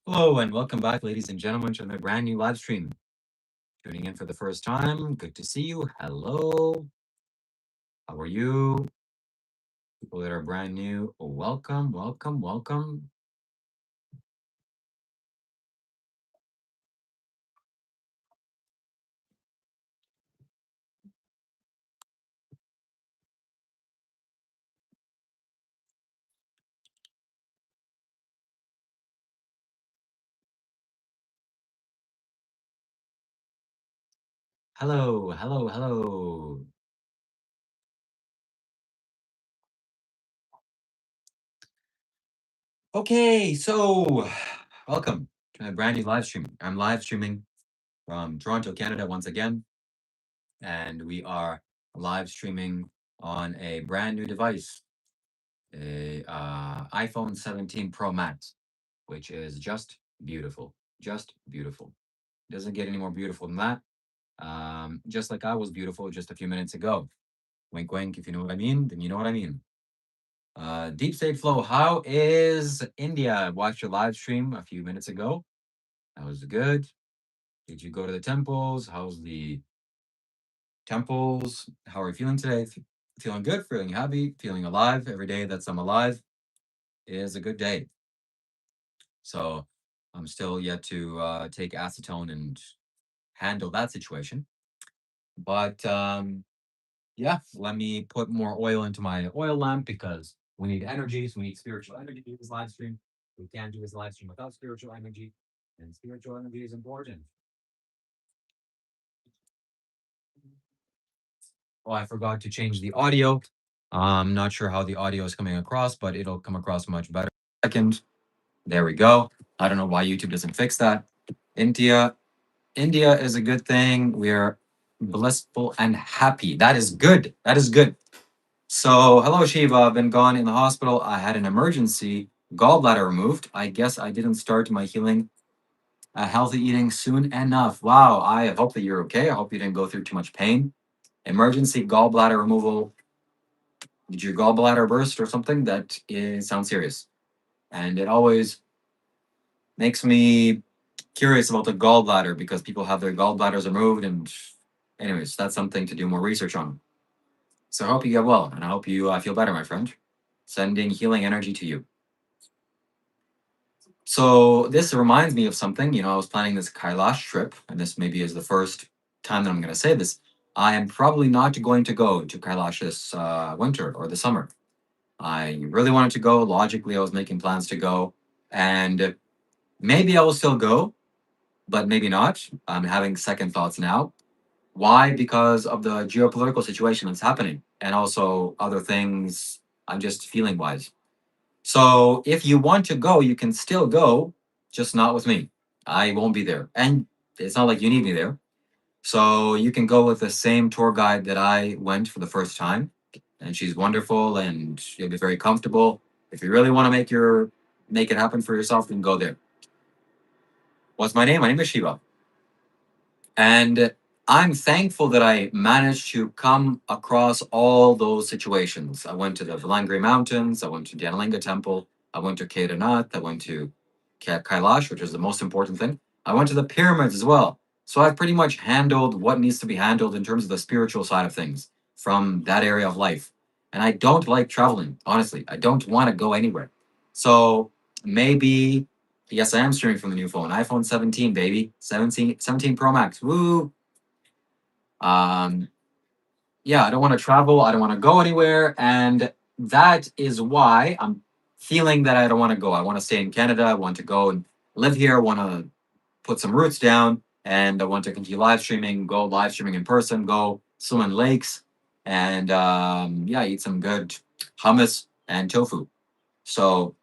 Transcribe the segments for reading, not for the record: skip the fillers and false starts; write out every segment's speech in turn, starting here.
Hello and welcome back, ladies and gentlemen, to my brand new live stream. Tuning in for the first time, good to see you. Hello, how are you? People that are brand new, welcome, welcome, welcome. Hello, hello, hello. Okay, so welcome to my brand new live stream. I'm live streaming from Toronto, Canada, once again, and we are live streaming on a brand new device, a iPhone 17 Pro Max, which is just beautiful, just beautiful. Doesn't get any more beautiful than that. Just like I was beautiful just a few minutes ago. Wink, wink. If you know what I mean, then you know what I mean. Deep State Flow, how is India? I watched your live stream a few minutes ago. That was good. Did you go to the temples? How's the temples? How are you feeling today? Feeling good, feeling happy, feeling alive. Every day that's I'm alive is a good day. So I'm still yet to take acetone and handle that situation. But yeah, let me put more oil into my oil lamp because we need energy. So we need spiritual energy to do this live stream. We can't do this live stream without spiritual energy, and spiritual energy is important. Oh, I forgot to change the audio. I'm not sure how the audio is coming across, but it'll come across much better. Second, there we go. I don't know why YouTube doesn't fix that. India, India is a good thing. We are blissful and happy. That is good. That is good. So, hello, Shiva. I've been gone in the hospital. I had an emergency gallbladder removed. I guess I didn't start my healing, healthy eating soon enough. Wow. I hope that you're okay. I hope you didn't go through too much pain. Emergency gallbladder removal. Did your gallbladder burst or something? Sounds serious. And it always makes me curious about the gallbladder because people have their gallbladders removed. And, anyways, that's something to do more research on. So, I hope you get well and I hope you feel better, my friend. Sending healing energy to you. So this reminds me of something. I was planning this Kailash trip, and this maybe is the first time that I'm going to say this. I am probably not going to go to Kailash this winter or the summer. I really wanted to go. Logically, I was making plans to go, and maybe I will still go, but maybe not. I'm having second thoughts now. Why? Because of the geopolitical situation that's happening, and also other things I'm just feeling wise. So if you want to go, you can still go, just not with me. I won't be there. And it's not like you need me there. So you can go with the same tour guide that I went for the first time. And she's wonderful and you'll be very comfortable. If you really want to make it happen for yourself, then go there. What's my name? My name is Shiva. And I'm thankful that I managed to come across all those situations. I went to the Valangri Mountains, I went to Dhanalinga Temple, I went to Kedarnath, I went to Kailash, which is the most important thing. I went to the pyramids as well. So I've pretty much handled what needs to be handled in terms of the spiritual side of things from that area of life. And I don't like traveling, honestly. I don't want to go anywhere. So maybe yes, I am streaming from the new phone. iPhone 17, baby. 17 Pro Max. Woo. Um, yeah, I don't want to travel. I don't want to go anywhere. And that is why I'm feeling that I don't want to go. I want to stay in Canada. I want to go and live here. I want to put some roots down. And I want to continue live streaming, go live streaming in person, go swim in lakes, and yeah, eat some good hummus and tofu. So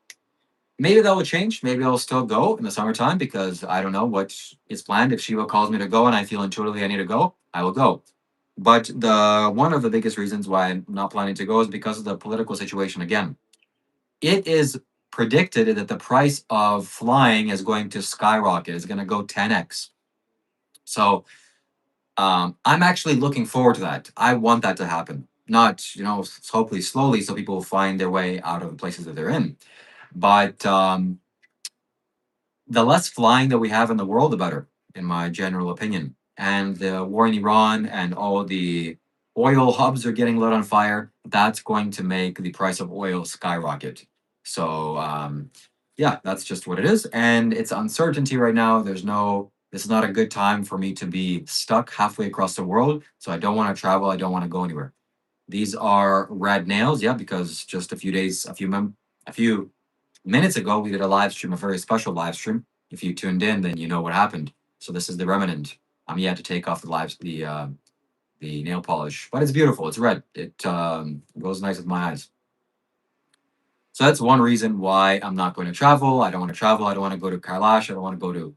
maybe that will change. Maybe I'll still go in the summertime because I don't know what is planned. If Shiva calls me to go and I feel intuitively I need to go, I will go. But the one of the biggest reasons why I'm not planning to go is because of the political situation again. It is predicted that the price of flying is going to skyrocket. It's going to go 10x. So I'm actually looking forward to that. I want that to happen. Not, hopefully slowly so people find their way out of the places that they're in. But the less flying that we have in the world, the better, in my general opinion. And the war in Iran and all the oil hubs are getting lit on fire. That's going to make the price of oil skyrocket. So, yeah, that's just what it is. And it's uncertainty right now. This is not a good time for me to be stuck halfway across the world. So I don't want to travel. I don't want to go anywhere. These are red nails, yeah, because just a few minutes ago, we did a live stream, a very special live stream. If you tuned in, then you know what happened. So this is the remnant. I'm yet to take off the nail polish, but it's beautiful. It's red. It goes nice with my eyes. So that's one reason why I'm not going to travel. I don't want to travel. I don't want to go to Kailash. I don't want to go to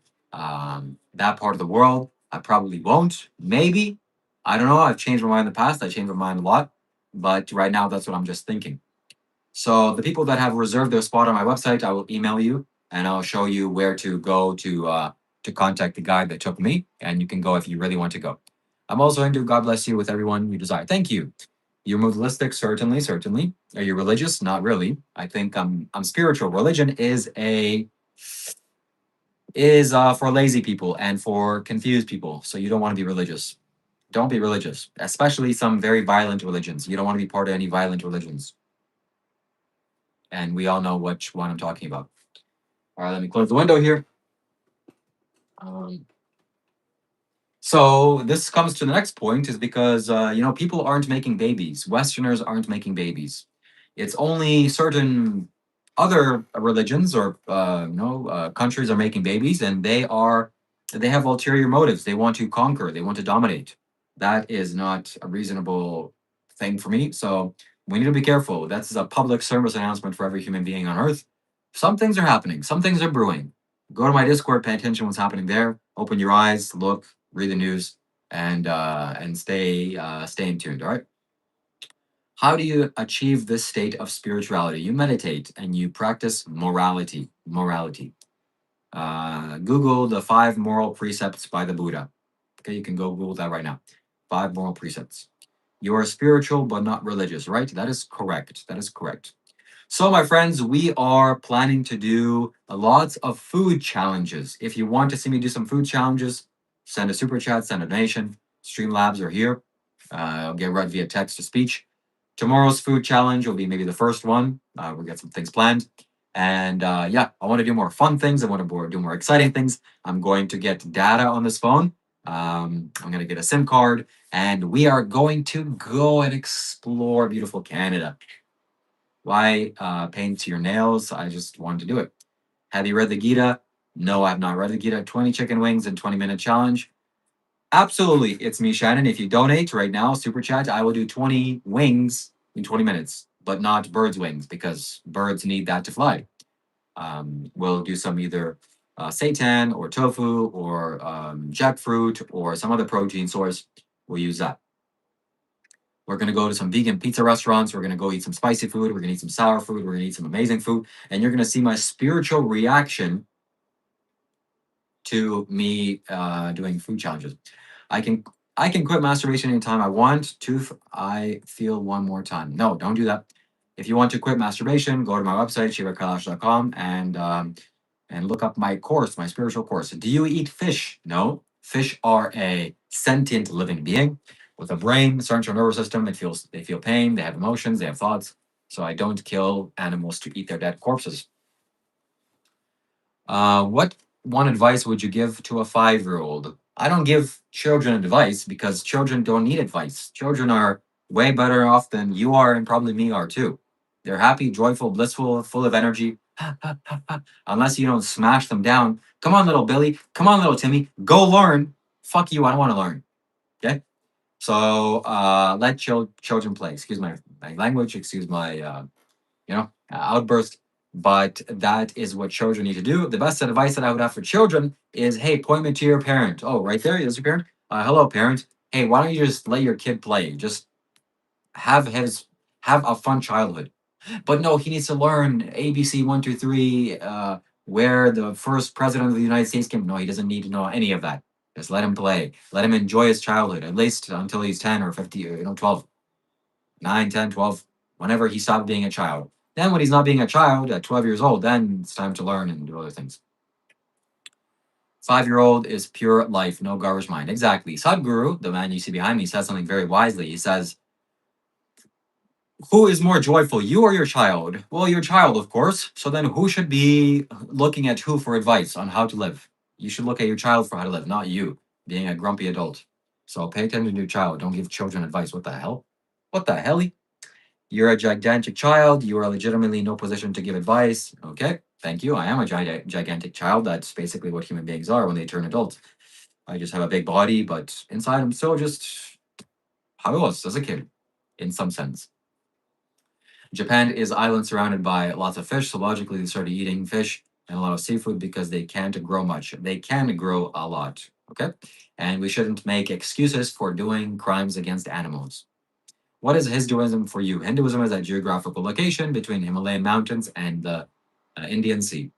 that part of the world. I probably won't. Maybe. I don't know. I've changed my mind in the past. I changed my mind a lot. But right now, that's what I'm just thinking. So the people that have reserved their spot on my website, I will email you and I'll show you where to go to contact the guide that took me, and you can go if you really want to go. I'm also into God bless you with everyone you desire. Thank you. You're modalistic, certainly, certainly. Are you religious? Not really. I think I'm spiritual. Religion is for lazy people and for confused people. So you don't want to be religious. Don't be religious, especially some very violent religions. You don't want to be part of any violent religions. And we all know which one I'm talking about. All right, let me close the window here. Um, so this comes to the next point is because people aren't making babies. Westerners aren't making babies. It's only certain other religions or countries are making babies, and they have ulterior motives. They want to conquer. They want to dominate. That is not a reasonable thing for me. So we need to be careful. That's a public service announcement for every human being on Earth. Some things are happening. Some things are brewing. Go to my Discord, pay attention to what's happening there. Open your eyes, look, read the news, and stay in tuned. All right. How do you achieve this state of spirituality? You meditate and you practice morality. Morality. Google the 5 moral precepts by the Buddha. Okay, you can go Google that right now. 5 moral precepts. You are spiritual but not religious, right? That is correct. That is correct. So, my friends, we are planning to do lots of food challenges. If you want to see me do some food challenges, send a super chat, send a donation. Streamlabs are here. I'll get right via text to speech. Tomorrow's food challenge will be maybe the first one. We'll get some things planned. And yeah, I want to do more fun things. I want to do more exciting things. I'm going to get data on this phone. I'm going to get a SIM card. And we are going to go and explore beautiful Canada. Why paint your nails? I just wanted to do it. Have you read the Gita? No, I have not read the Gita. 20 chicken wings in 20-minute challenge. Absolutely. It's me, Shannon. If you donate right now, super chat, I will do 20 wings in 20 minutes, but not birds' wings because birds need that to fly. We'll do some either seitan or tofu or jackfruit or some other protein source. We'll use that. We're going to go to some vegan pizza restaurants. We're going to go eat some spicy food. We're going to eat some sour food. We're going to eat some amazing food. And you're going to see my spiritual reaction to me doing food challenges. I can quit masturbation anytime I want to. I feel one more time. No, don't do that. If you want to quit masturbation, go to my website, shivakailash.com, and look up my course, my spiritual course. Do you eat fish? No. Fish are a sentient living being with a brain, central nervous system. They feel pain, they have emotions, they have thoughts. So I don't kill animals to eat their dead corpses. What one advice would you give to a 5-year-old? I don't give children advice because children don't need advice. Children are way better off than you are and probably me are too. They're happy, joyful, blissful, full of energy. Unless you don't smash them down. Come on, little Billy. Come on, little Timmy. Go learn. Fuck you. I don't want to learn. Okay. So let children play. Excuse my language. Excuse my outburst. But that is what children need to do. The best advice that I would have for children is, hey, point me to your parent. Oh, right there, there's your parent. Hello, parent. Hey, why don't you just let your kid play? Just have a fun childhood. But no, he needs to learn ABC 1, 2, 3. Where the first president of the United States came. No, he doesn't need to know any of that. Just let him play. Let him enjoy his childhood, at least until he's 10 or 50 or 12. 9, 10, 12, whenever he stopped being a child. Then when he's not being a child at 12 years old, then it's time to learn and do other things. 5-year-old is pure life, no garbage mind. Exactly. Sadhguru, the man you see behind me, says something very wisely. He says, who is more joyful, you or your child? Well, your child, of course. So then who should be looking at who for advice on how to live? You should look at your child for how to live, not you being a grumpy adult. So pay attention to your child. Don't give children advice. What the hell? What the hell? You're a gigantic child. You are legitimately no position to give advice. Okay, thank you. I am a gigantic child. That's basically what human beings are when they turn adult. I just have a big body, but inside I'm still just how I was as a kid, in some sense. Japan is island surrounded by lots of fish, so logically they started eating fish and a lot of seafood because they can't grow much. They can grow a lot, okay? And we shouldn't make excuses for doing crimes against animals. What is Hinduism for you? Hinduism is a geographical location between Himalayan mountains and the Indian Sea.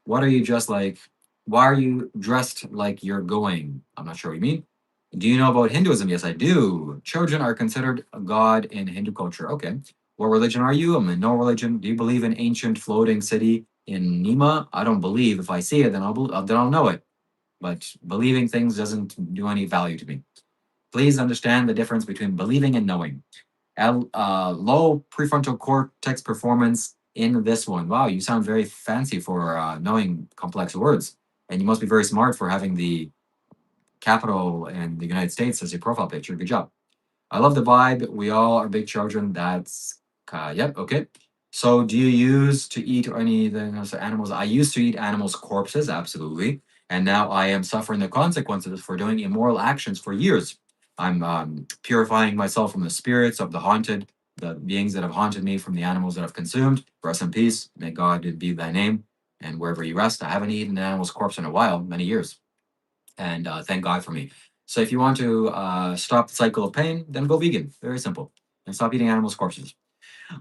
What are you just like? Why are you dressed like you're going? I'm not sure what you mean. Do you know about Hinduism? Yes, I do. Children are considered a god in Hindu culture. Okay. What religion are you? I'm in no religion. Do you believe in ancient floating city in Nima? I don't believe. If I see it, then I'll know it. But believing things doesn't do any value to me. Please understand the difference between believing and knowing. Low prefrontal cortex performance in this one. Wow, you sound very fancy for knowing complex words. And you must be very smart for having the capital in the United States as your profile picture. Good job. I love the vibe. We all are big children. That's yep. Okay. So, do you use to eat anything else? Animals? I used to eat animals' corpses, absolutely, and now I am suffering the consequences for doing immoral actions for years. I'm purifying myself from the spirits of the haunted, the beings that have haunted me, from the animals that I've consumed. Rest in peace. May God be thy name, and wherever you rest. I haven't eaten an animal's corpse in a while, many years, and thank God for me. So if you want to stop the cycle of pain, then go vegan. Very simple. And stop eating animals' corpses.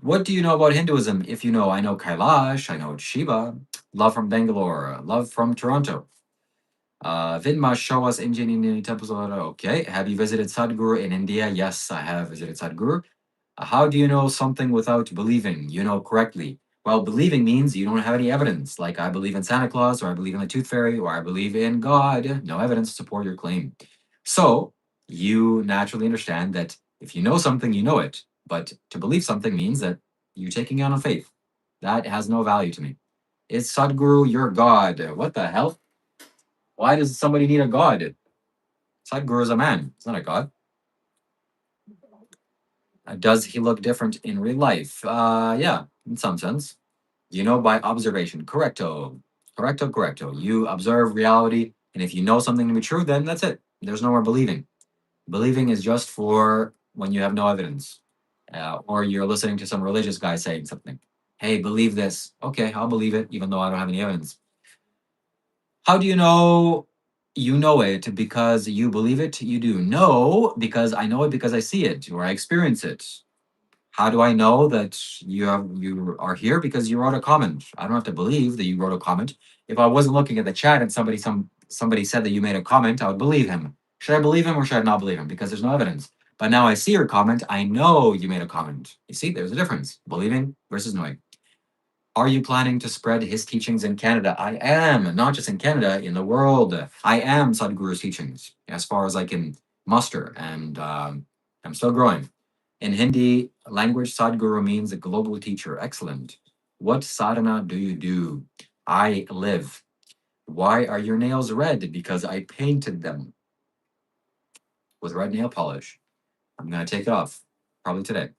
What do you know about Hinduism? If you know, I know Kailash, I know Shiva, love from Bangalore, love from Toronto. Vidma, show us Indian temples. Okay. Have you visited Sadhguru in India? Yes, I have visited Sadhguru. How do you know something without believing? You know correctly. Well, believing means you don't have any evidence. Like I believe in Santa Claus, or I believe in the Tooth Fairy, or I believe in God. No evidence to support your claim. So you naturally understand that if you know something, you know it. But to believe something means that you're taking it on faith. That has no value to me. Is Sadhguru your God? What the hell? Why does somebody need a God? Sadhguru is a man. It's not a God. Does he look different in real life? Yeah, in some sense. You know by observation. Correcto. Correcto, correcto. You observe reality, and if you know something to be true, then that's it. There's no more believing. Believing is just for when you have no evidence, or you're listening to some religious guy saying something. Hey, believe this. Okay, I'll believe it, even though I don't have any evidence. How do you know you know it because you believe it? You do. No, because I know it because I see it or I experience it. How do I know that you are here? Because you wrote a comment. I don't have to believe that you wrote a comment. If I wasn't looking at the chat and somebody said that you made a comment, I would believe him. Should I believe him or should I not believe him? Because there's no evidence. But now I see your comment. I know you made a comment. You see, there's a difference. Believing versus knowing. Are you planning to spread his teachings in Canada? I am, not just in Canada, in the world. I am Sadhguru's teachings as far as I can muster, and I'm still growing. In Hindi language, Sadhguru means a global teacher. Excellent. What sadhana do you do? I live. Why are your nails red? Because I painted them with red nail polish. I'm going to take it off, probably today.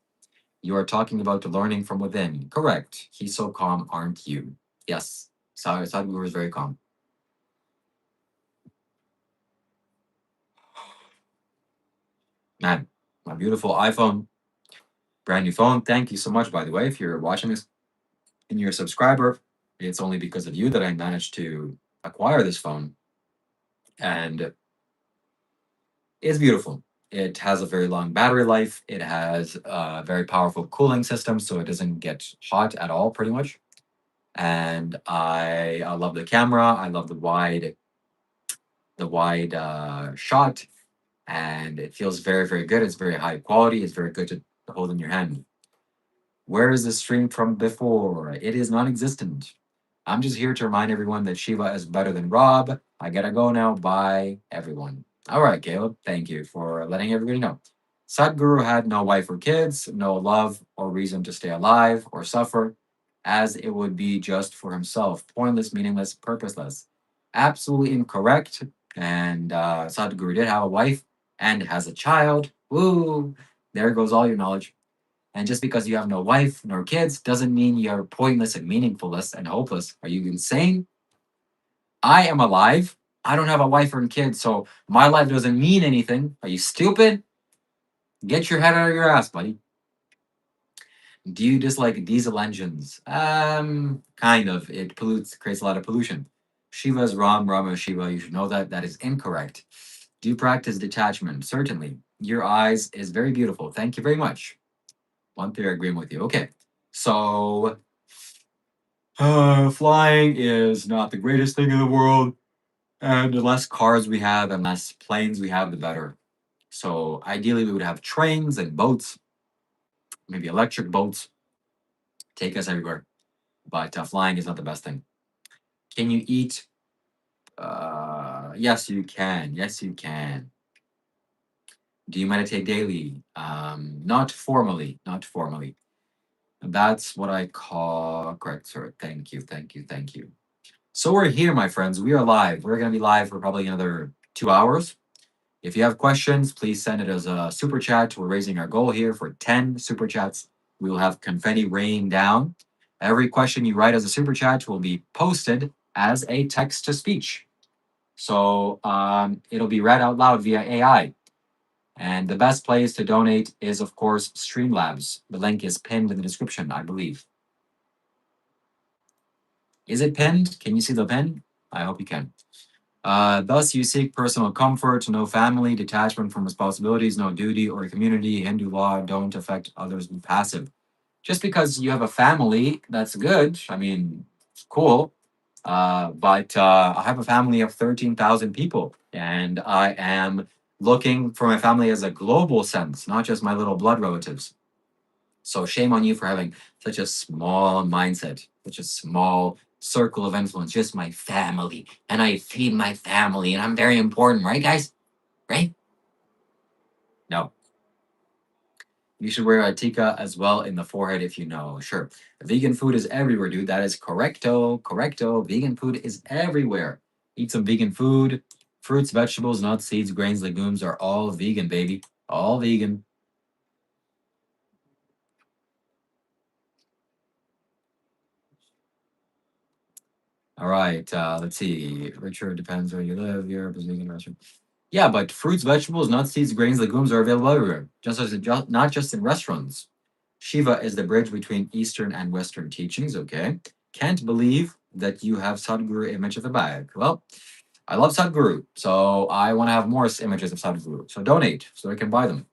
You are talking about learning from within. Correct. He's so calm, aren't you? Yes. Sadhguru is very calm. Man, my beautiful iPhone, brand new phone. Thank you so much, by the way. If you're watching this and you're a subscriber, it's only because of you that I managed to acquire this phone. And it's beautiful. It has a very long battery life. It has a very powerful cooling system, so it doesn't get hot at all, pretty much. And I love the camera. I love the wide shot, and it feels very, very good. It's very high quality. It's very good to hold in your hand. Where is the stream from before? It is non existent. I'm just here to remind everyone that Shiva is better than Rob. I gotta go now. Bye, everyone. All right, Caleb. Thank you for letting everybody know. Sadhguru had no wife or kids, no love or reason to stay alive or suffer, as it would be just for himself. Pointless, meaningless, purposeless. Absolutely incorrect. And Sadhguru did have a wife and has a child. Woo! There goes all your knowledge. And just because you have no wife nor kids doesn't mean you're pointless and meaningless and hopeless. Are you insane? I am alive. I don't have a wife or kids, so my life doesn't mean anything. Are you stupid? Get your head out of your ass, buddy. Do you dislike diesel engines? Kind of. It pollutes, creates a lot of pollution. Shiva is Ram, Rama is Shiva. You should know that. That is incorrect. Do you practice detachment? Certainly. Your eyes is very beautiful. Thank you very much. One thing agreeing with you. Okay. So, flying is not the greatest thing in the world. And the less cars we have and less planes we have, the better. So ideally, we would have trains and boats, maybe electric boats, take us everywhere. But flying is not the best thing. Can you eat? Yes, you can. Yes, you can. Do you meditate daily? Not formally. Not formally. That's what I call correct, sir. Thank you. Thank you. Thank you. So we're here, my friends. We are live. We're going to be live for probably another 2 hours. If you have questions, please send it as a super chat. We're raising our goal here for 10 super chats. We will have confetti rain down. Every question you write as a super chat will be posted as a text to speech. So it'll be read out loud via AI. And the best place to donate is, of course, Streamlabs. The link is pinned in the description, I believe. Is it pinned? Can you see the pin? I hope you can. Thus, you seek personal comfort, no family, detachment from responsibilities, no duty or community. Hindu law don't affect others, be passive. Just because you have a family, that's good. I mean, it's cool. But I have a family of 13,000 people, and I am looking for my family as a global sense, not just my little blood relatives. So shame on you for having such a small mindset, such a small circle of influence, just my family. And I feed my family and I'm very important, right, guys? Right? No. You should wear a tika as well in the forehead if you know. Sure. Vegan food is everywhere, dude. That is correcto. Correcto. Vegan food is everywhere. Eat some vegan food. Fruits, vegetables, nuts, seeds, grains, legumes are all vegan, baby. All vegan. All right, let's see. Richard depends where you live. Europe is vegan restaurant. Yeah, but fruits, vegetables, nuts, seeds, grains, legumes are available everywhere, not just in restaurants. Shiva is the bridge between Eastern and Western teachings. Okay, can't believe that you have Sadhguru image of the bag. Well, I love Sadhguru, so I want to have more images of Sadhguru. So donate so I can buy them.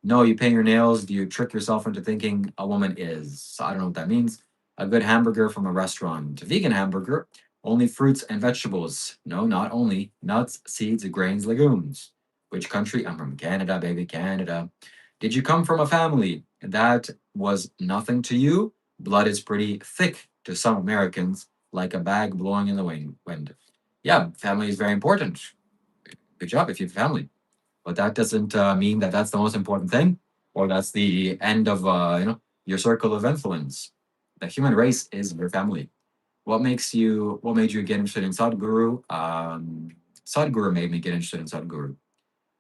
No, you paint your nails. Do you trick yourself into thinking a woman is? So I don't know what that means. A good hamburger from a restaurant. Vegan hamburger. Only fruits and vegetables. No, not only. Nuts, seeds, grains, legumes. Which country? I'm from Canada, baby, Canada. Did you come from a family that was nothing to you? Blood is pretty thick to some Americans, like a bag blowing in the wind. Yeah, family is very important. Good job if you have family, but that doesn't mean that that's the most important thing or that's the end of your circle of influence. The human race is your family. What made you get interested in Sadhguru? Sadhguru made me get interested in Sadhguru.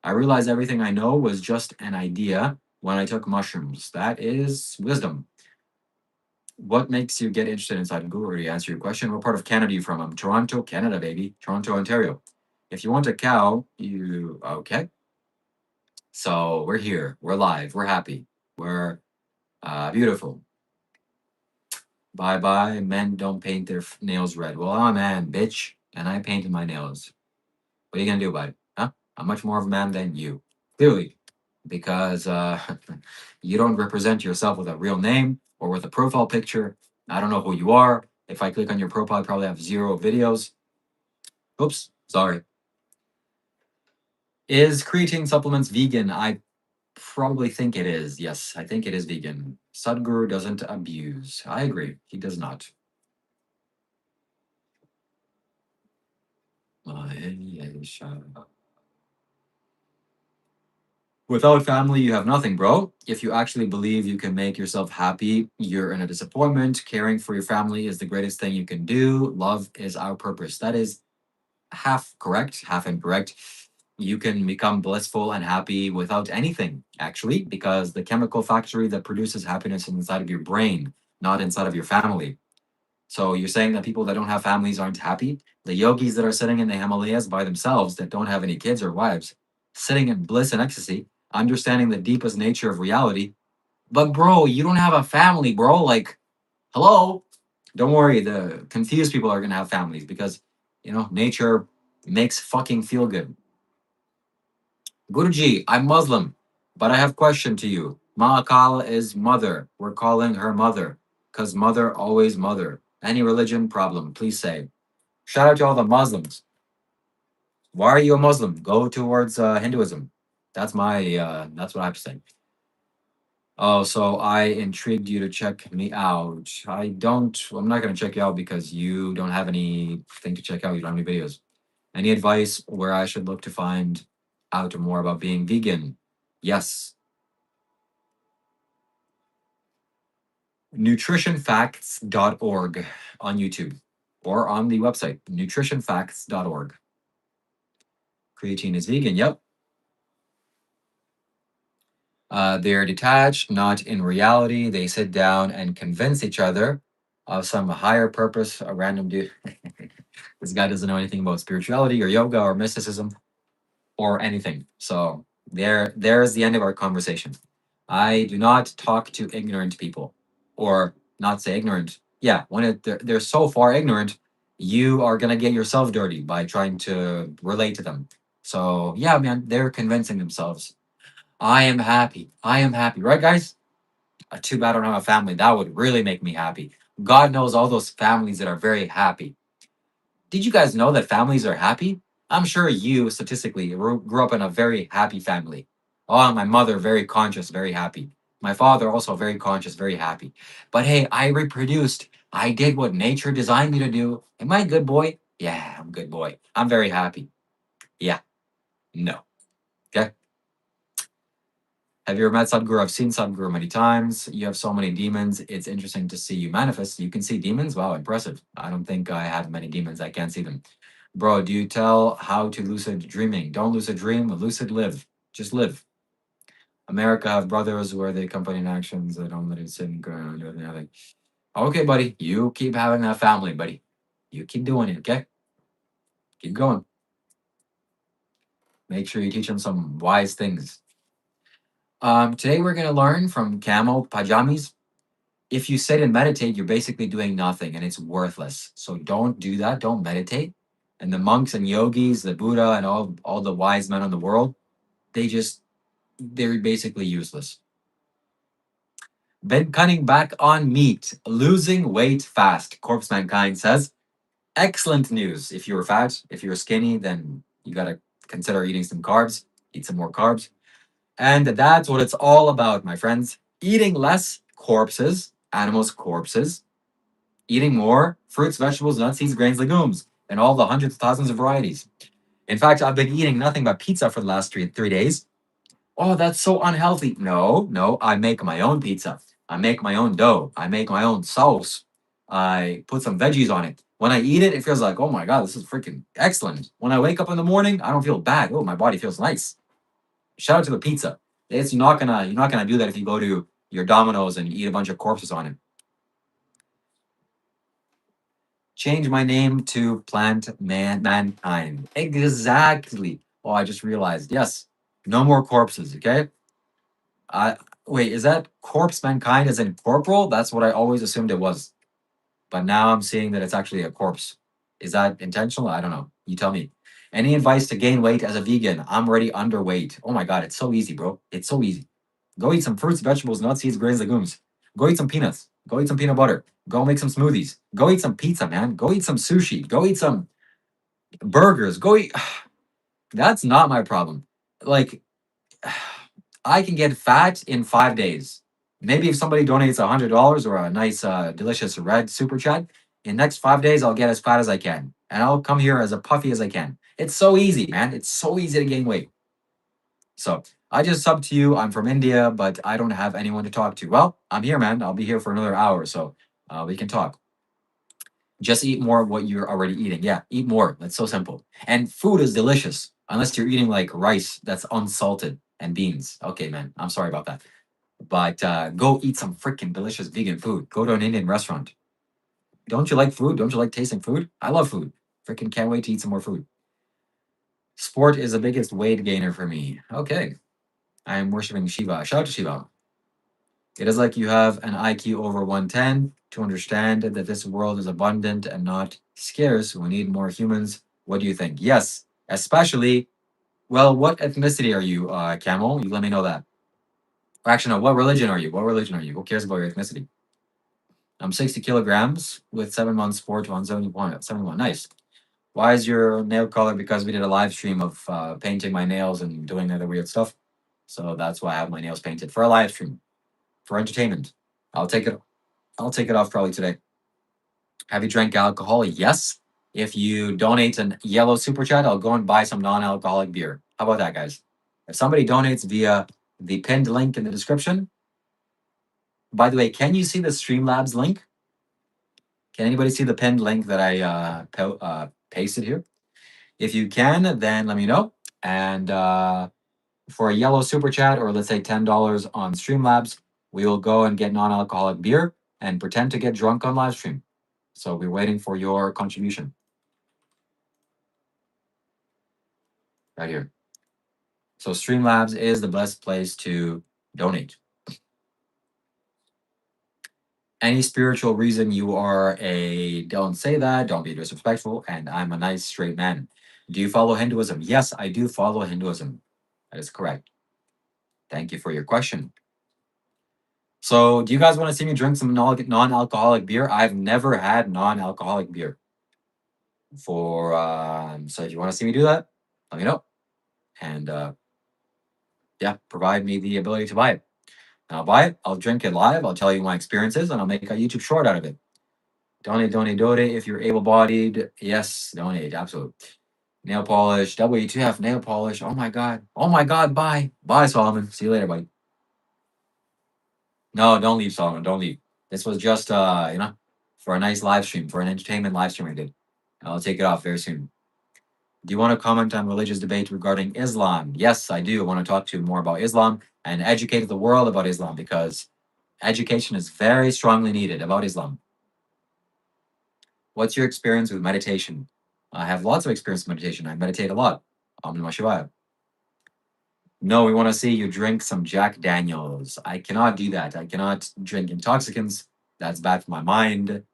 I realized everything I know was just an idea when I took mushrooms. That is wisdom. What makes you get interested in Sadhguru? To answer your question, what part of Canada are you from? I'm Toronto, Canada, baby. Toronto, Ontario. If you want a cow, you okay? So we're here. We're live. We're happy. We're beautiful. Bye bye. Men don't paint their nails red. Well, I'm a man, bitch, and I painted my nails. What are you gonna do about it? Huh? I'm much more of a man than you. Clearly, because you don't represent yourself with a real name or with a profile picture. I don't know who you are. If I click on your profile, I probably have 0 videos. Oops, sorry. Is creatine supplements vegan? I probably think it is. Yes, I think it is vegan. Sadhguru doesn't abuse. I agree. He does not. Without family, you have nothing, bro. If you actually believe you can make yourself happy, you're in a disappointment. Caring for your family is the greatest thing you can do. Love is our purpose. That is half correct, half incorrect. You can become blissful and happy without anything, actually, because the chemical factory that produces happiness is inside of your brain, not inside of your family. So you're saying that people that don't have families aren't happy? The yogis that are sitting in the Himalayas by themselves that don't have any kids or wives, sitting in bliss and ecstasy, understanding the deepest nature of reality. But bro, you don't have a family, bro. Like, hello? Don't worry, the confused people are gonna have families because nature makes fucking feel good. Guruji, I'm Muslim, but I have question to you. Ma'akal is mother. We're calling her mother, cause mother always mother. Any religion problem, please say. Shout out to all the Muslims. Why are you a Muslim? Go towards Hinduism. That's what I have to say. Oh, so I intrigued you to check me out. I'm not gonna check you out because you don't have anything to check out. You don't have any videos. Any advice where I should look to find out more about being vegan? Yes. Nutritionfacts.org on YouTube or on the website, nutritionfacts.org. Creatine is vegan. Yep. They're detached, not in reality. They sit down and convince each other of some higher purpose. A random dude. This guy doesn't know anything about spirituality or yoga or mysticism or anything. So there's the end of our conversation. I do not talk to ignorant people, or not say ignorant. Yeah, when they're so far ignorant, you are gonna get yourself dirty by trying to relate to them. So yeah, man, they're convincing themselves. I am happy. I am happy, right, guys? Too bad I don't have a family. That would really make me happy. God knows all those families that are very happy. Did you guys know that families are happy? I'm sure you statistically grew up in a very happy family. Oh, my mother, very conscious, very happy. My father, also very conscious, very happy. But hey, I reproduced. I did what nature designed me to do. Am I a good boy? Yeah, I'm a good boy. I'm very happy. Yeah, no. Okay. Have you ever met Sadhguru? I've seen Sadhguru many times. You have so many demons. It's interesting to see you manifest. You can see demons? Wow, impressive. I don't think I have many demons. I can't see them. Bro, do you tell how to lucid dreaming? Don't lucid dream, lucid live. Just live. America have brothers where they accompany in actions. They don't let it sit and go and do anything. Okay, buddy. You keep having that family, buddy. You keep doing it, okay? Keep going. Make sure you teach them some wise things. Today we're gonna learn from Camo Pajamis. If you sit and meditate, you're basically doing nothing and it's worthless. So don't do that. Don't meditate. And the monks and yogis, the Buddha, and all the wise men in the world, they're basically useless. Been cutting back on meat, losing weight fast. Corpse Mankind says, excellent news. If you're fat, if you're skinny, then you gotta consider eating some carbs. Eat some more carbs. And that's what it's all about, my friends. Eating less corpses, animals' corpses, eating more fruits, vegetables, nuts, seeds, grains, legumes, and all the hundreds of thousands of varieties. In fact, I've been eating nothing but pizza for the last three days. Oh, that's so unhealthy. No, no, I make my own pizza. I make my own dough. I make my own sauce. I put some veggies on it. When I eat it, it feels like, oh my God, this is freaking excellent. When I wake up in the morning, I don't feel bad. Oh, my body feels nice. Shout out to the pizza. You're not gonna do that if you go to your Domino's and eat a bunch of corpses on it. Change my name to Plant Mankind. Exactly. Oh, I just realized. Yes. No more corpses, okay? I Wait, is that corpse mankind as in corporal? That's what I always assumed it was. But now I'm seeing that it's actually a corpse. Is that intentional? I don't know. You tell me. Any advice to gain weight as a vegan? I'm already underweight. Oh my God, it's so easy, bro. It's so easy. Go eat some fruits, vegetables, nuts, seeds, grains, legumes. Go eat some peanuts. Go eat some peanut butter. Go make some smoothies. Go eat some pizza, man. Go eat some sushi. Go eat some burgers. Go eat. That's not my problem. Like, I can get fat in 5 days. Maybe if somebody donates $100 or a nice, delicious red super chat, In the next 5 days, I'll get as fat as I can, and I'll come here as a puffy as I can. It's so easy, man. It's so easy to gain weight. So I just sub to you. I'm from India, but I don't have anyone to talk to. Well, I'm here, man. I'll be here for another hour, so we can talk. Just eat more of what you're already eating. Yeah, eat more. That's so simple. And food is delicious, unless you're eating like rice that's unsalted and beans. Okay, man. I'm sorry about that. But go eat some freaking delicious vegan food. Go to an Indian restaurant. Don't you like food? Don't you like tasting food? I love food. Freaking can't wait to eat some more food. Sport is the biggest weight gainer for me. Okay. I am worshiping Shiva. Shout out to Shiva. It is like you have an IQ over 110 to understand that this world is abundant and not scarce. We need more humans. What do you think? Yes, especially, well, what ethnicity are you, Camel? You let me know that. Actually, no, what religion are you? What religion are you? Who cares about your ethnicity? I'm 60 kilograms with 7 months sport, 171. Nice. Why is your nail color? Because we did a live stream of painting my nails and doing other weird stuff. So that's why I have my nails painted for a live stream, for entertainment. I'll take it. I'll take it off probably today. Have you drank alcohol? Yes. If you donate a yellow super chat, I'll go and buy some non-alcoholic beer. How about that, guys? If somebody donates via the pinned link in the description. By the way, can you see the Streamlabs link? Can anybody see the pinned link that I pasted here? If you can, then let me know. And for a yellow super chat, or let's say $10 on Streamlabs, we will go and get non-alcoholic beer and pretend to get drunk on live stream. So we're waiting for your contribution. Right here. So Streamlabs is the best place to donate. Any spiritual reason you are a, don't say that, don't be disrespectful, and I'm a nice straight man. Do you follow Hinduism? Yes, I do follow Hinduism. That is correct. Thank you for your question. So, do you guys want to see me drink some non-alcoholic beer? I've never had non-alcoholic beer. So if you want to see me do that, let me know, and yeah, provide me the ability to buy it. And I'll buy it. I'll drink it live. I'll tell you my experiences, and I'll make a YouTube short out of it. Donate, donate, donate. If you're able-bodied, yes, donate. Absolutely. Nail polish. W2F nail polish. Oh my god. Oh my god. Bye. Bye, Solomon. See you later, buddy. No, don't leave, Solomon. Don't leave. This was just for a nice live stream, for an entertainment live stream I did. I'll take it off very soon. Do you want to comment on religious debate regarding Islam? Yes, I do. I want to talk to you more about Islam and educate the world about Islam, because education is very strongly needed about Islam. What's your experience with meditation? I have lots of experience with meditation. I meditate a lot. Om Namah Shivaya. No, we want to see you drink some Jack Daniels. I cannot do that. I cannot drink intoxicants. That's bad for my mind.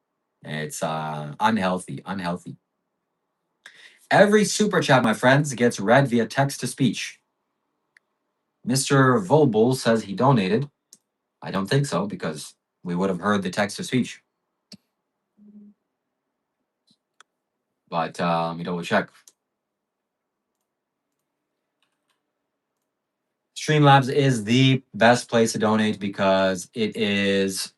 It's unhealthy. Unhealthy. Every super chat, my friends, gets read via text to speech. Mr. Volbul says he donated. I don't think so, because we would have heard the text to speech. But let me double check. Streamlabs is the best place to donate because it is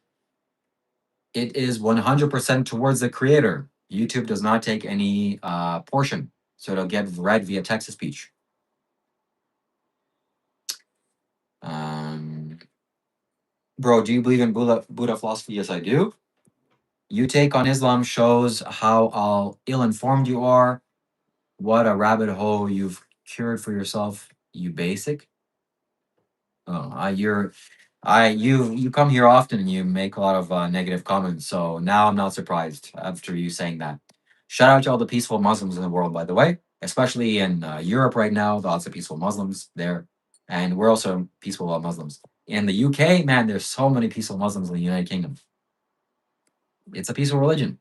100% towards the creator. YouTube does not take any portion, so it'll get read via text to speech. Bro, do you believe in Buddha philosophy? Yes, I do. You take on Islam shows how ill-informed you are. What a rabbit hole you've cured for yourself, you basic. Oh, you come here often and you make a lot of negative comments. So now I'm not surprised after you saying that. Shout out to all the peaceful Muslims in the world, by the way, especially in Europe right now. Lots of peaceful Muslims there, and we're also peaceful Muslims in the UK. Man, there's so many peaceful Muslims in the United Kingdom. It's a peaceful religion.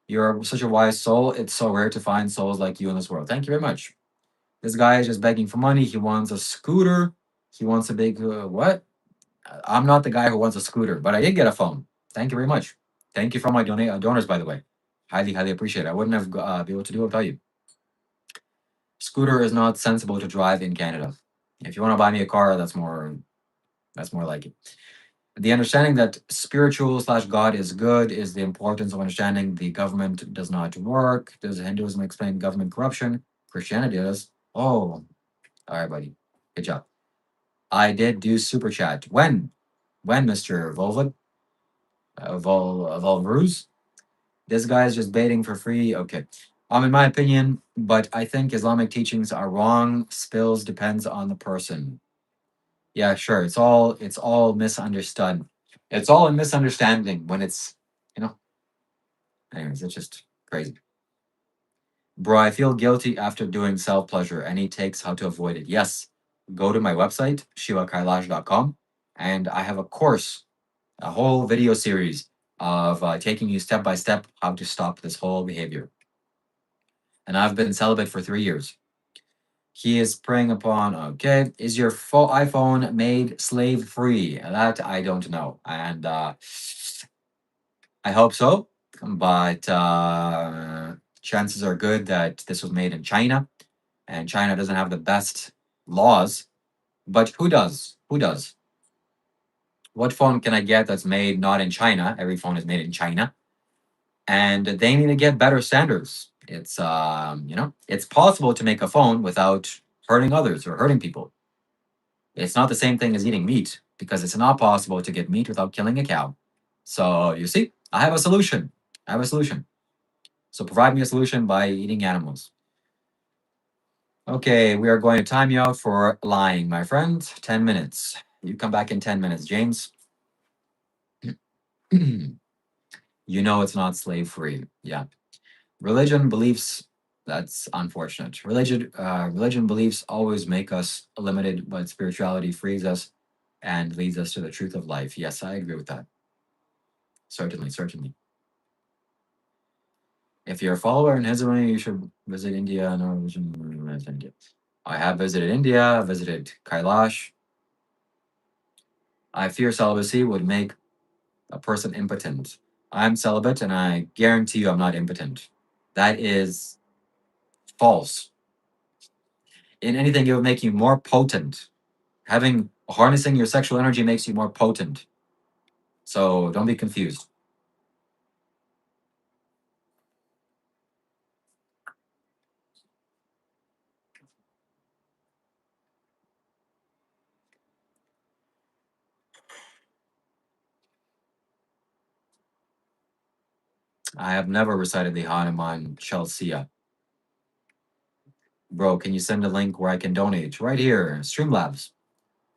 You're such a wise soul. It's so rare to find souls like you in this world. Thank you very much. This guy is just begging for money. He wants a scooter. He wants a big what? I'm not the guy who wants a scooter, but I did get a phone. Thank you very much. Thank you for my donors, by the way. Highly, highly appreciate it. I wouldn't have be able to do it without you. Scooter is not sensible to drive in Canada. If you want to buy me a car, that's more like it. The understanding that spiritual slash God is good is the importance of understanding the government does not work. Does Hinduism explain government corruption? Christianity does. Oh, all right, buddy. Good job. I did do super chat. When? When, Mr. Volvid? Volruz? This guy is just baiting for free. Okay. In my opinion, but I think Islamic teachings are wrong. Spills depends on the person. Yeah, sure. It's all misunderstood. It's all a misunderstanding when it's you know. Anyways, it's just crazy. Bro, I feel guilty after doing self pleasure. Any takes how to avoid it? Yes. Go to my website, shivakailash.com, and I have a course, a whole video series of taking you step by step how to stop this whole behavior. And I've been celibate for 3 years. He is preying upon. Okay, is your iPhone made slave free? That I don't know, and I hope so. But chances are good that this was made in China, and China doesn't have the best laws. But who does? Who does? What phone can I get that's made not in China? Every phone is made in China, and they need to get better standards. It's possible to make a phone without hurting others or hurting people. It's not the same thing as eating meat because it's not possible to get meat without killing a cow. So you see, I have a solution. I have a solution. So provide me a solution by eating animals. Okay, we are going to time you out for lying, my friend. 10 minutes. You come back in 10 minutes, James. You know it's not slave free. Yeah. Religion beliefs, that's unfortunate. Religion beliefs always make us limited, but spirituality frees us and leads us to the truth of life. Yes, I agree with that. Certainly, certainly. If you're a follower in Hinduism, you should visit India. No religion. I have visited India, visited Kailash. I fear celibacy would make a person impotent. I'm celibate and I guarantee you I'm not impotent. That is false. In anything, it would make you more potent. Having harnessing your sexual energy makes you more potent. So don't be confused. I have never recited the Hanuman Chalsia. Bro, can you send a link where I can donate? Right here, Streamlabs.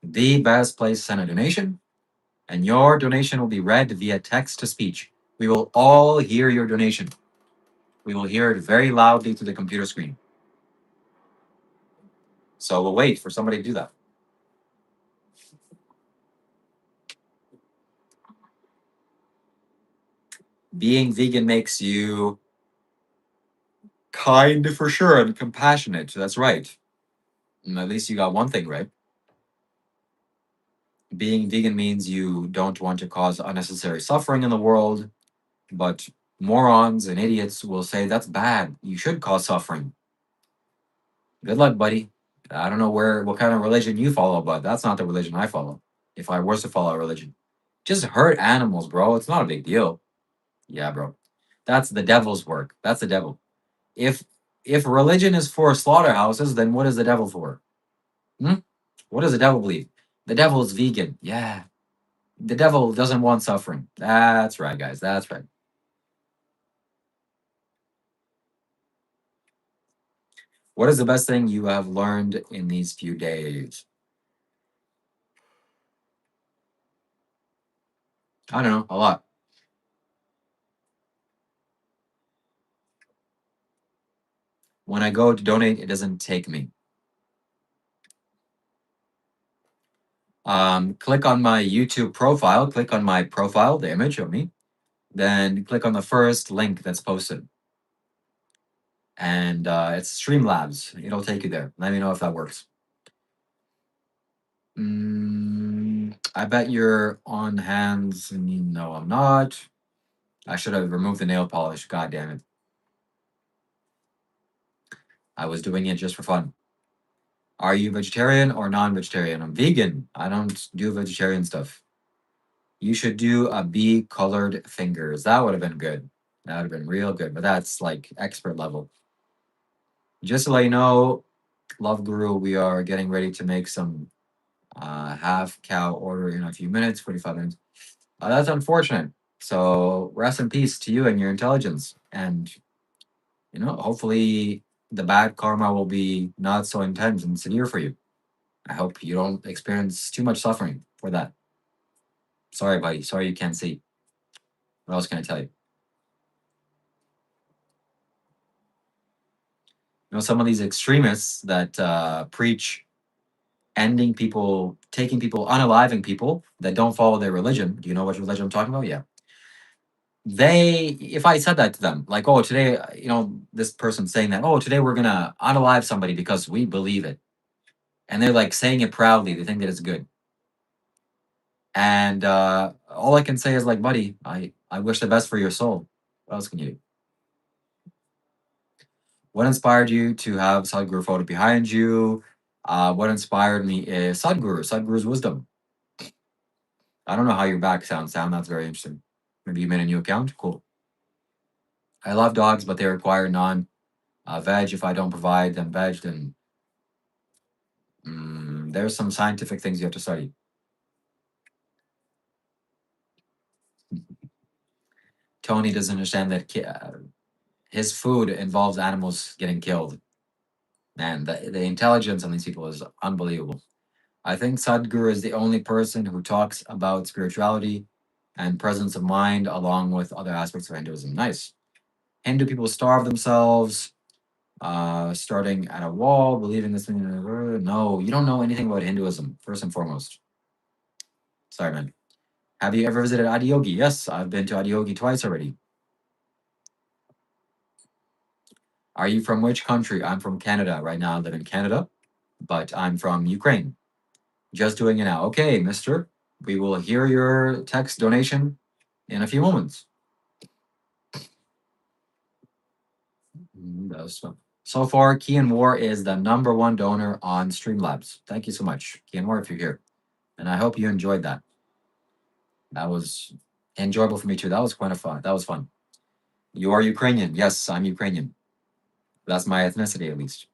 The best place to send a donation, and your donation will be read via text to speech. We will all hear your donation. We will hear it very loudly through the computer screen. So we'll wait for somebody to do that. Being vegan makes you kind for sure and compassionate. That's right. And at least you got one thing right. Being vegan means you don't want to cause unnecessary suffering in the world, but morons and idiots will say that's bad. You should cause suffering. Good luck, buddy. I don't know what kind of religion you follow, but that's not the religion I follow. If I was to follow a religion, just hurt animals, bro. It's not a big deal. Yeah, bro. That's the devil's work. That's the devil. If if religion is for slaughterhouses, then what is the devil for? Hmm? What does the devil believe? The devil is vegan. Yeah. The devil doesn't want suffering. That's right, guys. That's right. What is the best thing you have learned in these few days? I don't know, a lot. When I go to donate, it doesn't take me. Click on my YouTube profile, click on my profile, the image of me, then click on the first link that's posted. And it's Streamlabs. It'll take you there. Let me know if that works. I bet you're on hands. No, I'm not. I should have removed the nail polish. God damn it. I was doing it just for fun. Are you vegetarian or non vegetarian? I'm vegan. I don't do vegetarian stuff. You should do a bee colored fingers. That would have been good. That would have been real good, but that's like expert level. Just to let you know, Love Guru, we are getting ready to make some half cow order in a few minutes, 45 minutes. That's unfortunate. So rest in peace to you and your intelligence. And, hopefully the bad karma will be not so intense and severe for you. I hope you don't experience too much suffering for that. Sorry, buddy. Sorry you can't see. What else can I tell you? Some of these extremists that preach ending people, taking people, unaliving people that don't follow their religion. Do you know what religion I'm talking about? Yeah. If I said that to them, like, oh, today, this person saying that, oh, today we're going to unalive somebody because we believe it. And they're like saying it proudly. They think that it's good. And all I can say is, like, buddy, I wish the best for your soul. What else can you do? What inspired you to have Sadhguru photo behind you? What inspired me is Sadhguru's wisdom. I don't know how your back sounds, Sam. That's very interesting. Maybe you made a new account? Cool. I love dogs, but they require non veg. If I don't provide them veg, then there's some scientific things you have to study. Tony doesn't understand that his food involves animals getting killed. Man, the intelligence on these people is unbelievable. I think Sadhguru is the only person who talks about spirituality and presence of mind along with other aspects of Hinduism. Nice. Hindu people starve themselves, starting at a wall, believing this thing. No, you don't know anything about Hinduism, first and foremost. Sorry, man. Have you ever visited Adiyogi? Yes, I've been to Adiyogi twice already. Are you from which country? I'm from Canada. Right now I live in Canada, but I'm from Ukraine. Just doing it now. Okay, mister. We will hear your text donation in a few moments. That's fun. So far, Kian War is the number one donor on Streamlabs. Thank you so much, Kian War, if you're here. And I hope you enjoyed that. That was enjoyable for me too. That was quite a fun. That was fun. You are Ukrainian. Yes, I'm Ukrainian. That's my ethnicity, at least.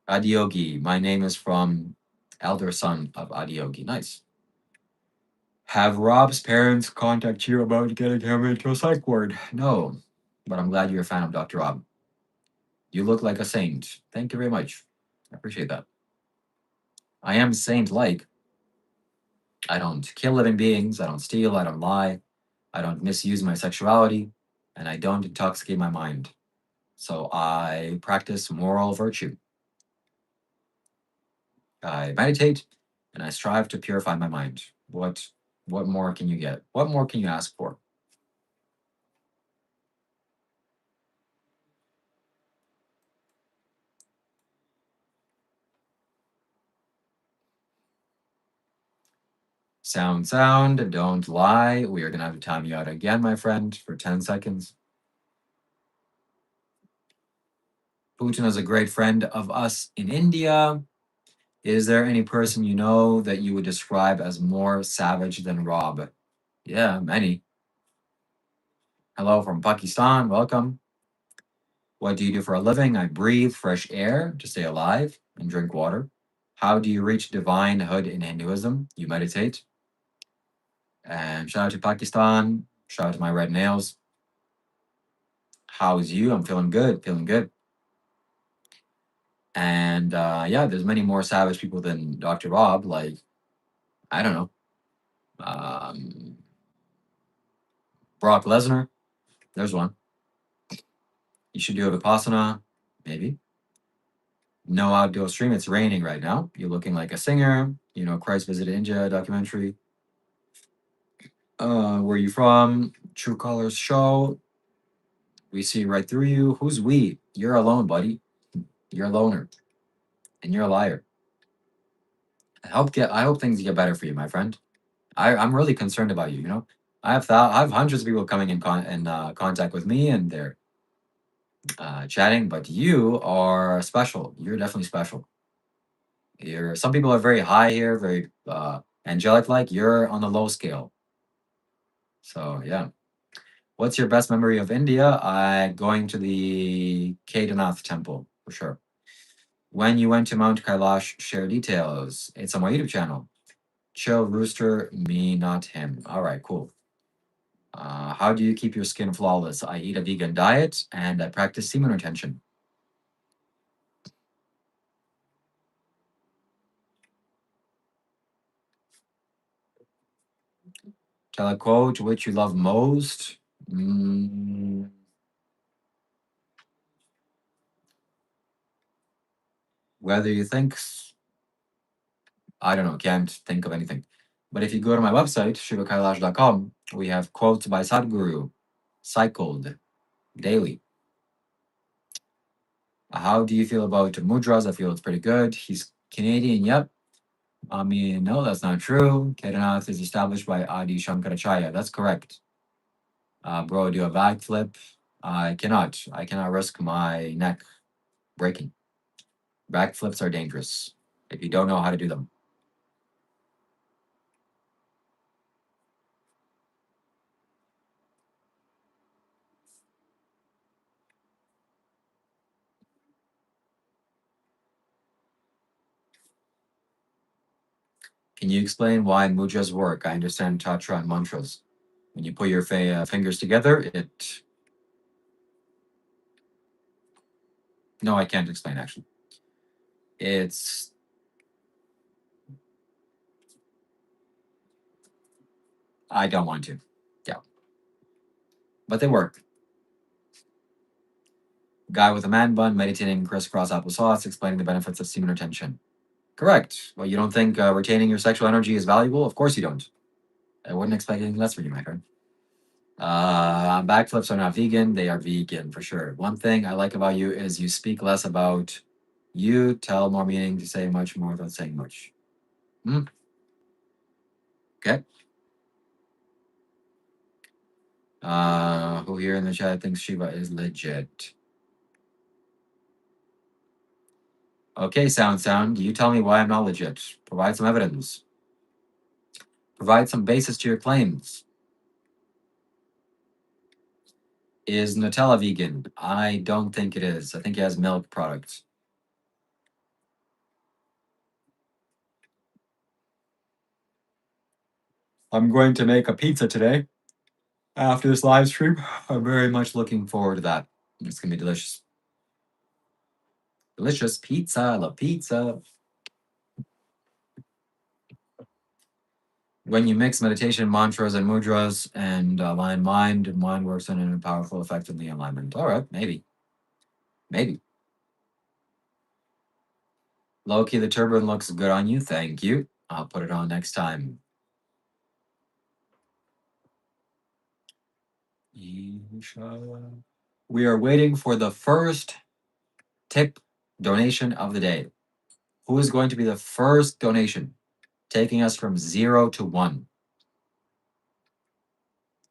Adiyogi. My name is from elder son of Adiyogi. Nice. Have Rob's parents contact you about getting him into a psych ward? No, but I'm glad you're a fan of Dr. Rob. You look like a saint. Thank you very much. I appreciate that. I am saint like. I don't kill living beings. I don't steal. I don't lie. I don't misuse my sexuality. And I don't intoxicate my mind. So I practice moral virtue. I meditate and I strive to purify my mind. What more can you get? What more can you ask for? Sound, don't lie. We are gonna have to time you out again, my friend, for 10 seconds. Putin is a great friend of us in India. Is there any person you know that you would describe as more savage than Rob? Yeah, many. Hello from Pakistan. Welcome. What do you do for a living? I breathe fresh air to stay alive and drink water. How do you reach divine hood in Hinduism? You meditate. And shout out to Pakistan. Shout out to my red nails. How's you? I'm feeling good. Feeling good. And yeah, there's many more savage people than Dr. Rob. Like, I don't know. Um, Brock Lesnar. There's one. You should do a Vipassana. Maybe. No outdoor stream. It's raining right now. You're looking like a singer. Christ Visited India documentary. Where you from? True Colors show. We see right through you. Who's we? You're alone, buddy. You're a loner, and you're a liar. I hope things get better for you, my friend. I'm really concerned about you. I have hundreds of people coming in contact with me, and they're chatting. But you are special. You're definitely special. Some people are very high here, very angelic like. You're on the low scale. So yeah. What's your best memory of India? Going to the Kedarnath temple for sure. When you went to Mount Kailash, share details. It's on my YouTube channel. Chill rooster, me, not him. All right, cool. How do you keep your skin flawless? I eat a vegan diet and I practice semen retention. Tell a quote which you love most. Mm, whether you think, I don't know, can't think of anything. But if you go to my website, shivakailash.com, we have quotes by Sadhguru, cycled daily. How do you feel about mudras? I feel it's pretty good. He's Canadian, yep. I mean, no, that's not true. Kedarnath is established by Adi Shankaracharya. That's correct. Bro, do a backflip. I cannot. I cannot risk my neck breaking. Backflips are dangerous if you don't know how to do them. Can you explain why mudras work? I understand tantra and mantras. When you put your fingers together, it. No, I can't explain actually. It's. I don't want to. Yeah, but they work. Guy with a man bun meditating crisscross applesauce, explaining the benefits of semen retention. Correct. Well, you don't think retaining your sexual energy is valuable? Of course you don't. I wouldn't expect anything less from you, my friend. Backflips are not vegan. They are vegan for sure. One thing I like about you is you speak less about you, tell more meaning to say much more without saying much. Hmm. Okay. Who here in the chat thinks Shiva is legit? Okay, sound. You tell me why I'm not legit. Provide some evidence. Provide some basis to your claims. Is Nutella vegan? I don't think it is. I think it has milk products. I'm going to make a pizza today after this live stream. I'm very much looking forward to that. It's going to be delicious. Delicious pizza. I love pizza. When you mix meditation, mantras, and mudras and align mind works in a powerful effect in the alignment. All right, maybe. Maybe. Loki, the turban looks good on you. Thank you. I'll put it on next time. We are waiting for the first tip donation of the day. Who is going to be the first donation, taking us from 0 to 1?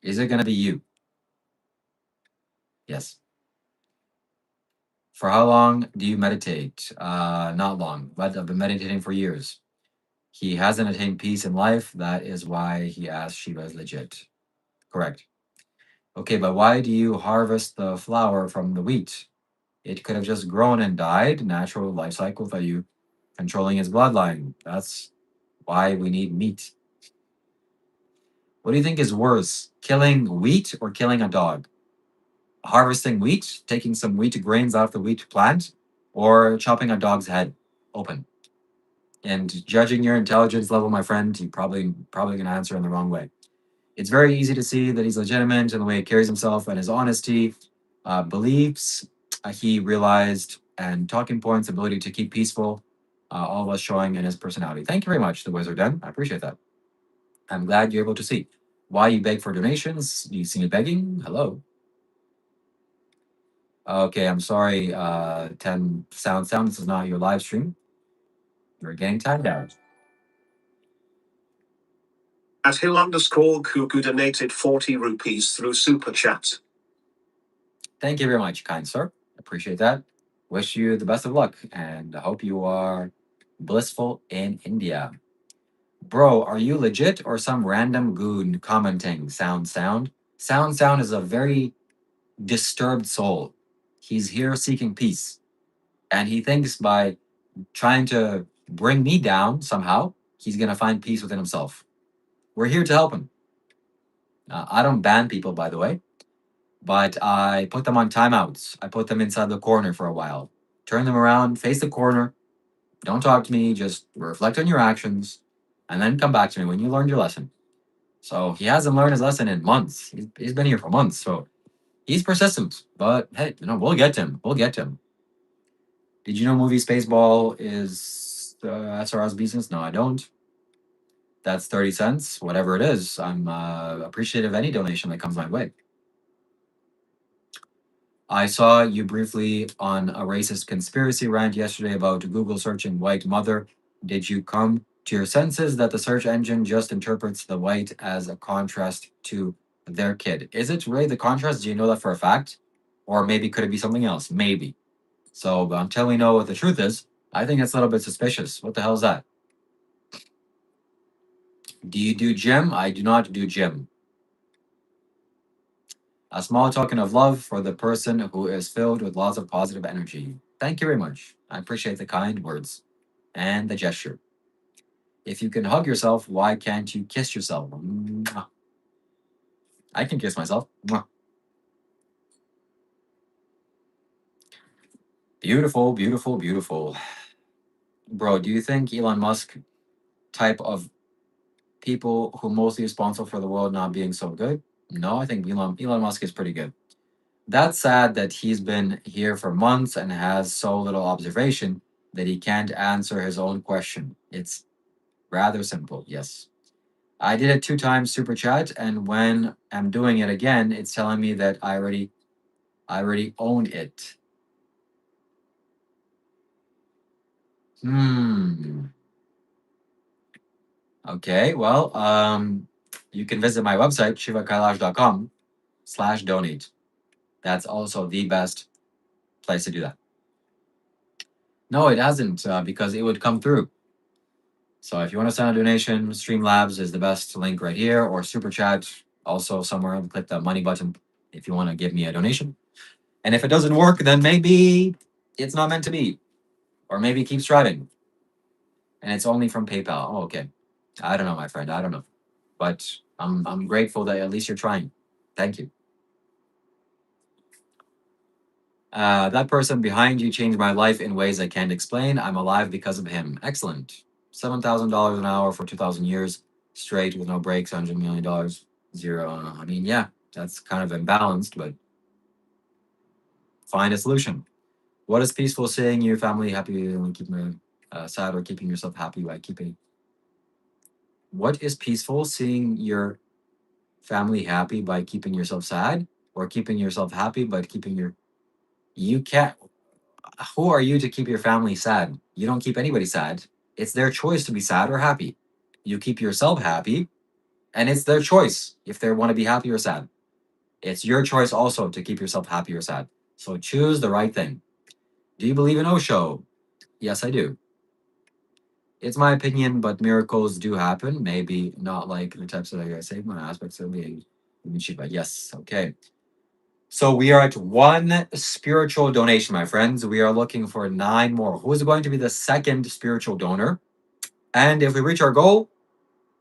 Is it going to be you? Yes. For how long do you meditate? Not long, but I've been meditating for years. He hasn't attained peace in life. That is why he asked Shiva is legit. Correct. Okay, but why do you harvest the flour from the wheat? It could have just grown and died, natural life cycle without you controlling its bloodline. That's why we need meat. What do you think is worse, killing wheat or killing a dog? Harvesting wheat, taking some wheat grains off the wheat plant, or chopping a dog's head open? And judging your intelligence level, my friend, you probably gonna answer in the wrong way. It's very easy to see that he's legitimate in the way he carries himself and his honesty, beliefs he realized, and talking points, ability to keep peaceful, all of us showing in his personality. Thank you very much, the Wizard Den. I appreciate that. I'm glad you're able to see. Why you beg for donations? Do you see me begging? Hello. Okay, I'm sorry, 10 sound. This is not your live stream. You're getting timed out. At Hill_Cuckoo donated 40 rupees through Super Chat. Thank you very much, kind sir. Appreciate that. Wish you the best of luck and I hope you are blissful in India. Bro, are you legit or some random goon commenting? Sound sound. Sound sound is a very disturbed soul. He's here seeking peace. And he thinks by trying to bring me down somehow, he's going to find peace within himself. We're here to help him. I don't ban people, by the way, but I put them on timeouts. I put them inside the corner for a while. Turn them around, face the corner. Don't talk to me. Just reflect on your actions and then come back to me when you learned your lesson. So he hasn't learned his lesson in months. He's been here for months. So he's persistent. But hey, we'll get to him. We'll get to him. Did you know movie Spaceball is SRS business? No, I don't. That's 30 cents, whatever it is. I'm appreciative of any donation that comes my way. I saw you briefly on a racist conspiracy rant yesterday about Google searching white mother. Did you come to your senses that the search engine just interprets the white as a contrast to their kid? Is it really the contrast? Do you know that for a fact? Or maybe could it be something else? Maybe. So until we know what the truth is, I think it's a little bit suspicious. What the hell is that? Do you do gym? I do not do gym. A small token of love for the person who is filled with lots of positive energy. Thank you very much. I appreciate the kind words and the gesture. If you can hug yourself, why can't you kiss yourself? Mwah. I can kiss myself. Mwah. Beautiful, beautiful, beautiful. Bro, do you think Elon Musk type of people who mostly responsible for the world not being so good? No, I think Elon Musk is pretty good. That's sad that he's been here for months and has so little observation that he can't answer his own question. It's rather simple, yes. I did it 2 times super chat, and when I'm doing it again, it's telling me that I already owned it. Hmm. Okay, well, you can visit my website, shivakailash.com/donate. That's also the best place to do that. No, it hasn't, because it would come through. So if you want to send a donation, Streamlabs is the best link right here, or Super Chat, also somewhere. Click the money button if you want to give me a donation. And if it doesn't work, then maybe it's not meant to be, or maybe keep striving. And it's only from PayPal. Oh, okay. I don't know, my friend. I don't know, but I'm grateful that at least you're trying. Thank you. That person behind you changed my life in ways I can't explain. I'm alive because of him. Excellent. $7,000 an hour for 2,000 years straight with no breaks. $100 million. Zero. I mean, yeah, that's kind of imbalanced, but find a solution. What is peaceful? Saying your family happy and keeping sad, or keeping yourself happy by keeping. What is peaceful? Seeing your family happy by keeping yourself sad, or keeping yourself happy by keeping your. You can't. Who are you to keep your family sad? You don't keep anybody sad. It's their choice to be sad or happy. You keep yourself happy, and it's their choice if they want to be happy or sad. It's your choice also to keep yourself happy or sad. So choose the right thing. Do you believe in Osho? Yes, I do. It's my opinion, but miracles do happen. Maybe not like the types that I say, my aspects of being Shiva. Yes, okay. So we are at one spiritual donation, my friends. We are looking for 9 more. Who is going to be the second spiritual donor? And if we reach our goal,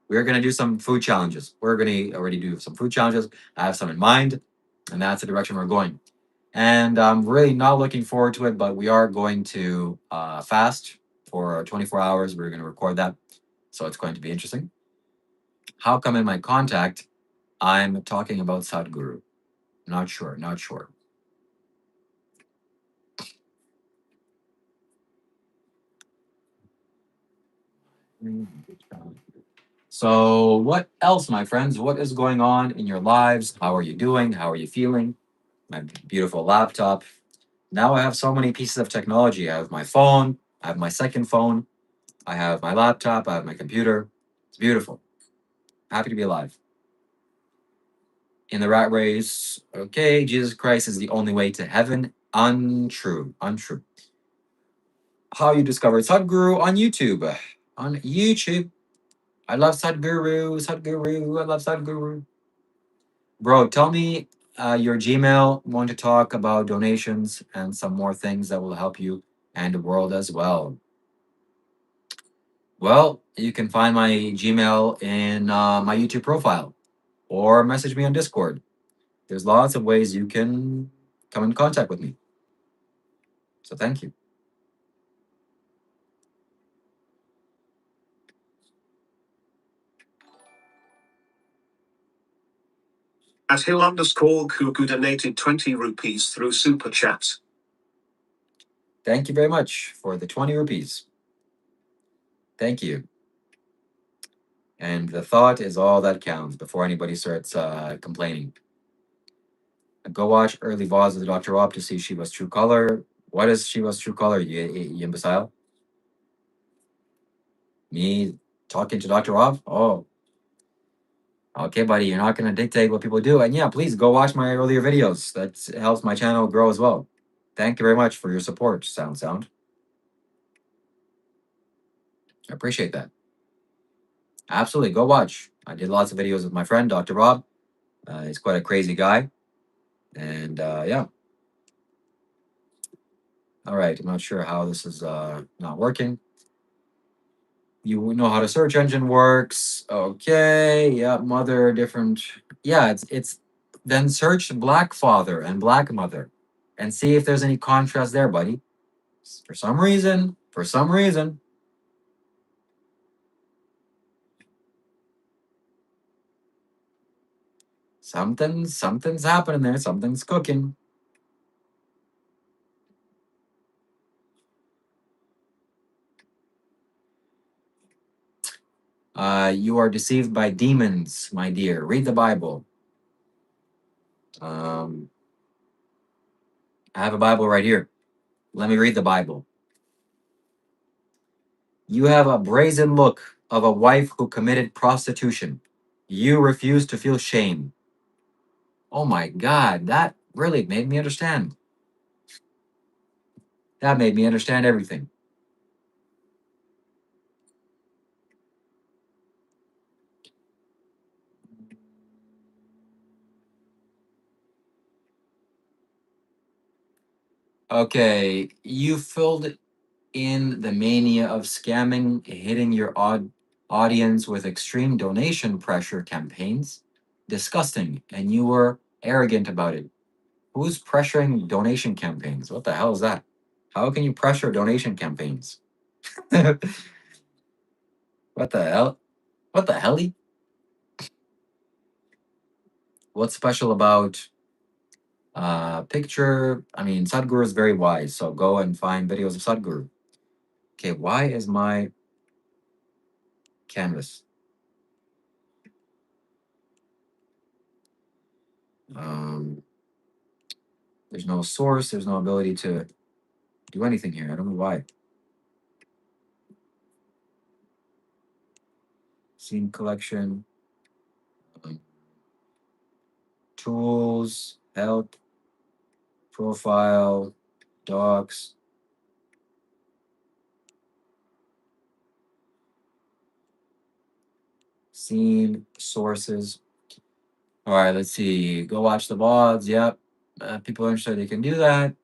we're going to do some food challenges. We're going to already do some food challenges. I have some in mind, and that's the direction we're going. And I'm really not looking forward to it, but we are going to fast for 24 hours. We're going to record that. So it's going to be interesting. How come in my contact, I'm talking about Sadhguru? Not sure, not sure. So, what else, my friends? What is going on in your lives? How are you doing? How are you feeling? My beautiful laptop. Now I have so many pieces of technology. I have my phone, I have my second phone, I have my laptop, I have my computer. It's beautiful. Happy to be alive. In the rat race, okay, Jesus Christ is the only way to heaven. Untrue, untrue. How you discovered Sadhguru on YouTube. On YouTube. I love Sadhguru, Sadhguru. I love Sadhguru. Bro, tell me your Gmail. Want to talk about donations and some more things that will help you and the world as well. Well, you can find my Gmail in my YouTube profile or message me on Discord. There's lots of ways you can come in contact with me. So thank you. At Hill_Cuckoo donated 20 rupees through Super Chat. Thank you very much for the 20 rupees. Thank you. And the thought is all that counts before anybody starts complaining. Go watch early VODs with Dr. Rob to see Shiva's true color. What is Shiva's true color, you imbecile? Me talking to Dr. Rob? Oh, okay, buddy. You're not going to dictate what people do. And yeah, please go watch my earlier videos. That helps my channel grow as well. Thank you very much for your support, Sound. I appreciate that. Absolutely. Go watch. I did lots of videos with my friend, Dr. Rob. He's quite a crazy guy. And yeah. All right. I'm not sure how this is not working. You know how the search engine works. Okay. Yeah. Mother, different. Yeah. It's then search black father and black mother and see if there's any contrast there, buddy. For some reason, something's happening there. Something's cooking. You are deceived by demons, my dear. Read the Bible. Um, I have a Bible right here. Let me read the Bible. You have a brazen look of a wife who committed prostitution. You refuse to feel shame. Oh my God, that really made me understand. That made me understand everything. Okay, you filled in the mania of scamming, hitting your audience with extreme donation pressure campaigns. Disgusting, and you were arrogant about it. Who's pressuring donation campaigns? What the hell is that? How can you pressure donation campaigns? What the hell? What the helly? What's special about picture? I mean, Sadhguru is very wise, so go and find videos of Sadhguru. Okay, why is my canvas? Um, there's no source. There's no ability to do anything here. I don't know why. Scene collection, um, tools, help, profile, docs. Scene sources. All right, let's see. Go watch the VODs. Yep. People are interested. They can do that.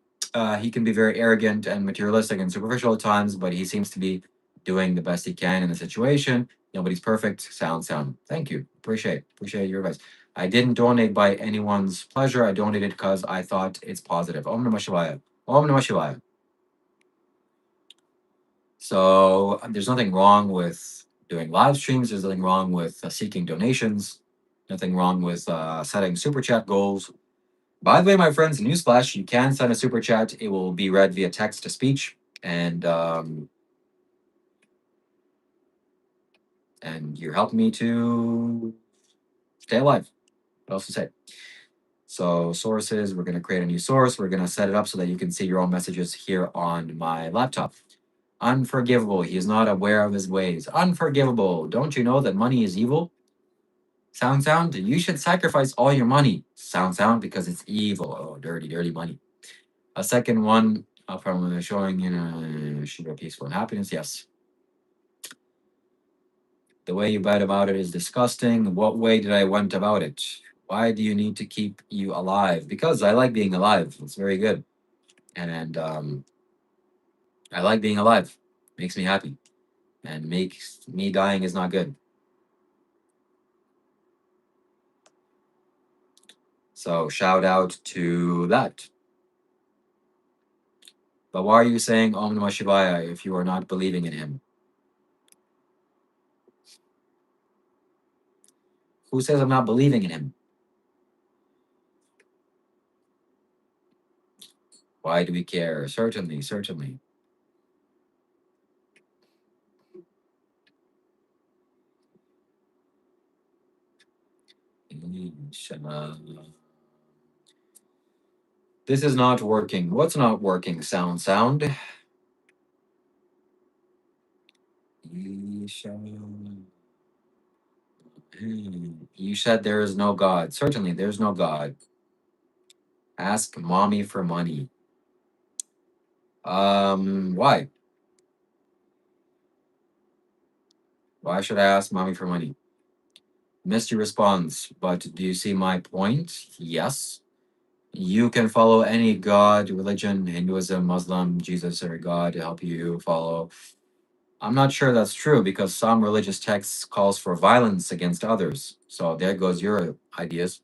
He can be very arrogant and materialistic and superficial at times, but he seems to be doing the best he can in the situation. Nobody's perfect. Sound. Thank you. Appreciate your advice. I didn't donate by anyone's pleasure. I donated because I thought it's positive. Om Namah Shivaya. Om Namah Shivaya. So there's nothing wrong with doing live streams. There's nothing wrong with seeking donations. Nothing wrong with setting super chat goals. By the way, my friends, newsflash: you can send a super chat. It will be read via text to speech, and you're helping me to stay alive. What else to say? So sources, we're going to create a new source. We're going to set it up so that you can see your own messages here on my laptop. Unforgivable. He is not aware of his ways. Unforgivable. Don't you know that money is evil? Sound. You should sacrifice all your money. Sound because it's evil. Oh, dirty money. A second one from showing Shiva peaceful and happiness. Yes. The way you went about it is disgusting. What way did I went about it? Why do you need to keep you alive? Because I like being alive. It's very good. And I like being alive. Makes me happy. And makes me dying is not good. So shout out to that. But why are you saying Om Namah Shivaya if you are not believing in him? Who says I'm not believing in him? Why do we care? Certainly, certainly. This is not working. What's not working? Sound. You said there is no God. Certainly, there's no God. Ask mommy for money. Why? Why should I ask mommy for money? Misty responds, but do you see my point? Yes. You can follow any god, religion, Hinduism, Muslim, Jesus, or God to help you follow. I'm not sure that's true because some religious texts calls for violence against others. So there goes your ideas.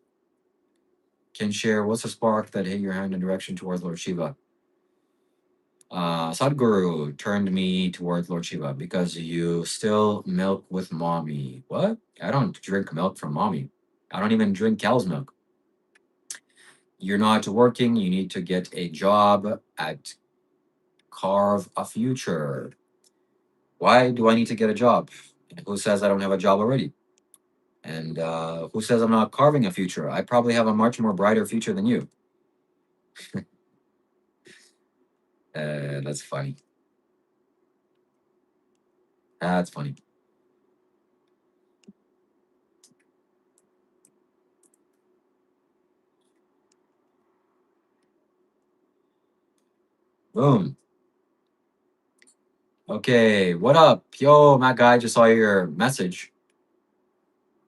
Can share what's the spark that hit your hand in direction towards Lord Shiva? Sadhguru turned me towards Lord Shiva because you still milk with mommy. What? I don't drink milk from mommy. I don't even drink cow's milk. You're not working. You need to get a job at Carve a Future. Why do I need to get a job? Who says I don't have a job already? And who says I'm not carving a future? I probably have a much more brighter future than you. That's funny. That's funny. Boom. Okay, what up? Yo, Matt guy, just saw your message.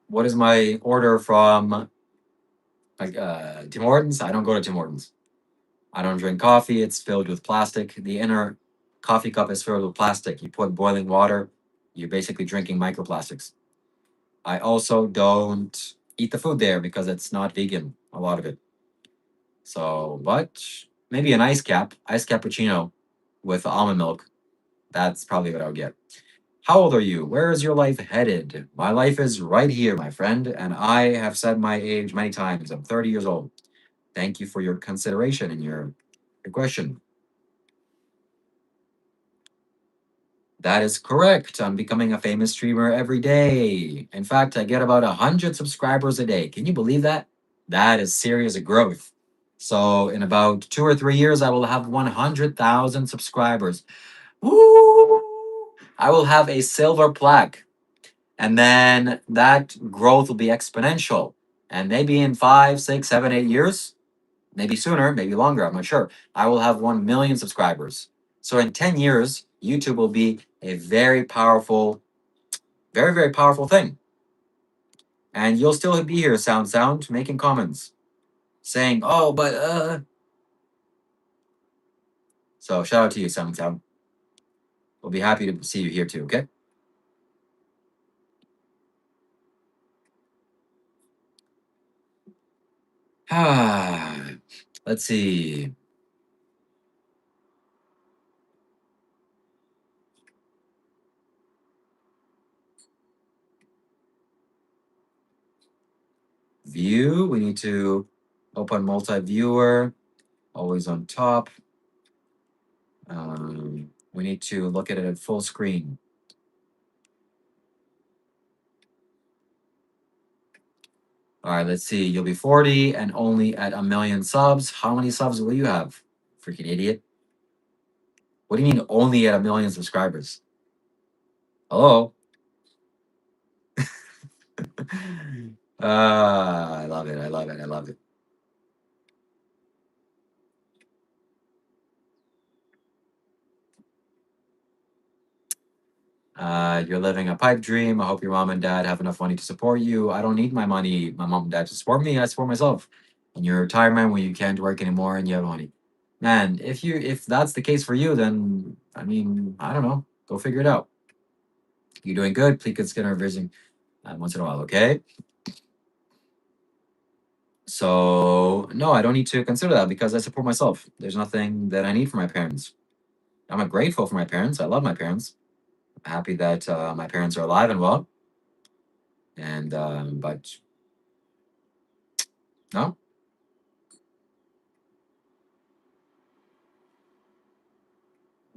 What is my order from like Tim Hortons? I don't go to Tim Hortons. I don't drink coffee. It's filled with plastic. The inner coffee cup is filled with plastic. You put boiling water, you're basically drinking microplastics. I also don't eat the food there because it's not vegan, a lot of it. So, but maybe an ice cappuccino with almond milk. That's probably what I would get. How old are you? Where is your life headed? My life is right here, my friend, and I have said my age many times. I'm 30 years old. Thank you for your consideration and your question. That is correct. I'm becoming a famous streamer every day. In fact, I get about 100 subscribers a day. Can you believe that? That is serious growth. So, in about 2 or 3 years, I will have 100,000 subscribers. Woo! I will have a silver plaque. And then that growth will be exponential. And maybe in 5, 6, 7, 8 years, maybe sooner, maybe longer, I'm not sure, I will have 1 million subscribers. So in 10 years, YouTube will be a very powerful, very, very powerful thing. And you'll still be here, Sound, making comments, saying, oh, but. So shout out to you, Sound. We'll be happy to see you here too, okay? Let's see. View, we need to open multi-viewer, always on top. We need to look at it at full screen. All right, let's see. You'll be 40 and only at 1 million subs. How many subs will you have? Freaking idiot. What do you mean only at 1 million subscribers? Hello? I love it. I love it. I love it. You're living a pipe dream. I hope your mom and dad have enough money to support you. I don't need my money, my mom and dad to support me. I support myself. In your retirement when you can't work anymore and you have money. Man, if that's the case for you, then I mean, I don't know. Go figure it out. You're doing good. Please consider visiting once in a while, okay? So no, I don't need to consider that because I support myself. There's nothing that I need from my parents. I'm grateful for my parents. I love my parents. I'm happy that my parents are alive and well. And but no.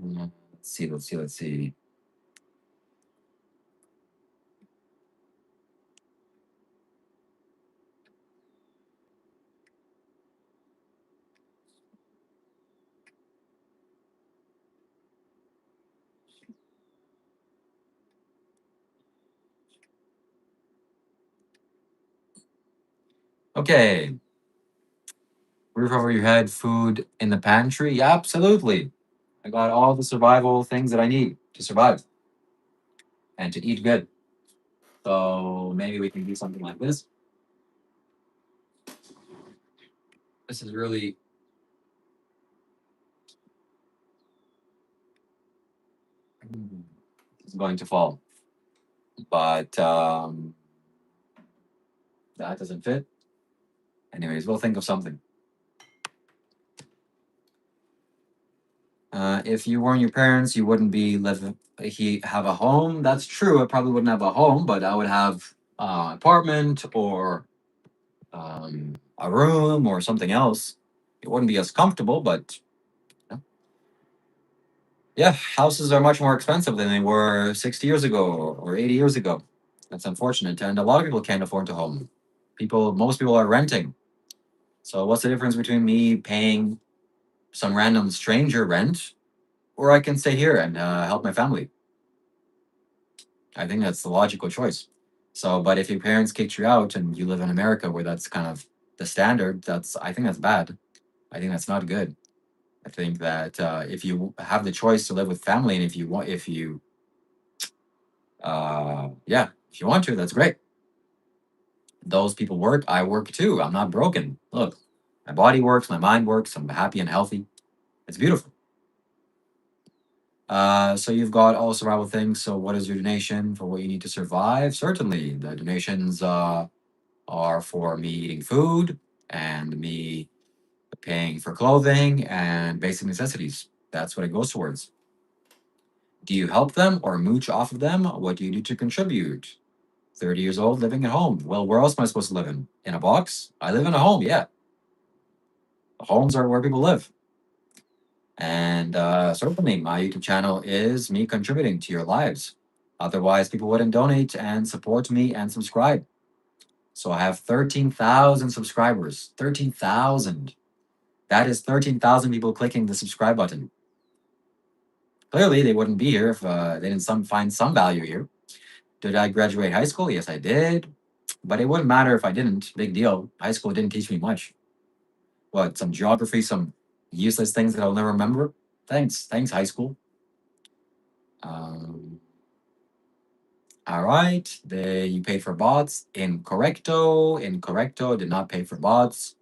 Let's see. Let's see. Let's see. Okay. Roof over your head, food in the pantry. Yeah, absolutely. I got all the survival things that I need to survive and to eat good. So maybe we can do something like this. This is really this is going to fall, but that doesn't fit. Anyways, we'll think of something. If you weren't your parents, you wouldn't be living. He have a home. That's true. I probably wouldn't have a home, but I would have an apartment or a room or something else. It wouldn't be as comfortable, but yeah, houses are much more expensive than they were 60 years ago or 80 years ago. That's unfortunate, and a lot of people can't afford to home. Most people are renting. So what's the difference between me paying some random stranger rent, or I can stay here and help my family? I think that's the logical choice. So, but if your parents kicked you out and you live in America where that's kind of the standard, I think that's bad. I think that's not good. I think that if you have the choice to live with family and if you want to, that's great. Those people work. I work too. I'm not broken. Look, my body works, my mind works. I'm happy and healthy. It's beautiful. So you've got all survival things. So what is your donation for what you need to survive? Certainly, the donations are for me eating food and me paying for clothing and basic necessities. That's what it goes towards. Do you help them or mooch off of them? What do you do to contribute? 30 years old, living at home. Well, where else am I supposed to live in? In a box? I live in a home, yeah. Homes are where people live. And certainly, my YouTube channel is me contributing to your lives. Otherwise, people wouldn't donate and support me and subscribe. So I have 13,000 subscribers. 13,000. That is 13,000 people clicking the subscribe button. Clearly, they wouldn't be here if they didn't find some value here. Did I graduate high school? Yes, I did. But it wouldn't matter if I didn't. Big deal. High school didn't teach me much. What, some geography, some useless things that I'll never remember? Thanks. Thanks, high school. Um, all right. You paid for bots. Incorrecto. Incorrecto. Did not pay for bots.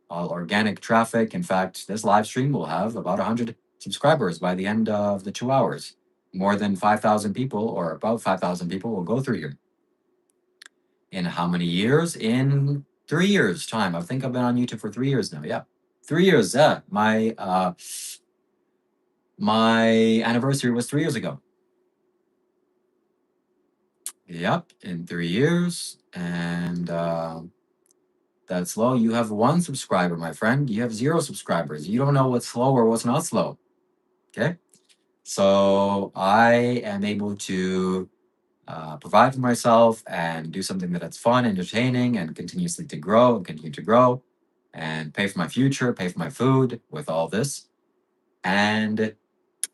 All organic traffic. In fact, this live stream will have about 100 subscribers by the end of the 2 hours. More than 5,000 people, or about 5,000 people, will go through here. In how many years? In 3 years' time. I think I've been on YouTube for 3 years now. Yeah, 3 years. Yeah, my anniversary was 3 years ago. Yep, in 3 years, and that's low. You have 1 subscriber, my friend. You have 0 subscribers. You don't know what's slow or what's not slow. Okay, so I am able to provide for myself and do something that's fun, entertaining, and continuously to grow and continue to grow and pay for my future, pay for my food with all this. And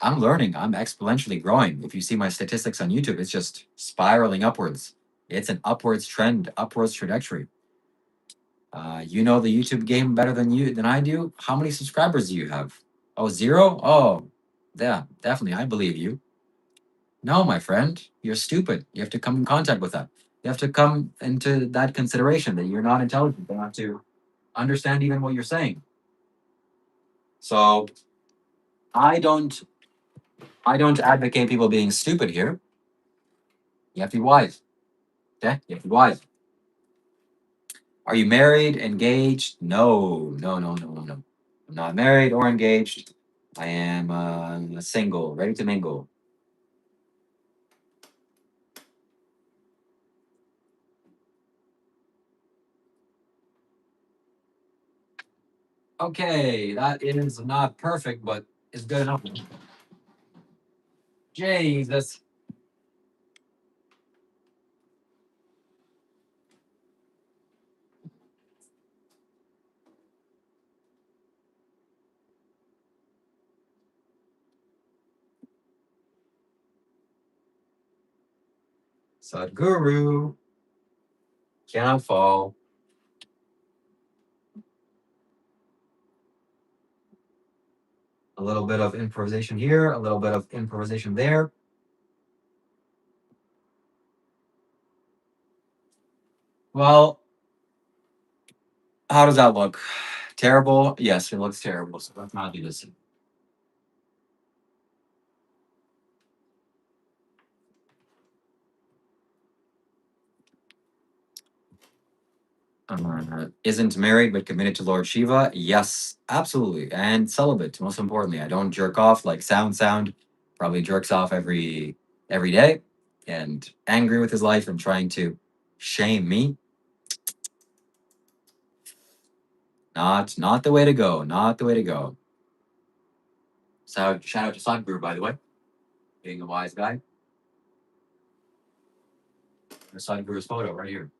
I'm learning, I'm exponentially growing. If you see my statistics on YouTube, it's just spiraling upwards. It's an upwards trend, upwards trajectory. You know the YouTube game better than I do. How many subscribers do you have? Oh, 0? Oh, yeah, definitely. I believe you. No, my friend, you're stupid. You have to come in contact with that. You have to come into that consideration that you're not intelligent enough to understand even what you're saying. So I don't I don't advocate people being stupid here. You have to be wise. Okay? You have to be wise. Are you married, engaged? No, no, no, no, no, no. I'm not married or engaged. I am single, ready to mingle. Okay, that is not perfect, but it's good enough. Jesus. Sadhguru cannot fall. A little bit of improvisation here, a little bit of improvisation there. Well, how does that look? Terrible? Yes, it looks terrible. So let's not do this. Isn't married but committed to Lord Shiva? Yes, absolutely. And celibate, most importantly. I don't jerk off like Sound probably jerks off every day and angry with his life and trying to shame me. Not the way to go. Not the way to go. So shout out to Sadhguru, by the way, being a wise guy. There's Sadhguru's photo right here.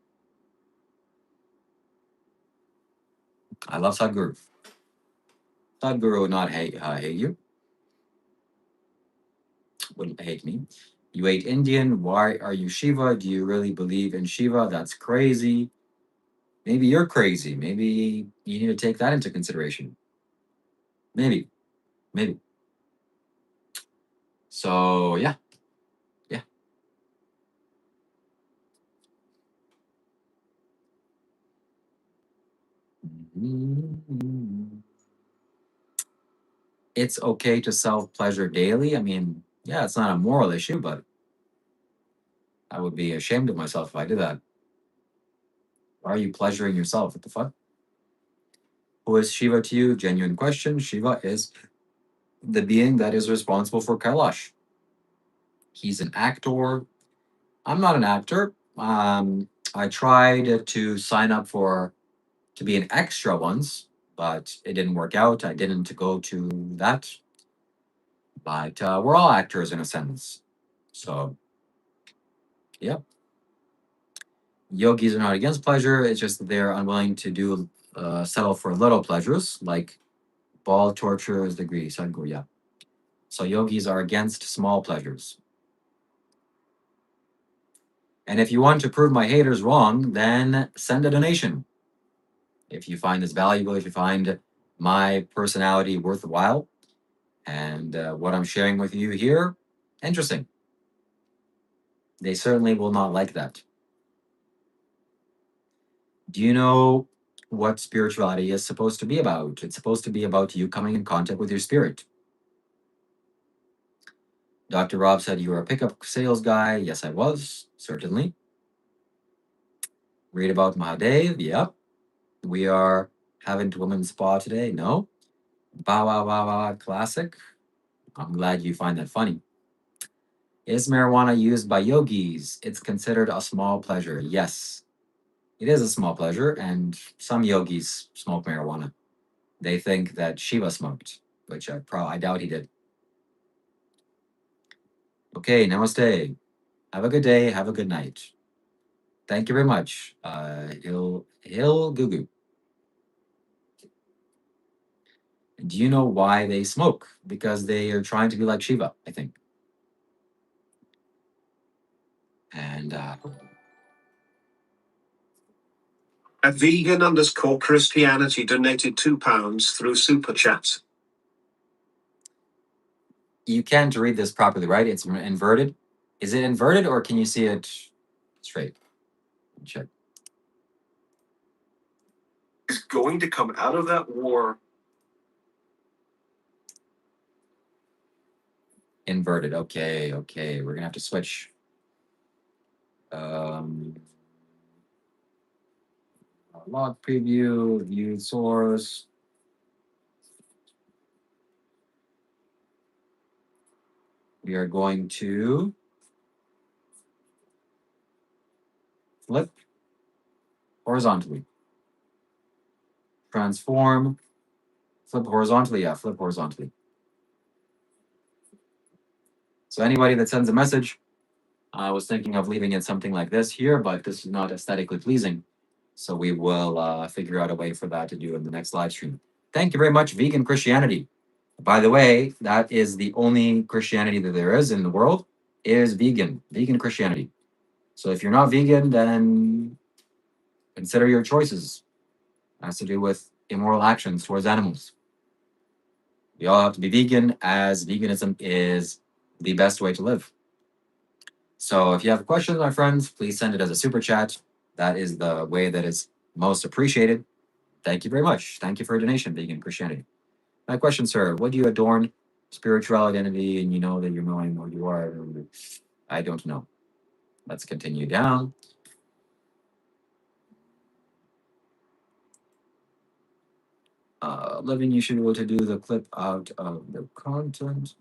I love Sadhguru. Sadhguru would not hate you. Wouldn't hate me. You ate Indian. Why are you Shiva? Do you really believe in Shiva? That's crazy. Maybe you're crazy. Maybe you need to take that into consideration. Maybe. Maybe. So yeah. Yeah. It's okay to self pleasure daily. I mean, yeah, it's not a moral issue, but I would be ashamed of myself if I did that. Why are you pleasuring yourself? What the fuck? Who is Shiva to you? Genuine question. Shiva is the being that is responsible for Kailash. He's an actor. I'm not an actor. I tried to sign up to be an extra once, but it didn't work out. I didn't go to that. But we're all actors in a sense. So, yep. Yogis are not against pleasure. It's just that they're unwilling to do settle for little pleasures like ball torture is degree. Sadhguru, yeah. So yogis are against small pleasures. And if you want to prove my haters wrong, then send a donation. If you find this valuable, if you find my personality worthwhile, and what I'm sharing with you here, interesting. They certainly will not like that. Do you know what spirituality is supposed to be about? It's supposed to be about you coming in contact with your spirit. Dr. Rob said you were a pickup sales guy. Yes, I was, certainly. Read about Mahadev. Yep. We are having to women's spa today. No. Ba ba ba ba classic. I'm glad you find that funny. Is marijuana used by yogis? It's considered a small pleasure. Yes, it is a small pleasure, and some yogis smoke marijuana. They think that Shiva smoked, which I doubt he did. Okay, namaste. Have a good day. Have a good night. Thank you very much. Hill Gugu. Do you know why they smoke? Because they are trying to be like Shiva, I think. And A vegan underscore Christianity donated £2 through Super Chat. you can't read this properly, right? It's inverted. Is it inverted or can you see it straight? Check. Is going to come out of that war. Inverted. Okay. We're gonna have to switch. Log preview, view source. We are going to flip horizontally. Transform. Flip horizontally. Yeah, flip horizontally. So anybody that sends a message, I was thinking of leaving it something like this here, but this is not aesthetically pleasing. So we will figure out a way for that to do in the next live stream. Thank you very much, Vegan Christianity. By the way, that is the only Christianity that there is in the world is vegan Christianity. So if you're not vegan, then consider your choices. It has to do with immoral actions towards animals. We all have to be vegan, as veganism is the best way to live. So if you have questions, my friends, please send it as a super chat. That is the way that is most appreciated. Thank you very much. Thank you for a donation, Vegan Christianity. My question, sir, what do you adorn spiritual identity and you know that you're knowing who you are? I don't know. Let's continue down. Living, you should be able to do the clip out of the content.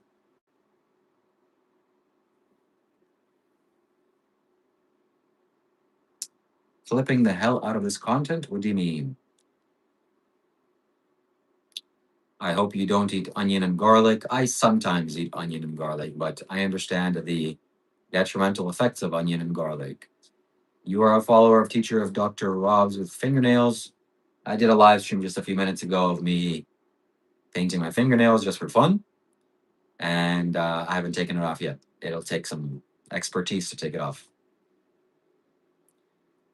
Flipping the hell out of this content? What do you mean? I hope you don't eat onion and garlic. I sometimes eat onion and garlic, but I understand the detrimental effects of onion and garlic. You are a follower of teacher of Dr. Rob's with fingernails. I did a live stream just a few minutes ago of me painting my fingernails just for fun, and I haven't taken it off yet. It'll take some expertise to take it off.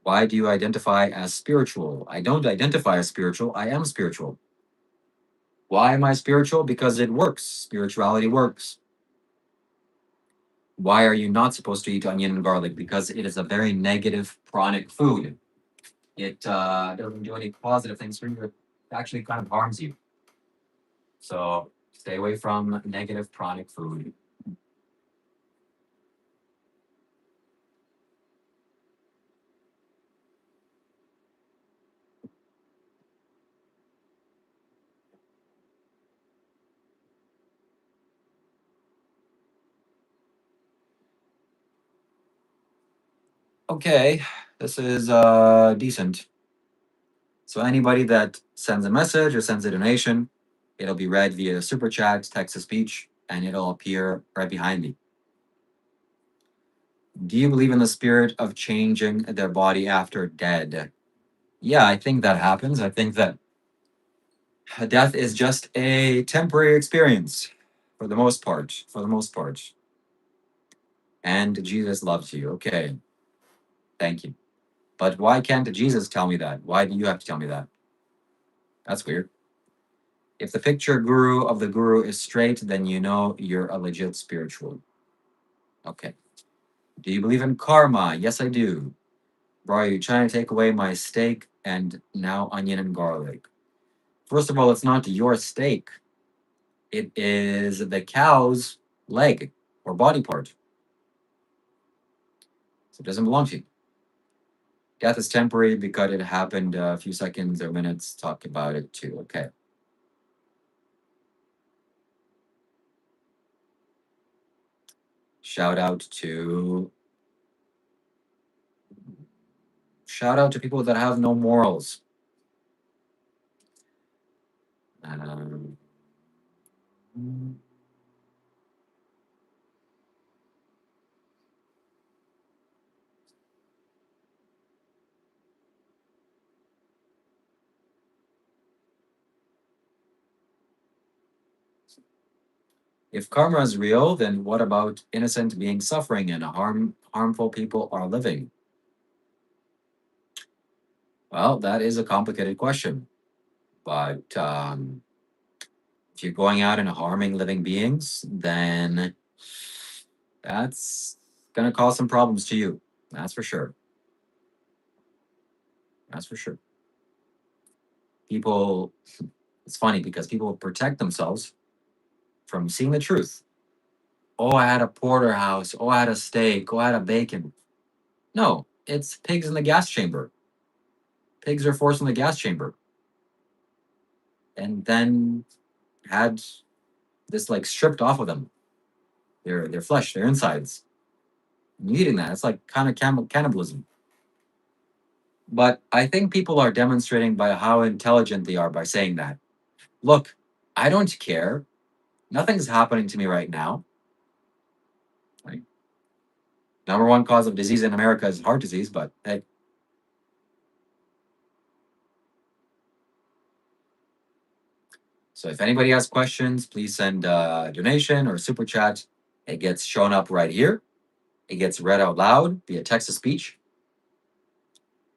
Why do you identify as spiritual? I don't identify as spiritual. I am spiritual. Why am I spiritual? Because it works. Spirituality works. Why are you not supposed to eat onion and garlic? Because it is a very negative pranic food. It doesn't do any positive things for you. It actually kind of harms you. So stay away from negative pranic food. Okay, this is decent. So anybody that sends a message or sends a donation, it'll be read via super chat, text to speech, and it'll appear right behind me. Do you believe in the spirit of changing their body after dead? Yeah, I think that happens. I think that death is just a temporary experience for the most part. For the most part. And Jesus loves you. Okay. Thank you. But why can't Jesus tell me that? Why do you have to tell me that? That's weird. If the picture guru of the guru is straight, then you know you're a legit spiritual. Okay. Do you believe in karma? Yes, I do. Bro, are you trying to take away my steak and now onion and garlic? First of all, it's not your steak. It is the cow's leg or body part. So it doesn't belong to you. Death is temporary because it happened a few seconds or minutes. Talk about it too. Okay. Shout out to people that have no morals. Um, if karma is real, then what about innocent beings suffering and harmful people are living? Well, that is a complicated question. But if you're going out and harming living beings, then that's Gonna cause some problems to you. That's for sure. That's for sure. People, it's funny because people protect themselves from seeing the truth. Oh, I had a porterhouse. Oh, I had a steak. Oh, I had a bacon. No, it's pigs in the gas chamber. Pigs are forced in the gas chamber and then had this like stripped off of them, their flesh, their insides. And eating that, it's like kind of cannibalism. But I think people are demonstrating by how intelligent they are by saying that. Look, I don't care. Nothing's happening to me right now. Right? Number one cause of disease in America is heart disease, but hey. So if anybody has questions, please send a donation or a super chat. It gets shown up right here. It gets read out loud via text to speech.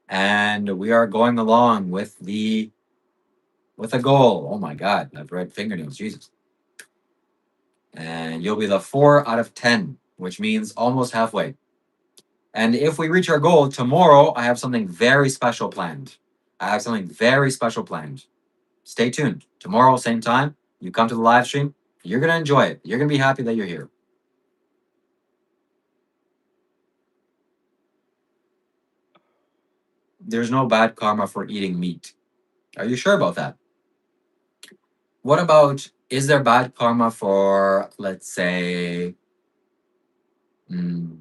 And we are going along with a goal. Oh my God, I've red fingernails, Jesus. And you'll be the 4 out of 10, which means almost halfway. And if we reach our goal tomorrow, I have something very special planned. I have something very special planned. Stay tuned. Tomorrow, same time, you come to the live stream. You're going to enjoy it. You're going to be happy that you're here. There's no bad karma for eating meat. Are you sure about that? What about, is there bad karma for, let's say, mm,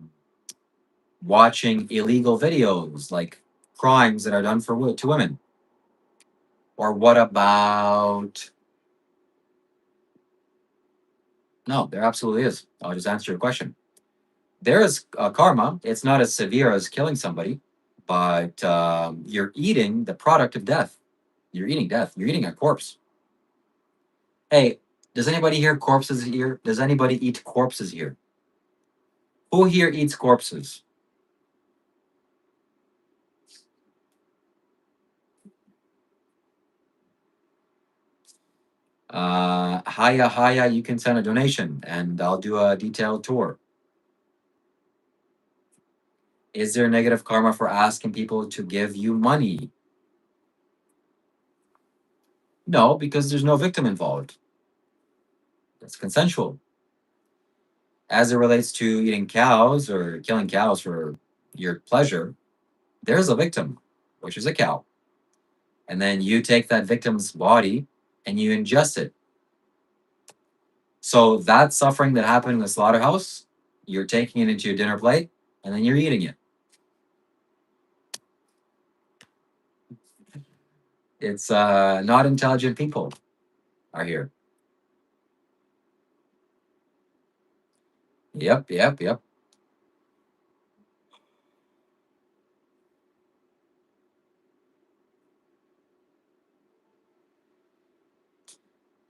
watching illegal videos, like crimes that are done to women? Or what about, no, there absolutely is. I'll just answer your question. There is karma. It's not as severe as killing somebody, but you're eating the product of death. You're eating death. You're eating a corpse. Hey, does anybody hear corpses here? Does anybody eat corpses here? Who here eats corpses? Haya Haya, you can send a donation and I'll do a detailed tour. Is there negative karma for asking people to give you money? No, because there's no victim involved. It's consensual. As it relates to eating cows or killing cows for your pleasure, there's a victim, which is a cow. And then you take that victim's body and you ingest it. So that suffering that happened in the slaughterhouse, you're taking it into your dinner plate and then you're eating it. It's not intelligent people are here. Yep.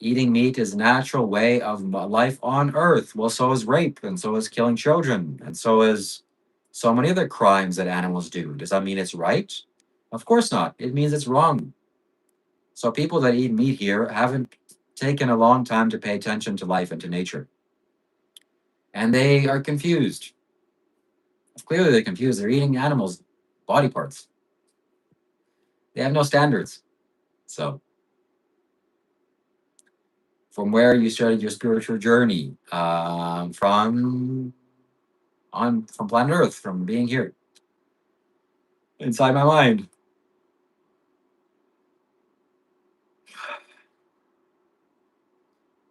Eating meat is a natural way of life on earth. Well, so is rape, and so is killing children, and so is so many other crimes that animals do. Does that mean it's right? Of course not. It means it's wrong. So people that eat meat here haven't taken a long time to pay attention to life and to nature. And they are confused. Clearly they're confused. They're eating animals' body parts. They have no standards. So from where you started your spiritual journey, from planet Earth, from being here inside my mind.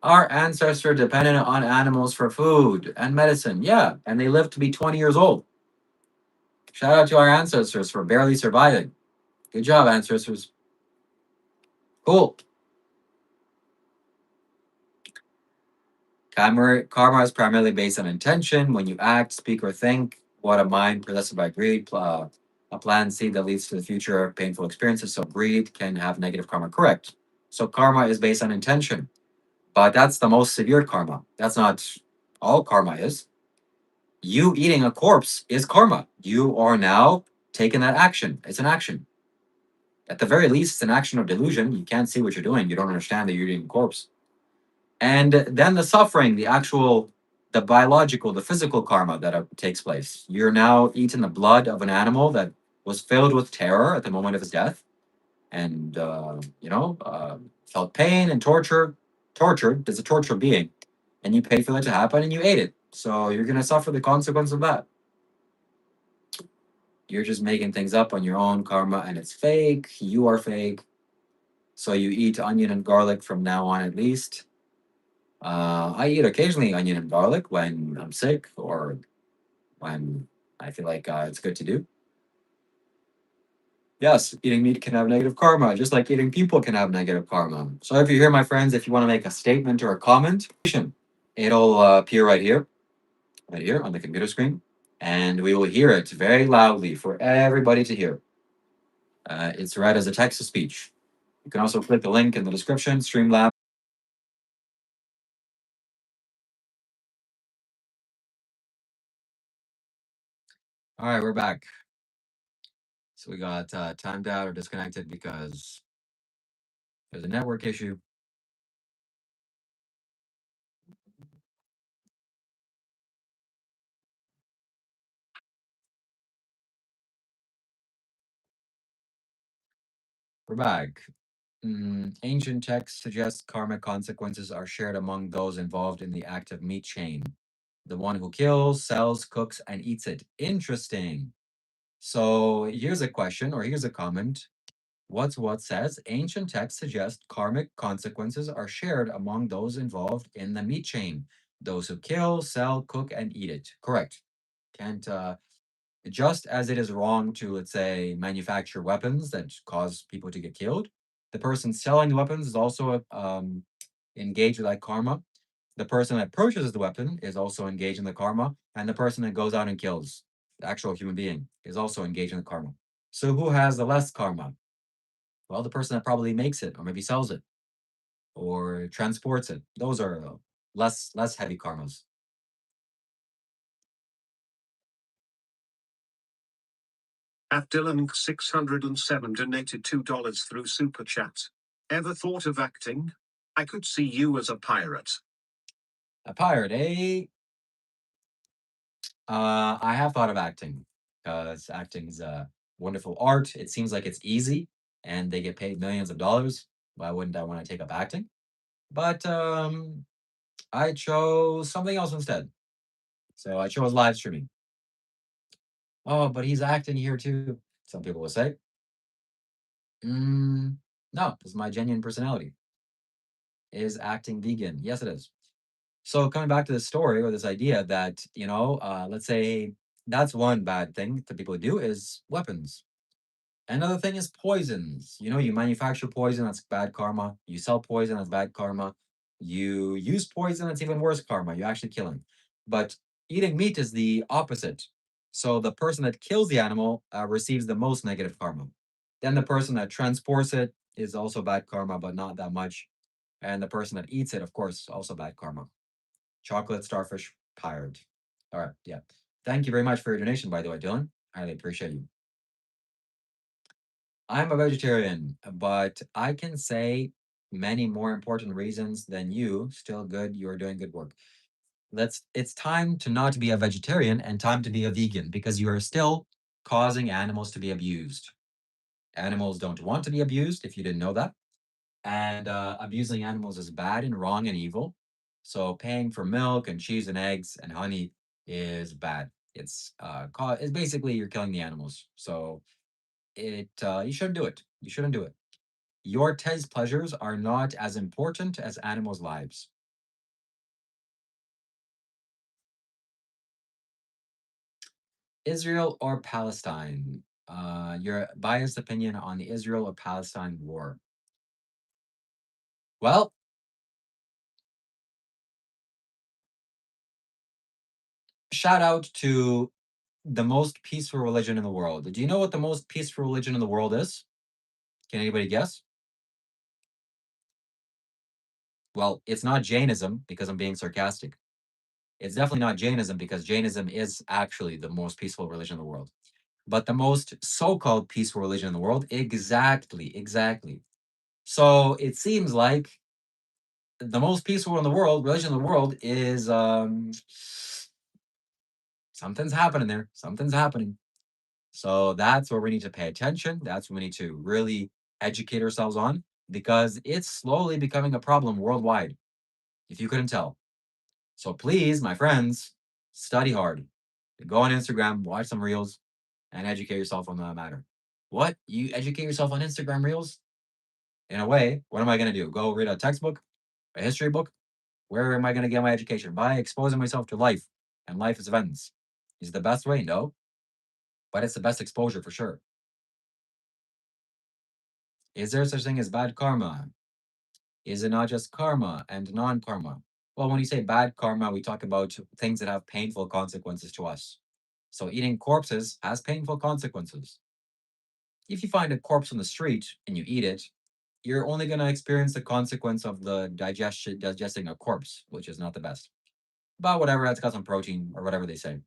Our ancestors depended on animals for food and medicine. Yeah, and they lived to be 20 years old. Shout out to our ancestors for barely surviving. Good job, ancestors. Cool. Karma is primarily based on intention. When you act, speak, or think, what a mind possessed by greed, a planned seed that leads to the future of painful experiences. So greed can have negative karma. Correct. So karma is based on intention, but that's the most severe karma. That's not all karma is. You eating a corpse is karma. You are now taking that action. It's an action. At the very least, it's an action of delusion. You can't see what you're doing. You don't understand that you're eating a corpse. And then the suffering, the actual the biological, the physical karma that takes place. You're now eating the blood of an animal that was filled with terror at the moment of his death, and felt pain and torture. Tortured is a torture being, and you paid for that to happen, and you ate it. So you're gonna suffer the consequence of that. You're just making things up on your own karma, and it's fake. You are fake. So you eat onion and garlic from now on, at least. I eat occasionally onion and garlic when I'm sick or when I feel like it's good to do. Yes, eating meat can have negative karma, just like eating people can have negative karma. So if you're here, my friends, if you want to make a statement or a comment, it'll appear right here on the computer screen, and we will hear it very loudly for everybody to hear. It's read as a text to speech. You can also click the link in the description, Streamlabs. All right, we're back. So we got timed out or disconnected because there's a network issue. We're back. Ancient texts suggest karmic consequences are shared among those involved in the active meat chain. The one who kills, sells, cooks, and eats it. Interesting. So here's a question, or here's a comment. What says ancient texts suggest karmic consequences are shared among those involved in the meat chain. Those who kill, sell, cook, and eat it. Correct. Can't just as it is wrong to, let's say, manufacture weapons that cause people to get killed, the person selling the weapons is also engaged with that karma. The person that purchases the weapon is also engaged in the karma, and the person that goes out and kills the actual human being is also engaged in the karma. So who has the less karma? Well, the person that probably makes it, or maybe sells it, or transports it. Those are less heavy karmas. At Dylan 607 donated $2 through Super Chat. Ever thought of acting? I could see you as a pirate. A pirate, eh? I have thought of acting because acting is a wonderful art. It seems like it's easy, and they get paid millions of dollars. Why wouldn't I want to take up acting? But I chose something else instead. So I chose live streaming. Oh, but he's acting here too. Some people will say. Mm, no, this is my genuine personality. Is acting vegan? Yes, it is. So coming back to this story or this idea that, let's say that's one bad thing that people do is weapons. Another thing is poisons. You manufacture poison, that's bad karma. You sell poison, that's bad karma. You use poison, that's even worse karma. You're actually killing. But eating meat is the opposite. So the person that kills the animal receives the most negative karma. Then the person that transports it is also bad karma, but not that much. And the person that eats it, of course, also bad karma. Chocolate, starfish, pirate. All right, yeah. Thank you very much for your donation, by the way, Dylan. Highly appreciate you. I'm a vegetarian, but I can say many more important reasons than you. Still good. You're doing good work. It's time to not be a vegetarian and time to be a vegan because you are still causing animals to be abused. Animals don't want to be abused, if you didn't know that. And abusing animals is bad and wrong and evil. So paying for milk and cheese and eggs and honey is bad. It's basically you're killing the animals. So you shouldn't do it. You shouldn't do it. Your taste pleasures are not as important as animals' lives. Israel or Palestine? Your biased opinion on the Israel or Palestine war? Well, shout out to the most peaceful religion in the world. Do you know what the most peaceful religion in the world is? Can anybody guess? Well, it's not Jainism because I'm being sarcastic. It's definitely not Jainism because Jainism is actually the most peaceful religion in the world. But the most so-called peaceful religion in the world, exactly. So it seems like the most peaceful in the world, religion in the world is something's happening there. Something's happening. So that's where we need to pay attention. That's what we need to really educate ourselves on because it's slowly becoming a problem worldwide, if you couldn't tell. So please, my friends, study hard. Go on Instagram, watch some reels, and educate yourself on that matter. What? You educate yourself on Instagram reels? In a way, what am I going to do? Go read a textbook, a history book? Where am I going to get my education? By exposing myself to life and life's events. Is it the best way? No. But it's the best exposure for sure. Is there such thing as bad karma? Is it not just karma and non karma? Well, when you say bad karma, we talk about things that have painful consequences to us. So eating corpses has painful consequences. If you find a corpse on the street and you eat it, you're only going to experience the consequence of the digesting a corpse, which is not the best. But whatever, that's got some protein or whatever they say.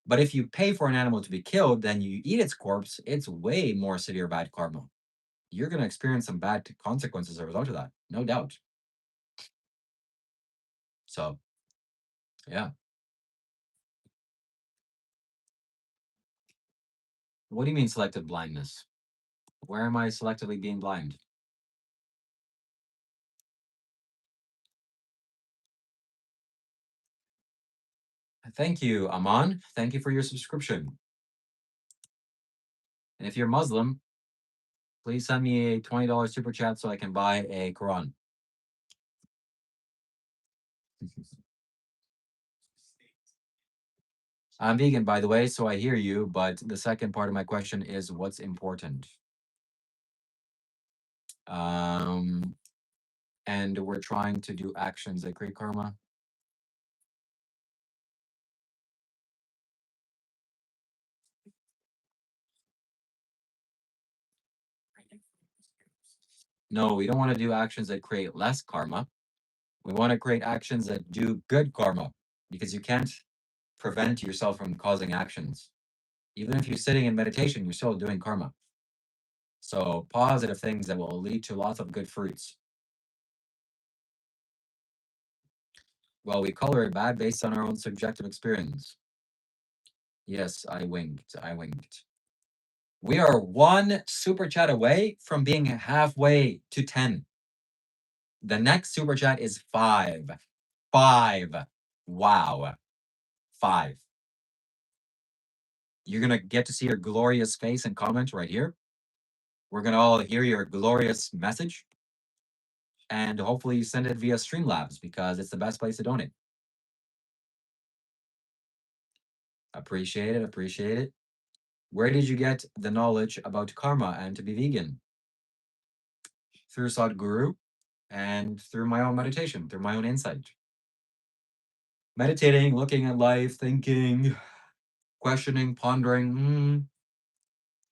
But if you pay for an animal to be killed, then you eat its corpse, it's way more severe bad karma. You're going to experience some bad consequences as a result of that, no doubt. So, yeah. What do you mean selective blindness? Where am I selectively being blind? Thank you, Aman. Thank you for your subscription. And if you're Muslim, please send me a $20 super chat so I can buy a Quran. I'm vegan, by the way, so I hear you, but the second part of my question is what's important? And we're trying to do actions that create karma. No, we don't want to do actions that create less karma. We want to create actions that do good karma because you can't prevent yourself from causing actions. Even if you're sitting in meditation, you're still doing karma. So positive things that will lead to lots of good fruits. Well, we color it bad based on our own subjective experience. Yes, I winked. I winked. We are one super chat away from being halfway to 10. The next super chat is 5. 5. Wow. 5. You're going to get to see your glorious face and comment right here. We're going to all hear your glorious message. And hopefully you send it via Streamlabs because it's the best place to donate. Appreciate it. Appreciate it. Where did you get the knowledge about karma and to be vegan? Through Sadhguru and through my own meditation, through my own insight. Meditating, looking at life, thinking, questioning, pondering,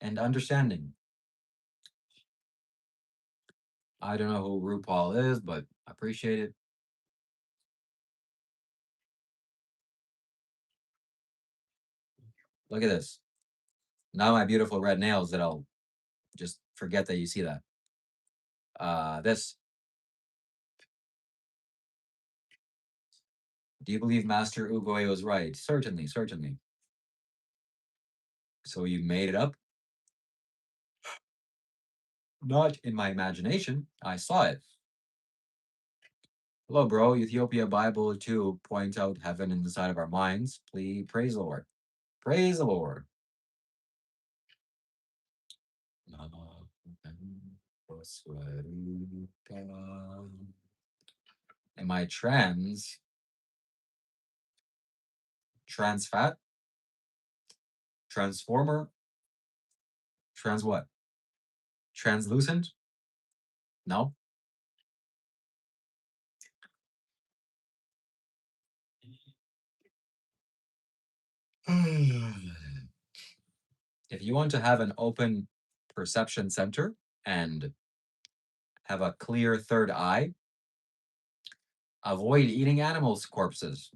and understanding. I don't know who RuPaul is, but I appreciate it. Look at this. Now my beautiful red nails that I'll just forget that you see that. This. Do you believe Master Ugoy was right? Certainly, certainly. So you made it up? Not in my imagination. I saw it. Hello, bro. Ethiopia Bible 2 point out heaven inside of our minds. Please praise the Lord. Praise the Lord. Am I trans? Trans fat? Transformer? Trans what? Translucent? No. If you want to have an open perception center and have a clear third eye, avoid eating animals' corpses.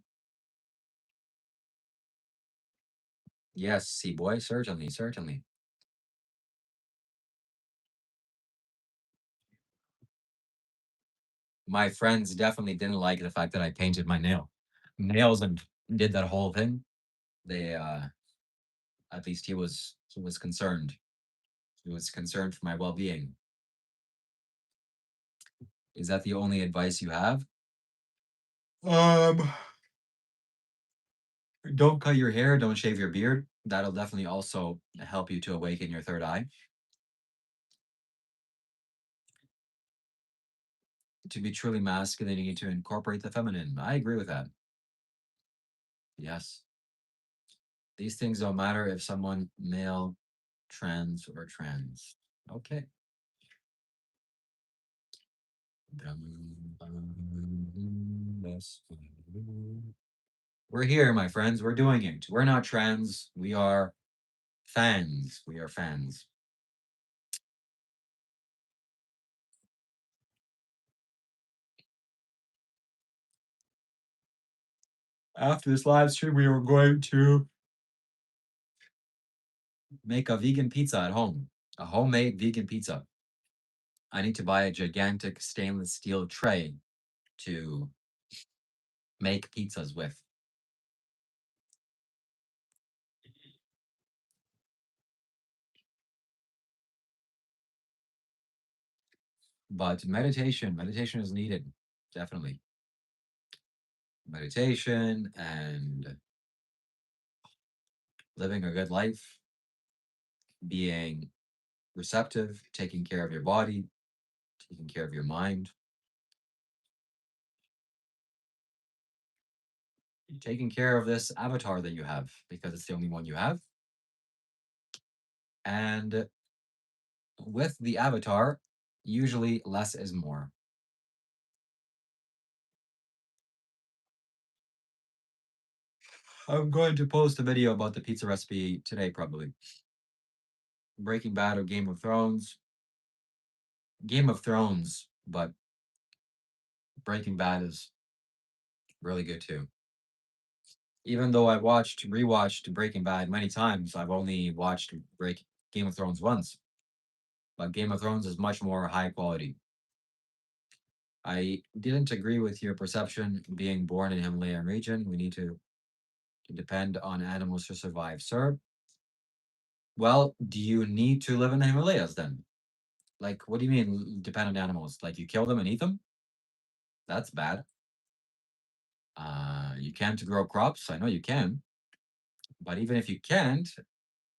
Yes, see boy, certainly, certainly. My friends definitely didn't like the fact that I painted my nails and did that whole thing. They at least he was concerned. He was concerned for my well-being. Is that the only advice you have? Um, don't cut your hair, don't shave your beard. That'll definitely also help you to awaken your third eye. To be truly masculine, you need to incorporate the feminine. I agree with that. Yes. These things don't matter if someone male, trans, or trans. Okay. We're here, my friends. We're doing it. We're not trans. We are fans. We are fans. After this live stream, we are going to make a vegan pizza at home, a homemade vegan pizza. I need to buy a gigantic stainless steel tray to make pizzas with. But meditation is needed, definitely. Meditation and living a good life, being receptive, taking care of your body, taking care of your mind, taking care of this avatar that you have because it's the only one you have. And with the avatar, usually less is more. I'm going to post a video about the pizza recipe today, probably. Breaking Bad or Game of Thrones. Game of Thrones, but Breaking Bad is really good too. Even though I rewatched Breaking Bad many times, I've only watched Game of Thrones once. But Game of Thrones is much more high quality. I didn't agree with your perception being born in Himalayan region. We need to depend on animals to survive, sir. Well, do you need to live in the Himalayas then? Like, what do you mean depend on animals? Like you kill them and eat them? That's bad. You can't grow crops. I know you can, but even if you can't,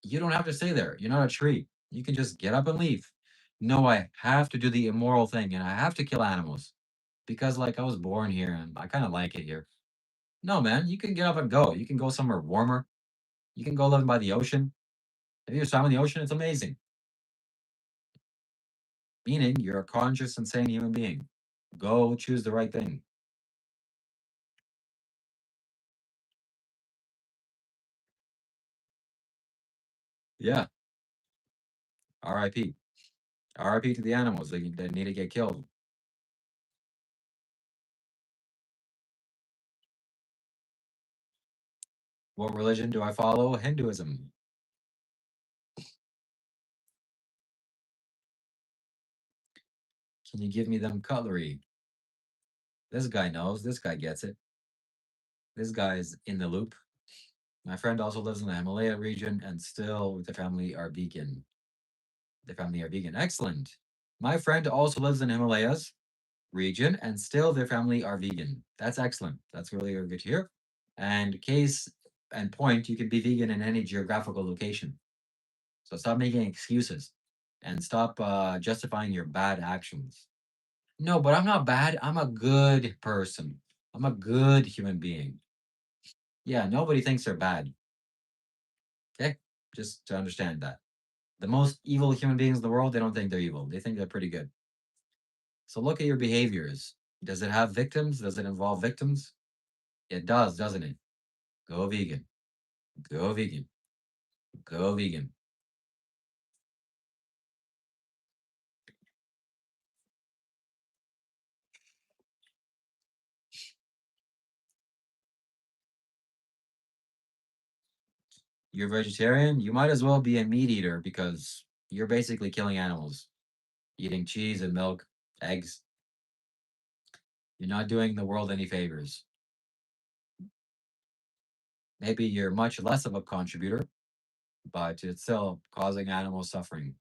you don't have to stay there. You're not a tree. You can just get up and leave. No, I have to do the immoral thing and I have to kill animals because, like, I was born here and I kind of like it here. No, man, you can get up and go. You can go somewhere warmer. You can go live by the ocean. Have you swam in the ocean? It's amazing. Meaning you're a conscious and sane human being. Go choose the right thing. Yeah. RIP. RIP to the animals that need to get killed. What religion do I follow? Hinduism. Can you give me them cutlery? This guy knows. This guy gets it. This guy is in the loop. My friend also lives in the Himalaya region and still the family are vegan. The family are vegan. Excellent. My friend also lives in Himalayas region and still their family are vegan. That's excellent. That's really good to hear. And case and point, you can be vegan in any geographical location. So stop making excuses and stop justifying your bad actions. No, but I'm not bad. I'm a good person. I'm a good human being. Yeah, nobody thinks they're bad. Okay? Just to understand that. The most evil human beings in the world, they don't think they're evil. They think they're pretty good. So look at your behaviors. Does it have victims? Does it involve victims? It does, doesn't it? Go vegan. Go vegan. Go vegan. You're vegetarian, you might as well be a meat eater because you're basically killing animals, eating cheese and milk, eggs. You're not doing the world any favors. Maybe you're much less of a contributor, but it's still causing animal suffering.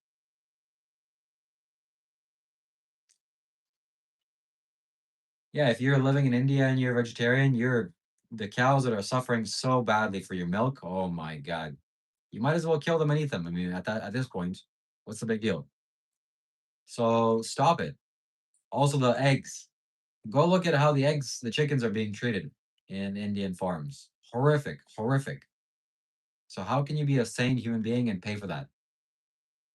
Yeah, if you're living in India and you're a vegetarian, you're the cows that are suffering so badly for your milk. Oh my God. You might as well kill them and eat them. I mean, at this point, what's the big deal? So stop it. Also, the eggs. Go look at how the chickens are being treated in Indian farms. Horrific, horrific. So how can you be a sane human being and pay for that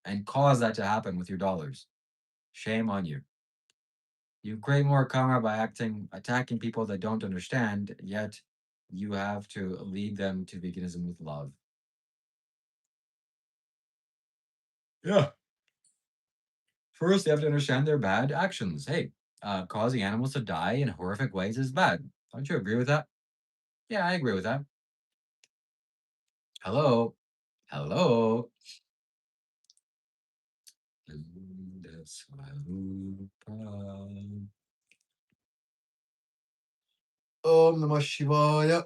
and cause that to happen with your dollars? Shame on you. You create more karma by attacking people that don't understand, yet you have to lead them to veganism with love. Yeah. First, you have to understand their bad actions. Hey, causing animals to die in horrific ways is bad. Don't you agree with that? Yeah, I agree with that. Hello? Hello? Om Namah Shivaya.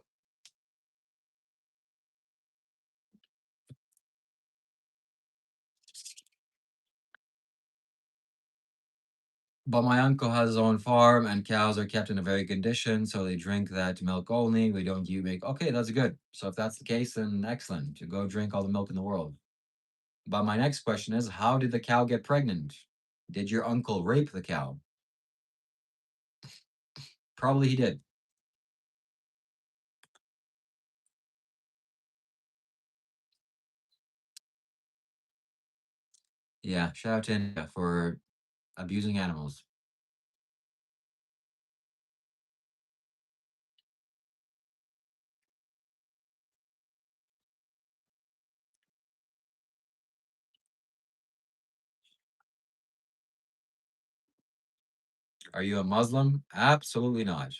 But my uncle has his own farm, and cows are kept in a very good condition, so they drink that milk only. We don't you make okay, that's good. So if that's the case, then excellent. You go drink all the milk in the world. But my next question is, how did the cow get pregnant? Did your uncle rape the cow? Probably he did. Yeah, shout out to India for abusing animals. Are you a Muslim? Absolutely not.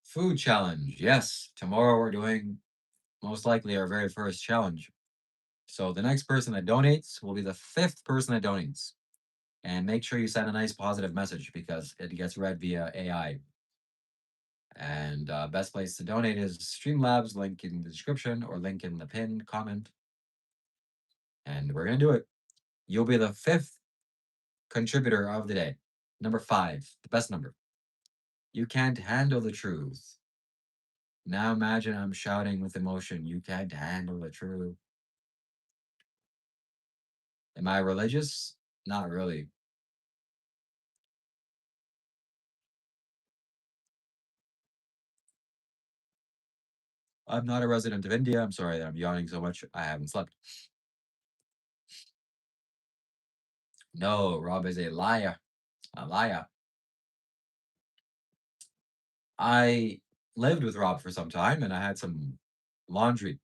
Food challenge. Yes, tomorrow we're doing most likely our very first challenge. So the next person that donates will be the fifth person that donates. And make sure you send a nice positive message because it gets read via AI. And best place to donate is Streamlabs, link in the description or link in the pinned comment. And we're going to do it. You'll be the fifth contributor of the day. Number 5, the best number. You can't handle the truth. Now imagine I'm shouting with emotion. You can't handle the truth. Am I religious? Not really. I'm not a resident of India. I'm sorry that I'm yawning so much. I haven't slept. No, Rob is a liar. A liar. I lived with Rob for some time and I had some laundry.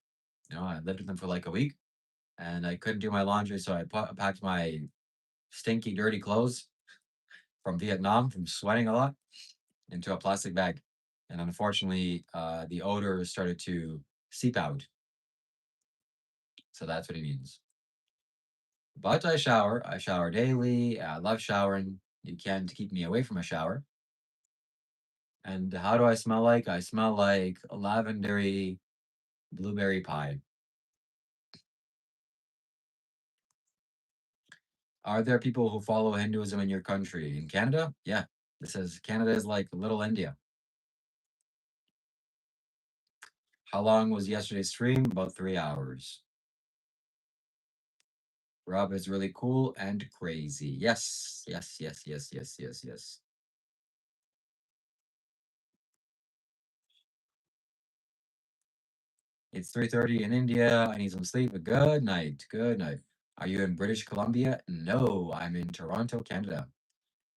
I lived with him for like a week and I couldn't do my laundry. So I packed my stinky, dirty clothes from Vietnam from sweating a lot into a plastic bag. And unfortunately, the odor started to seep out. So that's what it means. But I shower. I shower daily. I love showering. You can't keep me away from a shower. And how do I smell like? I smell like a lavendery blueberry pie. Are there people who follow Hinduism in your country? In Canada? Yeah. This says Canada is like little India. How long was yesterday's stream? About 3 hours. Rob is really cool and crazy. Yes, yes, yes, yes, yes, yes, yes. It's 3:30 in India. I need some sleep. Good night. Good night. Are you in British Columbia? No, I'm in Toronto, Canada.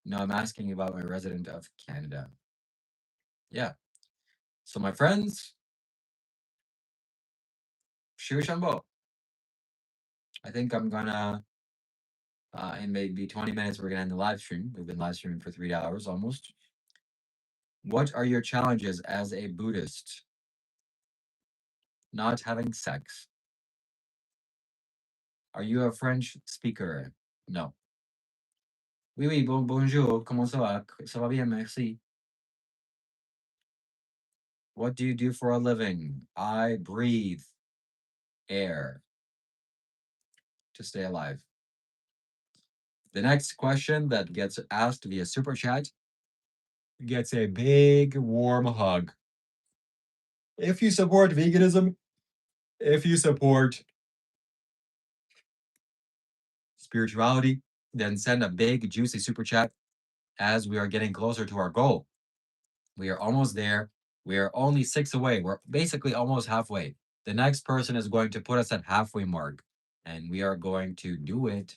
No, I'm asking about my resident of Canada. Yeah. So my friends, Shiva Shambho. I think I'm gonna in maybe 20 minutes we're gonna end the live stream. We've been live streaming for 3 hours almost. What are your challenges as a Buddhist? Not having sex. Are you a French speaker? No. Oui, oui, bonjour. Comment ça va? Ça va bien, merci. What do you do for a living? I breathe air to stay alive. The next question that gets asked via super chat gets a big warm hug. If you support veganism, if you support spirituality, then send a big juicy super chat as we are getting closer to our goal. We are almost there. We are only 6 away. We're basically almost halfway. The next person is going to put us at halfway mark, and we are going to do it.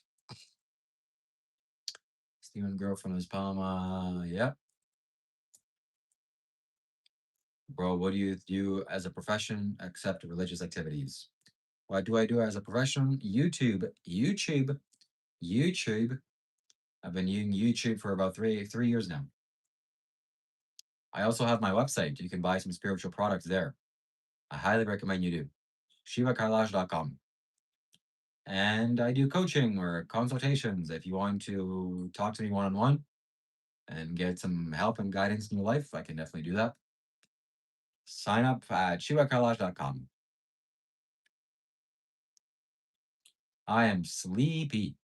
Steven Girl from Las Palmas. Yep. Bro, what do you do as a profession except religious activities? What do I do as a profession? YouTube. I've been using YouTube for about three years now. I also have my website. You can buy some spiritual products there. I highly recommend you do. ShivaKailash.com. And I do coaching or consultations if you want to talk to me one on one and get some help and guidance in your life. I can definitely do that. Sign up at ShivaKailash.com. I am sleepy.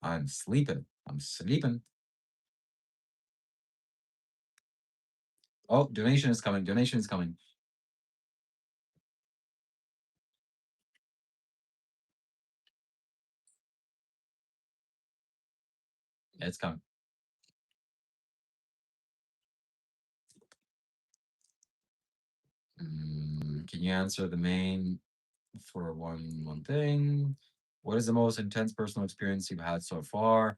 I'm sleeping. I'm sleeping. Oh, donation is coming. Donation is coming. It's coming. Can you answer the main for one thing? What is the most intense personal experience you've had so far?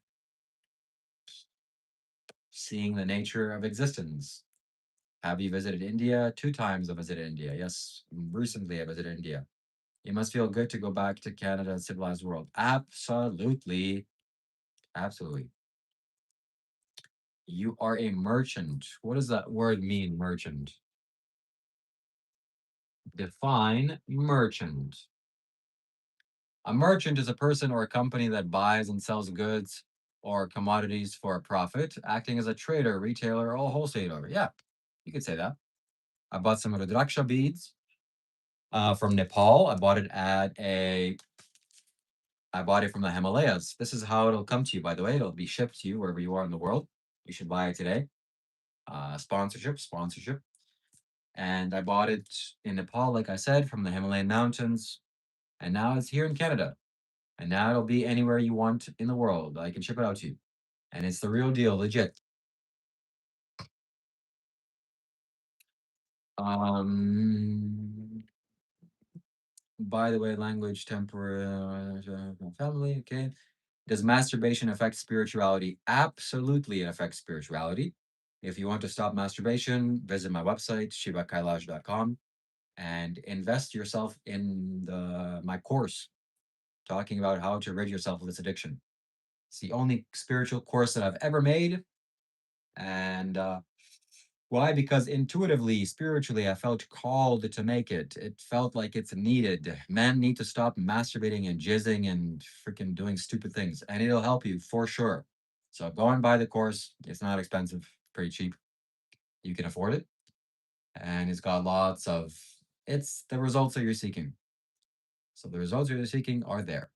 Seeing the nature of existence. Have you visited India? 2 times I visited India. Yes, recently I visited India. It must feel good to go back to Canada and civilized world. Absolutely. Absolutely. You are a merchant. What does that word mean, merchant? Define merchant. A merchant is a person or a company that buys and sells goods or commodities for a profit, acting as a trader, retailer, or wholesaler. Yeah, you could say that. I bought some Rudraksha beads from Nepal. I bought it from the Himalayas. This is how it'll come to you, by the way. It'll be shipped to you wherever you are in the world. You should buy it today. Sponsorship. And I bought it in Nepal, like I said, from the Himalayan mountains. And now it's here in Canada. And now it'll be anywhere you want in the world. I can ship it out to you. And it's the real deal, legit. Um, by the way, language, temper, family, okay. Does masturbation affect spirituality? Absolutely, it affects spirituality. If you want to stop masturbation, visit my website, shivakailash.com, and invest yourself in my course talking about how to rid yourself of this addiction. It's the only spiritual course that I've ever made. And why? Because intuitively, spiritually, I felt called to make it. It felt like it's needed. Men need to stop masturbating and jizzing and freaking doing stupid things, and it'll help you for sure. So go and buy the course. It's not expensive, pretty cheap. You can afford it, and it's got lots of. It's the results that you're seeking. So the results you're seeking are there.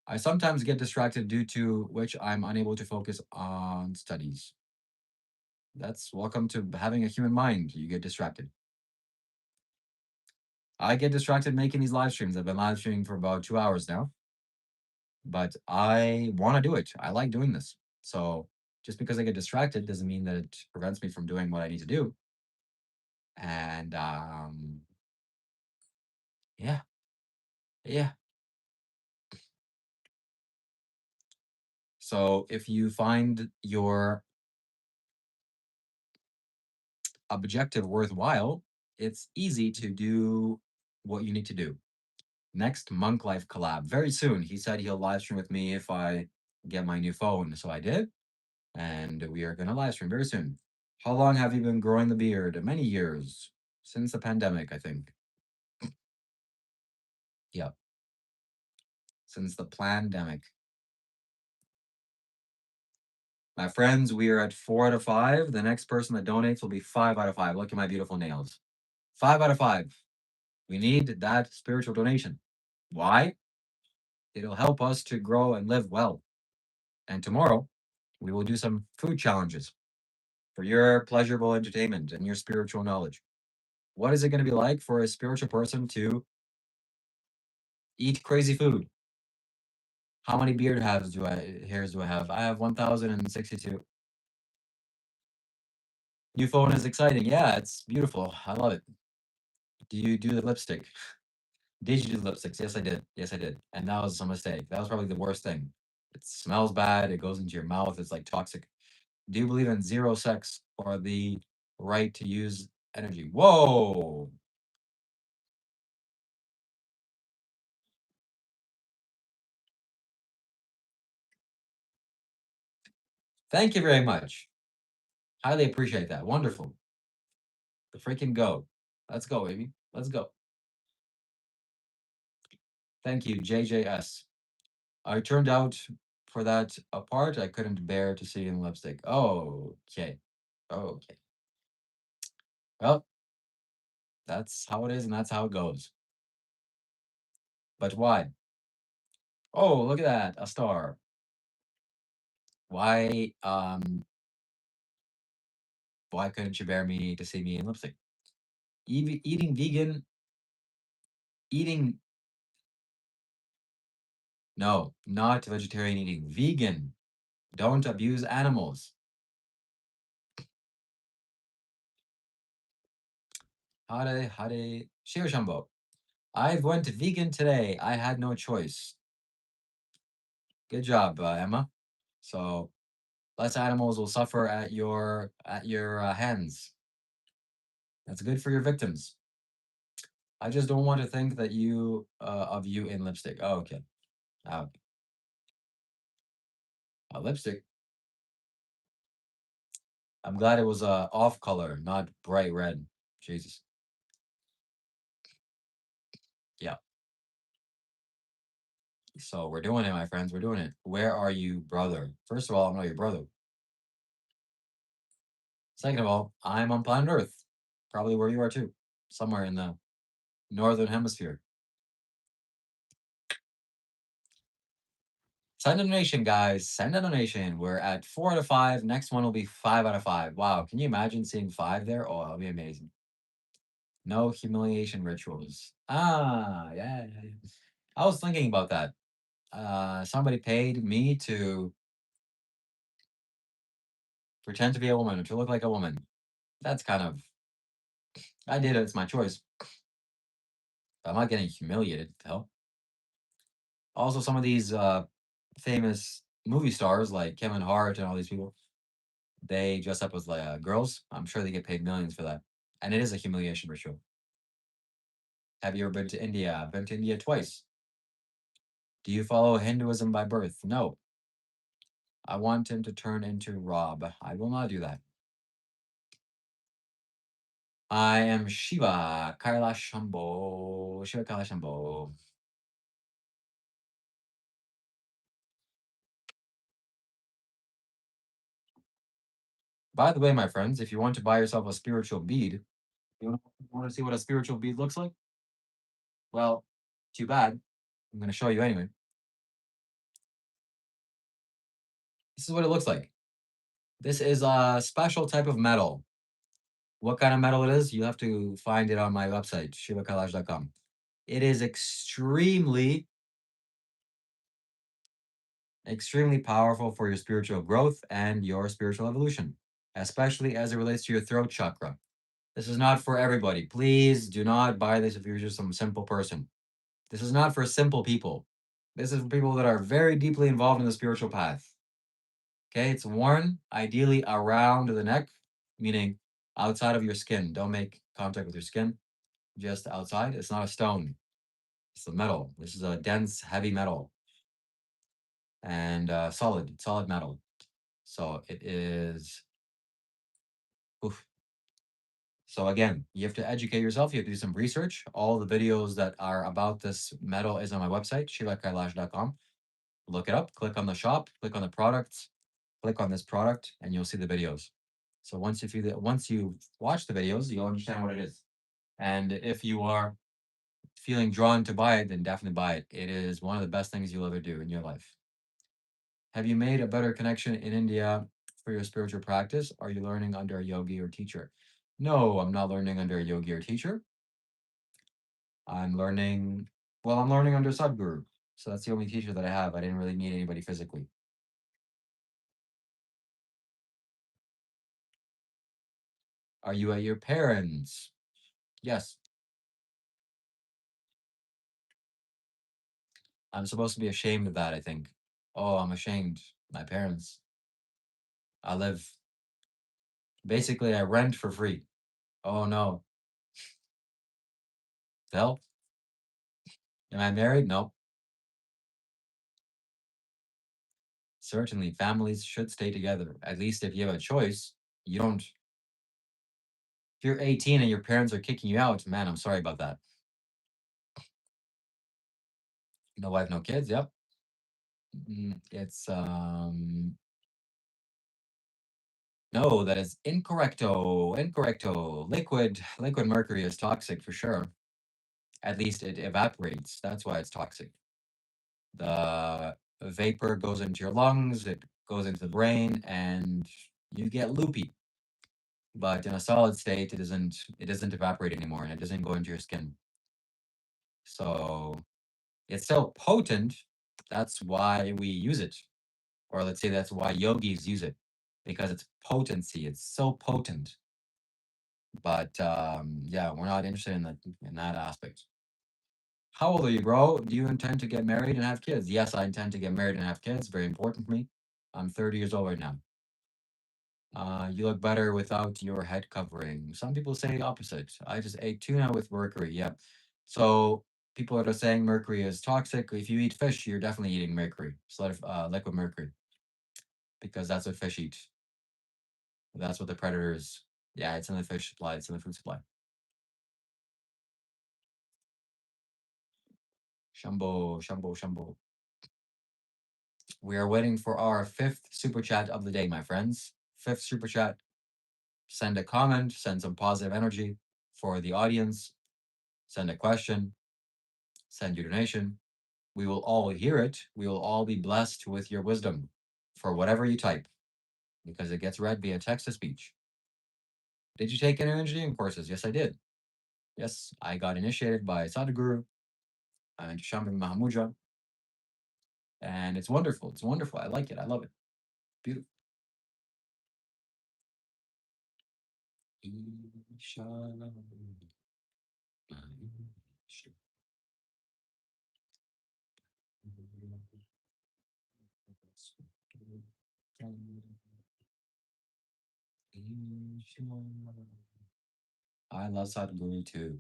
I sometimes get distracted due to which I'm unable to focus on studies. That's welcome to having a human mind. You get distracted. I get distracted making these live streams. I've been live streaming for about 2 hours now, but I want to do it. I like doing this. So just because I get distracted doesn't mean that it prevents me from doing what I need to do. And yeah, yeah. So if you find your objective worthwhile, it's easy to do what you need to do. Next Monk Life collab very soon. He said he'll live stream with me if I get my new phone. So I did. And we are going to live stream very soon. How long have you been growing the beard? Many years. Since the pandemic, I think. Yeah. since the pandemic. My friends, we are at 4 out of 5. The next person that donates will be 5 out of 5. Look at my beautiful nails. 5 out of 5. We need that spiritual donation. Why? It'll help us to grow and live well. And tomorrow, we will do some food challenges for your pleasurable entertainment and your spiritual knowledge. What is it going to be like for a spiritual person to eat crazy food? How many hairs do I have? I have 1,062. New phone is exciting. Yeah, it's beautiful. I love it. Do you do the lipstick? Did you do the lipsticks? Yes, I did. Yes, I did. And that was a mistake. That was probably the worst thing. It smells bad. It goes into your mouth. It's like toxic. Do you believe in zero sex or the right to use energy? Whoa. Thank you very much. Highly appreciate that. Wonderful. The freaking go. Let's go, baby. Let's go. Thank you, JJS. I turned out for that apart. I couldn't bear to see in lipstick. Okay. Okay. Well, that's how it is and that's how it goes. But why? Oh, look at that. A star. Why why couldn't you bear me to see me in lipstick? Eating vegan, eating no, not vegetarian eating, vegan. Don't abuse animals. Hare, Shiva Shambho. I went vegan today. I had no choice. Good job, Emma. So less animals will suffer at your hands. That's good for your victims. I just don't want to think that of you in lipstick. Oh, okay. Oh, a lipstick. I'm glad it was off color, not bright red. Jesus. Yeah. So we're doing it, my friends. We're doing it. Where are you, brother? First of all, I'm not your brother. Second of all, I'm on planet Earth. Probably where you are too. Somewhere in the northern hemisphere. Send a donation, guys. Send a donation. We're at 4 out of 5. Next one will be 5 out of 5. Wow. Can you imagine seeing 5 there? Oh, that'll be amazing. No humiliation rituals. Yeah. I was thinking about that. Somebody paid me to pretend to be a woman or to look like a woman. That's kind of, I did it. It's my choice. But I'm not getting humiliated. Hell. Also, some of these famous movie stars like Kevin Hart and all these people, they dress up as like girls. I'm sure they get paid millions for that. And it is a humiliation ritual. Have you ever been to India? I've been to India twice. Do you follow Hinduism by birth? No. I want him to turn into Rob. I will not do that. I am Shiva, Kailash Shambho, Shiva Kailash Shambho. By the way, my friends, if you want to buy yourself a spiritual bead, you want to see what a spiritual bead looks like? Well, too bad. I'm going to show you anyway. This is what it looks like. This is a special type of metal. What kind of metal it is, you have to find it on my website, shivakailash.com. It is extremely powerful for your spiritual growth and your spiritual evolution, especially as it relates to your throat chakra. This is not for everybody. Please do not buy this if you're just some simple person. This is not for simple people. This is for people that are very deeply involved in the spiritual path. Okay, it's worn ideally around the neck, meaning outside of your skin. Don't make contact with your skin, just outside. It's not a stone, it's a metal. This is a dense, heavy metal and solid metal. So it is, oof, So again, you have to educate yourself. You have to do some research. All the videos that are about this metal is on my website, shivakailash.com. Look it up, click on the shop, click on the products, click on this product, and you'll see the videos. So once you watch the videos, you'll understand what it is. And if you are feeling drawn to buy it, then definitely buy it. It is one of the best things you'll ever do in your life. Have you made a better connection in India for your spiritual practice? Are you learning under a yogi or teacher? No, I'm not learning under a yogi or teacher. I'm learning, I'm learning under Sadhguru. So that's the only teacher that I have. I didn't really meet anybody physically. Are you at your parents'? Yes. I'm supposed to be ashamed of that, I think. Oh, I'm ashamed. My parents. I live. Basically, I rent for free. Oh no. Help? Am I married? No. Certainly, families should stay together. At least if you have a choice, you don't. If you're 18 and your parents are kicking you out, man, I'm sorry about that. No wife, no kids. Yep. It's no, that is incorrecto. Incorrecto. Liquid mercury is toxic for sure. At least it evaporates. That's why it's toxic. The vapor goes into your lungs, it goes into the brain, and you get loopy. But in a solid state, it doesn't evaporate anymore and it doesn't go into your skin. So it's so potent. That's why we use it. Or let's say that's why yogis use it. Because it's potency. It's so potent. But yeah, we're not interested in that aspect. How old are you, bro? Do you intend to get married and have kids? Yes, I intend to get married and have kids. Very important for me. I'm 30 years old right now. You look better without your head covering. Some people say opposite. I just ate tuna with mercury. Yeah. So people that are saying mercury is toxic, if you eat fish, you're definitely eating mercury. It's liquid mercury because that's what fish eat. That's what the predators. Yeah, it's in the fish supply. It's in the food supply. Shambho, Shambho, Shambho. We are waiting for our fifth super chat of the day, my friends. Fifth super chat. Send a comment, send some positive energy for the audience, send a question, send your donation. We will all hear it. We will all be blessed with your wisdom for whatever you type because it gets read via text to speech. Did you take any engineering courses? Yes, I did. Yes, I got initiated by Sadhguru and Shambho Mahamuja. And it's wonderful. It's wonderful. I like it. I love it. Beautiful. I love Sadhguru too.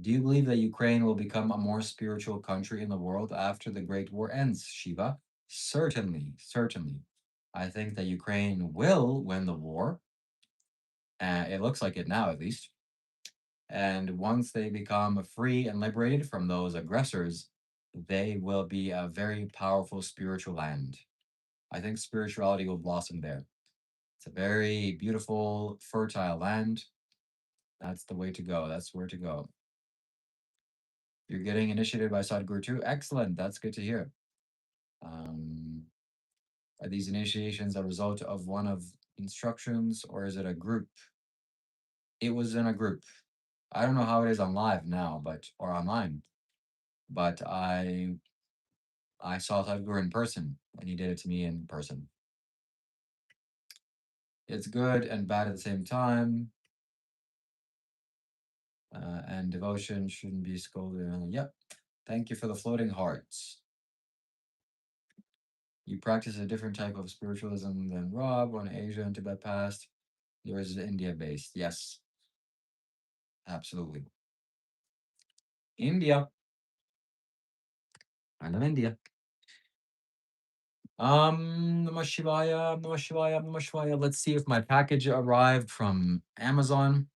Do you believe that Ukraine will become a more spiritual country in the world after the Great War ends, Shiva? Certainly, certainly. I think that Ukraine will win the war. It looks like it now, at least. And once they become free and liberated from those aggressors, they will be a very powerful spiritual land. I think spirituality will blossom there. It's a very beautiful, fertile land. That's the way to go. That's where to go. You're getting initiated by Sadhguru too. Excellent. That's good to hear. Um, are these initiations a result of one of instructions or is it a group? It was in a group. I don't know how it is on live now, or online, but I saw Sadhguru in person and he did it to me in person. It's good and bad at the same time. And devotion shouldn't be scolded. Yep. Thank you for the floating hearts. You practice a different type of spiritualism than Rob on Asia and Tibet past. Yours is India based. Yes, absolutely. India. I love India. Namah Shivaya, Namah Shivaya, Namah Shivaya. Let's see if my package arrived from Amazon.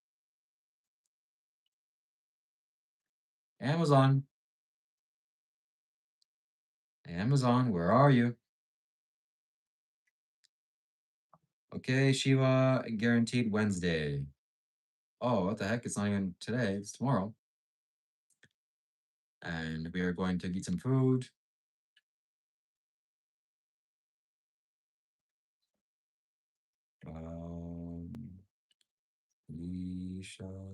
Amazon. Amazon, where are you? Okay, Shiva, guaranteed Wednesday. Oh, what the heck? It's not even today, it's tomorrow. And we are going to get some food. Um, we shall...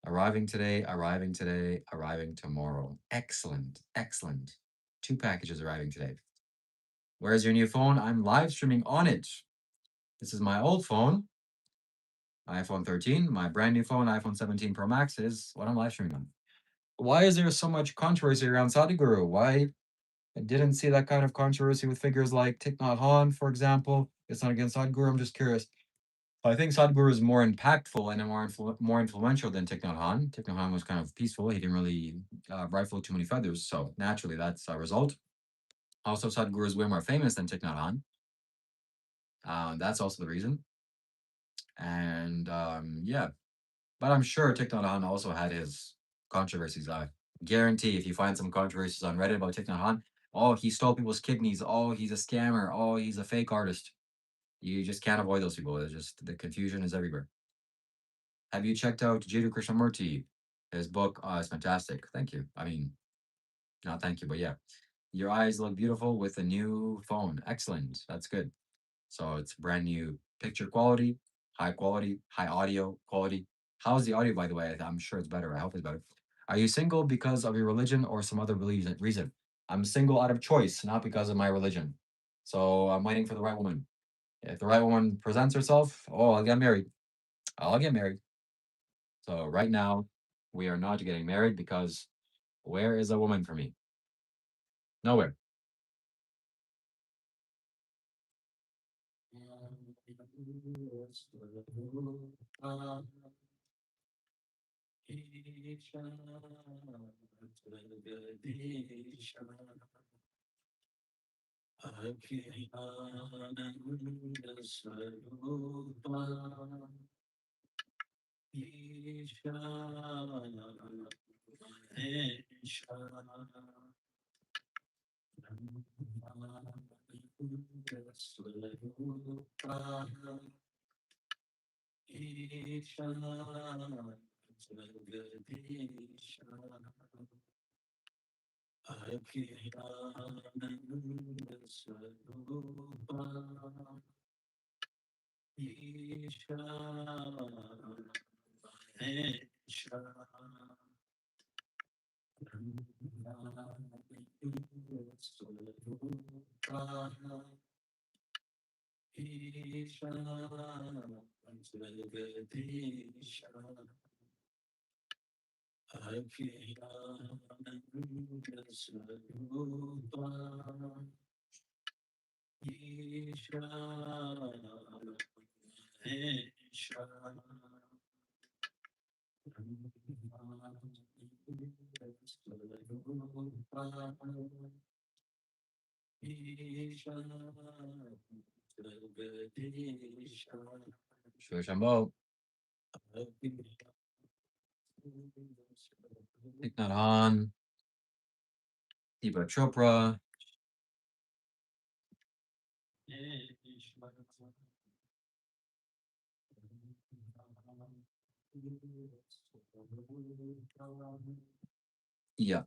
Arriving today, arriving today, arriving tomorrow. Excellent, excellent. 2 packages arriving today. Where's your new phone? I'm live streaming on it. This is my old phone, iPhone 13. My brand new phone, iPhone 17 Pro Max, is what I'm live streaming on. Why is there so much controversy around Sadhguru? Why? I didn't see that kind of controversy with figures like Thich Nhat Hanh, for example. It's not against Sadhguru. I'm just curious. I think Sadhguru is more impactful and more influential than Thich Nhat Hanh. Thich Nhat Hanh was kind of peaceful. He didn't really rifle too many feathers, so naturally that's a result. Also, Sadhguru is way more famous than Thich Nhat Hanh. That's also the reason. And yeah, but I'm sure Thich Nhat Hanh also had his controversies. I guarantee if you find some controversies on Reddit about Thich Nhat Hanh, oh, he stole people's kidneys. Oh, he's a scammer. Oh, he's a fake artist. You just can't avoid those people. It's just the confusion is everywhere. Have you checked out Jiddu Krishnamurti? His book is fantastic. Thank you. I mean, not thank you, but yeah. Your eyes look beautiful with a new phone. Excellent. That's good. So it's brand new picture quality, high audio quality. How's the audio, by the way? I'm sure it's better. I hope it's better. Are you single because of your religion or some other reason? I'm single out of choice, not because of my religion. So I'm waiting for the right woman. If the right woman presents herself, oh, I'll get married. I'll get married. So right now, we are not getting married because where is a woman for me? Nowhere. Sure, Shambho. Thich Nhat Hanh, Deepak Chopra. Yeah,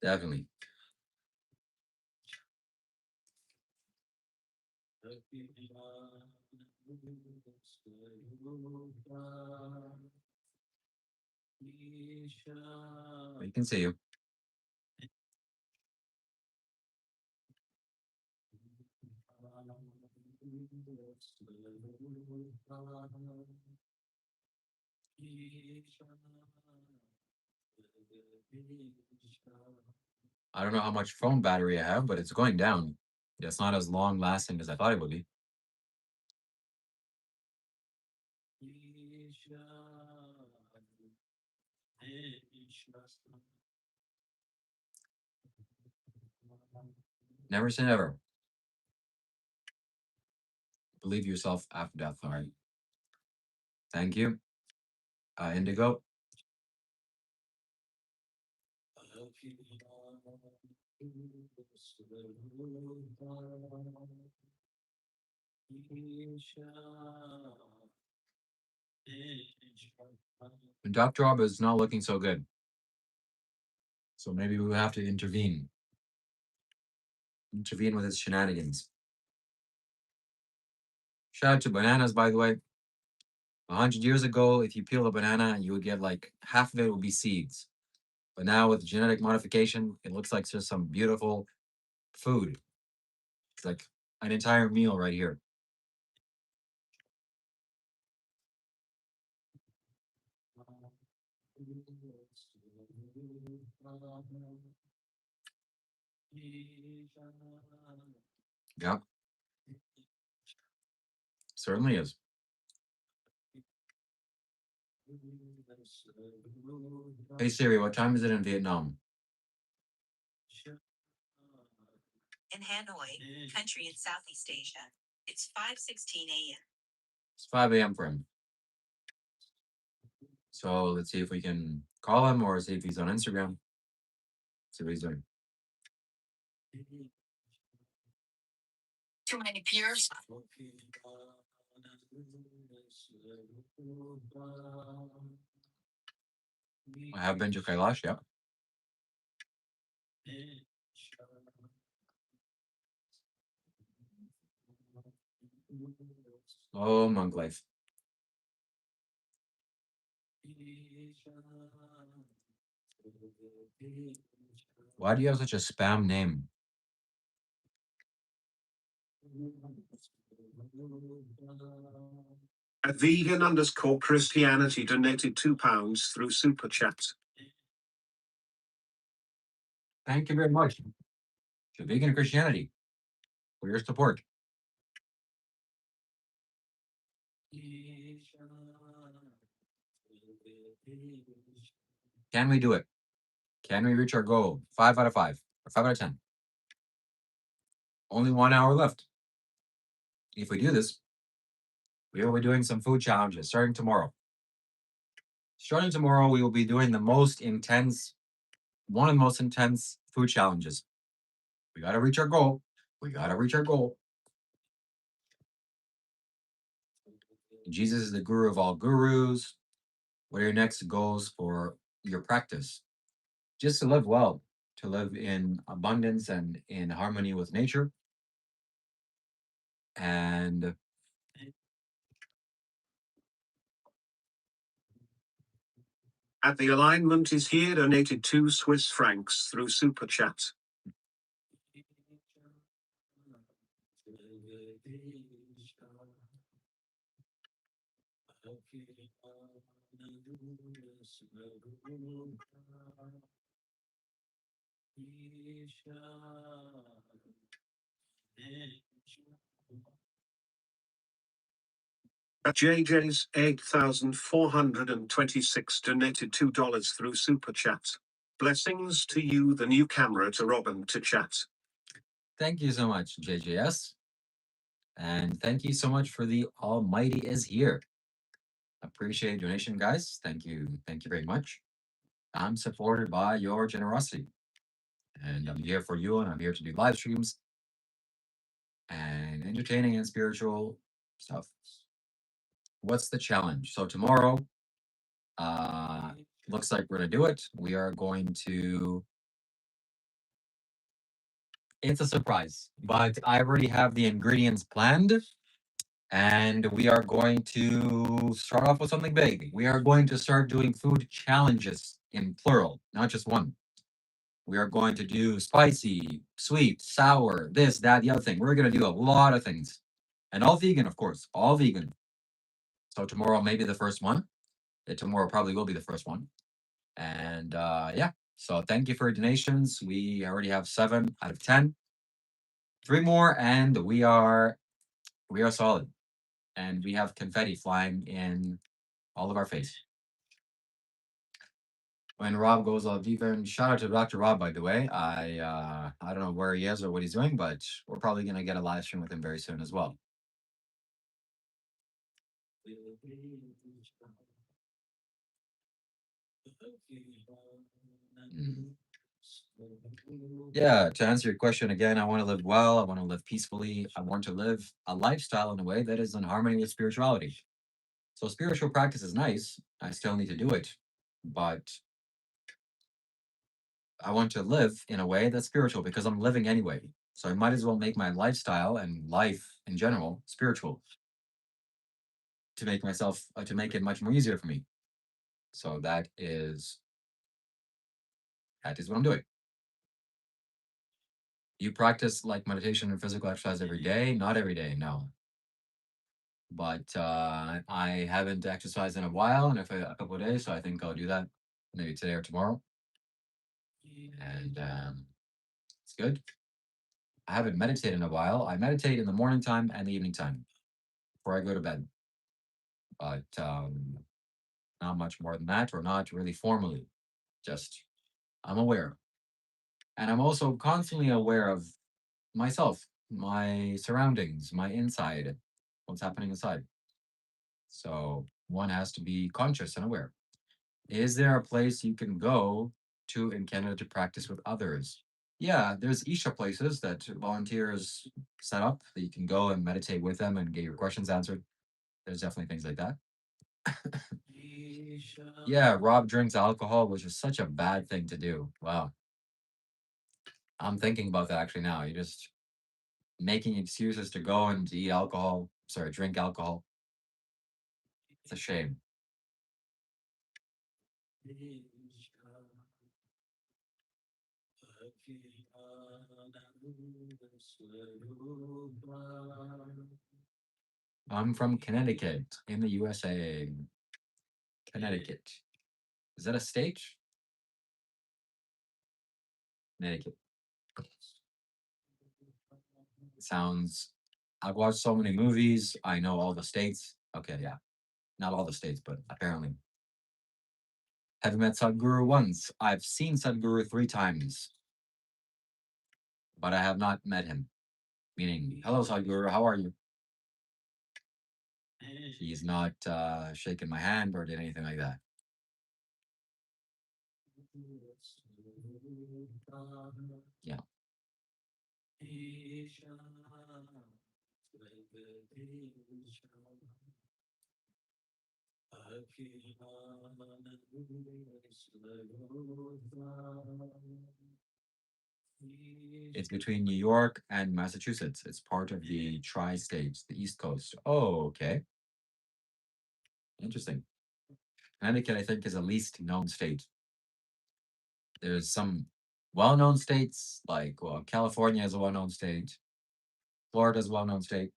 definitely. We can see you. I don't know how much phone battery I have, but it's going down. It's not as long lasting as I thought it would be. Never say never. Believe yourself after death. All right. Thank you. indigo. And Dr. Rob is not looking so good. So maybe we will have to intervene. Intervene with his shenanigans. Shout out to bananas, by the way. 100 years ago, if you peel a banana, you would get like half of it would be seeds. But now with genetic modification, it looks like there's some beautiful food. It's like an entire meal right here. Yeah, certainly is. Hey Siri, what time is it in Vietnam? In Hanoi, country in Southeast Asia, it's 5:16 a.m. It's 5 a.m. for him. So let's see if we can call him or see if he's on Instagram. See what he's doing. Too many peers. I have been to Kailash, yeah. Oh, monk life. Why do you have such a spam name? At vegan_Christianity donated £2 through Super Chat. Thank you very much to Vegan Christianity for your support. Can we do it? Can we reach our goal? 5 out of 5 or 5 out of 10. Only 1 hour left. If we do this, we will be doing some food challenges starting tomorrow. Starting tomorrow, we will be doing one of the most intense food challenges. We got to reach our goal. We got to reach our goal. Jesus is the guru of all gurus. What are your next goals for your practice? Just to live well, to live in abundance and in harmony with nature. And At the alignment is here donated 2 Swiss francs through Super Chat. At JJ's 8,426 donated $2 through Super Chat. Blessings to you, the new camera to Robin to chat. thank you so much, JJS. And thank you so much for the Almighty is here. Appreciate donation, guys. Thank you. Thank you very much. I'm supported by your generosity. And I'm here for you, and I'm here to do live streams and entertaining and spiritual stuff. What's the challenge? So tomorrow, looks like we're gonna do it. We are going to. It's a surprise, but I already have the ingredients planned, and we are going to start off with something big. We are going to start doing food challenges in plural, not just one. We are going to do spicy, sweet, sour, this, that, the other thing. We're going to do a lot of things. And all vegan, of course, all vegan. So tomorrow may be the first one. Tomorrow probably will be the first one. And yeah, so thank you for your donations. We already have 7 out of 10. 3 more, and we are solid. And we have confetti flying in all of our face. When Rob goes all vegan, shout out to Dr. Rob, by the way. I don't know where he is or what he's doing, but we're probably gonna get a live stream with him very soon as well. Mm. Yeah, to answer your question again, I want to live well. I want to live peacefully. I want to live a lifestyle in a way that is in harmony with spirituality. So, spiritual practice is nice. I still need to do it, but I want to live in a way that's spiritual because I'm living anyway. So, I might as well make my lifestyle and life in general spiritual to make myself, to make it much more easier for me. So, that is what I'm doing. You practice like meditation and physical exercise every day? Not every day, no. But I haven't exercised in a while, and if a couple of days, so I think I'll do that maybe today or tomorrow. And it's good. I haven't meditated in a while. I meditate in the morning time and the evening time before I go to bed, but not much more than that, or not really formally. Just I'm aware, and I'm also constantly aware of myself, my surroundings, my inside, what's happening inside. So one has to be conscious and aware. Is there a place you can go to in Canada to practice with others? Yeah, there's Isha places that volunteers set up that you can go and meditate with them and get your questions answered. There's definitely things like that. Yeah, Rob drinks alcohol, which is such a bad thing to do. Wow. I'm thinking about that actually now. You're just making excuses to go and to eat alcohol, sorry, drink alcohol. It's a shame. I'm from Connecticut in the USA. Connecticut. Is that a state? Connecticut. Sounds. I've watched so many movies. I know all the states. Okay, yeah. Not all the states, but apparently. Have met Sadhguru once. I've seen Sadhguru 3 times, but I have not met him. Meaning, hello, Sadhguru, how are you? He's not shaken my hand or did anything like that. Yeah. It's between New York and Massachusetts. It's part of the tri-states, the East Coast. Oh, okay. Interesting. Connecticut, I think, is the least known state. There's some well-known states, like well, California is a well-known state. Florida is a well-known state.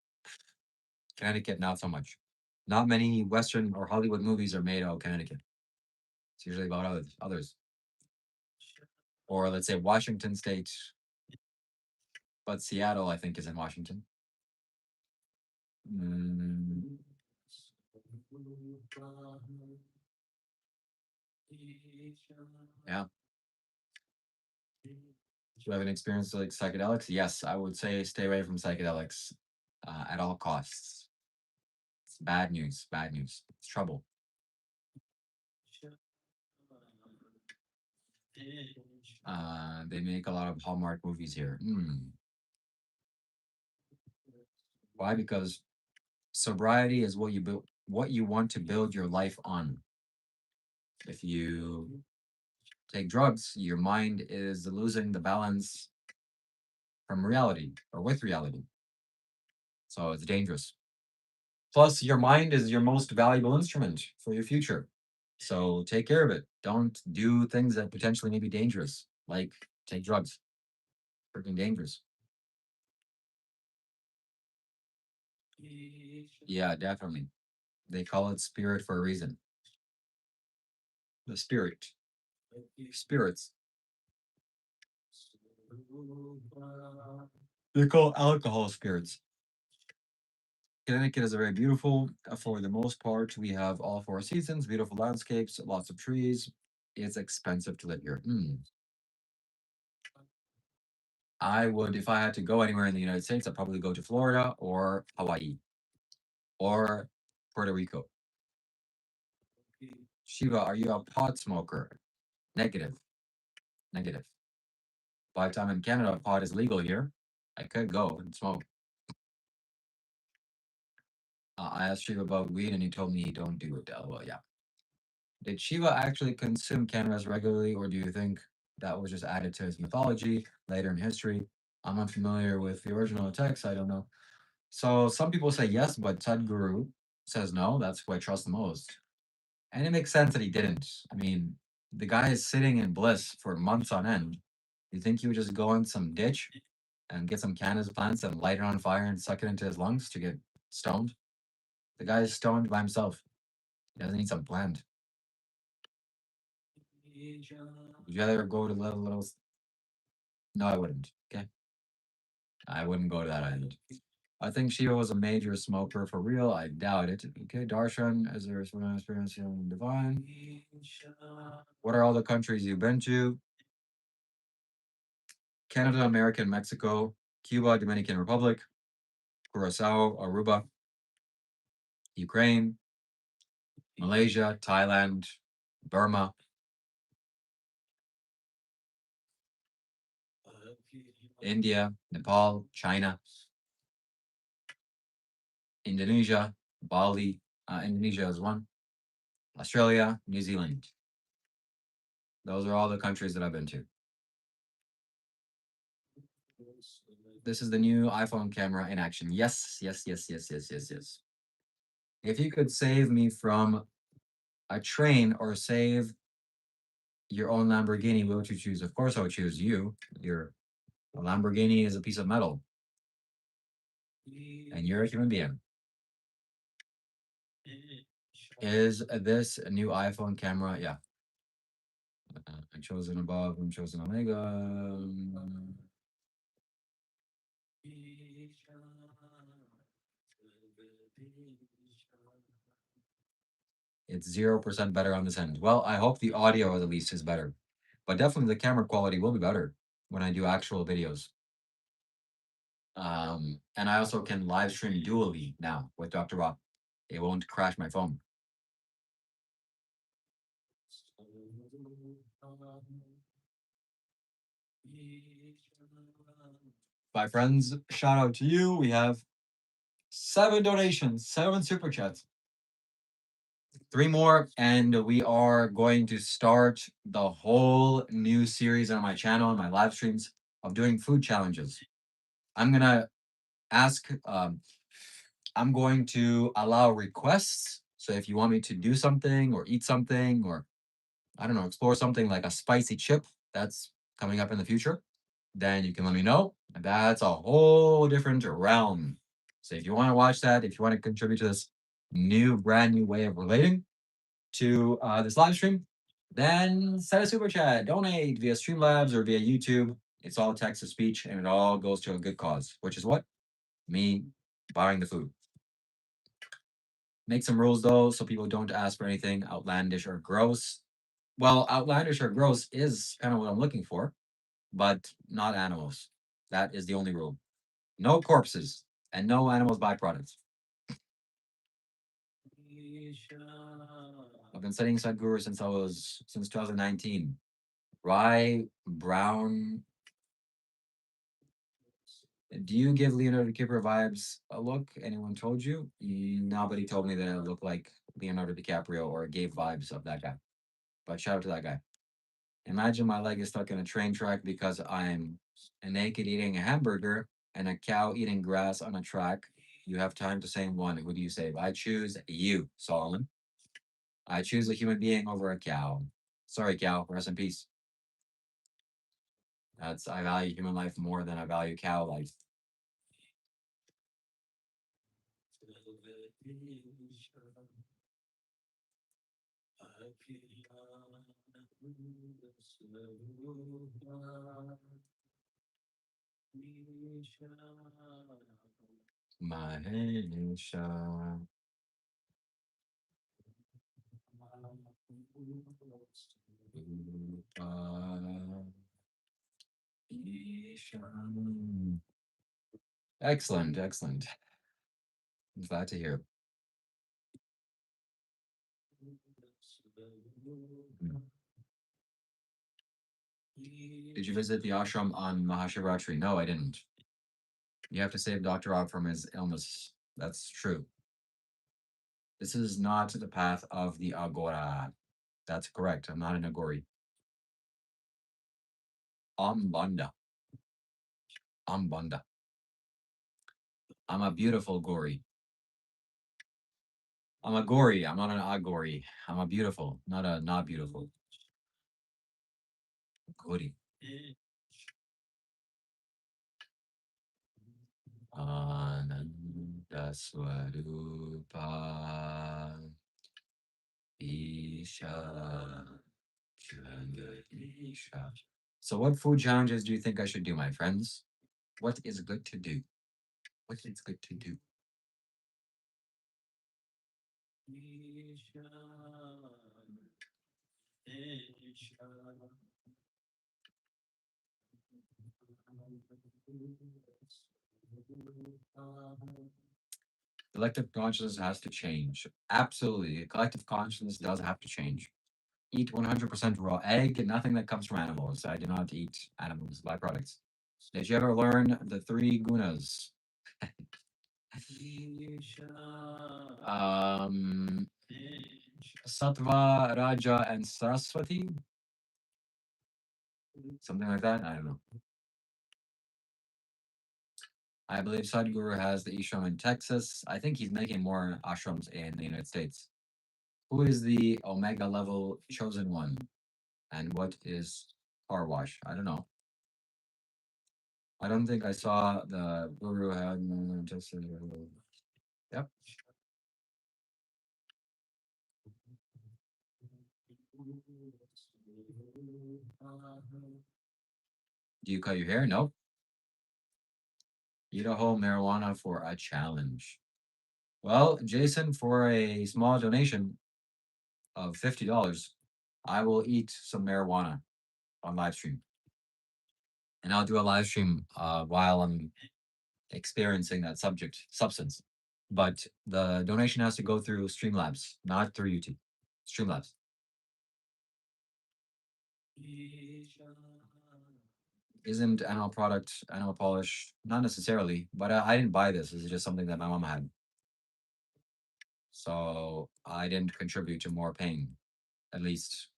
Connecticut, not so much. Not many Western or Hollywood movies are made out of Connecticut. It's usually about others. Or let's say Washington State, but Seattle, I think, is in Washington. Mm, yeah. Do you have an experience like psychedelics? Yes, I would say stay away from psychedelics at all costs. It's bad news. Bad news. It's trouble. They make a lot of Hallmark movies here. Why? Because sobriety is what you build, what you want to build your life on. If you take drugs, your mind is losing the balance from reality or with reality. So it's dangerous. Plus, your mind is your most valuable instrument for your future. So take care of it. Don't do things that potentially may be dangerous, like take drugs. Freaking dangerous. Yeah, definitely. They call it spirit for a reason. The spirit. Spirits. They call alcohol spirits. Connecticut is very beautiful. For the most part, we have all 4 seasons, beautiful landscapes, lots of trees. It's expensive to live here. I would, if I had to go anywhere in the United States, I'd probably go to Florida or Hawaii or Puerto Rico. Shiva, are you a pot smoker? Negative. Negative. By the time in Canada, pot is legal here. I could go and smoke. I asked Shiva about weed and he told me he don't do it. Well, yeah. Did Shiva actually consume cannabis regularly, or do you think that was just added to his mythology later in history? I'm unfamiliar with the original text. I don't know. So some people say yes, but Sadhguru says no. That's who I trust the most. And it makes sense that he didn't. I mean, the guy is sitting in bliss for months on end. You think he would just go in some ditch and get some cannabis plants and light it on fire and suck it into his lungs to get stoned? The guy is stoned by himself. He doesn't need some plant. Would you rather go to little? No, I wouldn't. Okay, I wouldn't go to that island. I think Shiva was a major smoker for real. I doubt it. Okay, Darshan, is there a experience in divine? What are all the countries you've been to? Canada, America, Mexico, Cuba, Dominican Republic, Curacao, Aruba, Ukraine, Malaysia, Thailand, Burma, India, Nepal, China, Indonesia, Bali. Indonesia is one. Australia, New Zealand. Those are all the countries that I've been to. This is the new iPhone camera in action. Yes, yes, yes, yes, yes, yes, yes. If you could save me from a train or save your own Lamborghini, what would you choose? Of course, I would choose you. A Lamborghini is a piece of metal, and you're a human being. Is this a new iPhone camera? Yeah. I'm chosen above. I'm chosen Omega. It's 0% better on this end. Well, I hope the audio at least is better, but definitely the camera quality will be better when I do actual videos. And I also can live stream dually now with Dr. Rob. It won't crash my phone. My friends, shout out to you. We have 7 donations, 7 super chats. 3 more, and we are going to start the whole new series on my channel and my live streams of doing food challenges. I'm gonna ask. I'm going to allow requests. So if you want me to do something or eat something or I don't know, explore something like a spicy chip that's coming up in the future, then you can let me know. That's a whole different realm. So if you want to watch that, if you want to contribute to this brand new way of relating to this live stream, then send a super chat, donate via Streamlabs or via YouTube. It's all text to speech and it all goes to a good cause, which is what? Me buying the food. Make some rules though, so people don't ask for anything outlandish or gross. Well, outlandish or gross is kind of what I'm looking for, but not animals. That is the only rule. No corpses and no animals byproducts. I've been studying Sadhguru since 2019. Rye Brown. Do you give Leonardo DiCaprio vibes a look? Anyone told you? Nobody told me that I look like Leonardo DiCaprio or gave vibes of that guy. But shout out to that guy. Imagine my leg is stuck in a train track because I'm a naked eating a hamburger and a cow eating grass on a track. You have time to say one. Who do you save? I choose you, Solomon. I choose a human being over a cow. Sorry, cow. Rest in peace. I value human life more than I value cow life. Mahesh. Excellent, excellent. I'm glad to hear. Did you visit the ashram on Mahashivratri? No, I didn't. You have to save Dr. Rob from his illness. That's true. This is not the path of the Agora. That's correct. I'm not an Agori. Ambanda. Ambanda. I'm a beautiful Gori. I'm a Gori. I'm not an Agori. I'm a beautiful, not a not beautiful. Gori. Ananda Swarupa Isha Isha. So, what food challenges do you think I should do, my friends? What is good to do? What is good to do? Collective consciousness has to change. Absolutely. Collective consciousness does have to change. Eat 100% raw egg, nothing that comes from animals. I do not eat animals, byproducts. Did you ever learn the three gunas? um, Sattva, Raja, and Saraswati? Something like that? I don't know. I believe Sadhguru has the ashram in Texas. I think he's making more ashrams in the United States. Who is the Omega level chosen one? And what is car wash? I don't know. I don't think I saw the Guru had just. Yep. Do you cut your hair? Nope. Eat a whole marijuana for a challenge. Well, Jason, for a small donation of $50, I will eat some marijuana on live stream. And I'll do a live stream while I'm experiencing that substance. But the donation has to go through Streamlabs, not through YouTube. Streamlabs. Isn't animal product animal polish? Not necessarily, but I didn't buy this. This is just something that my mom had. So I didn't contribute to more pain. At least,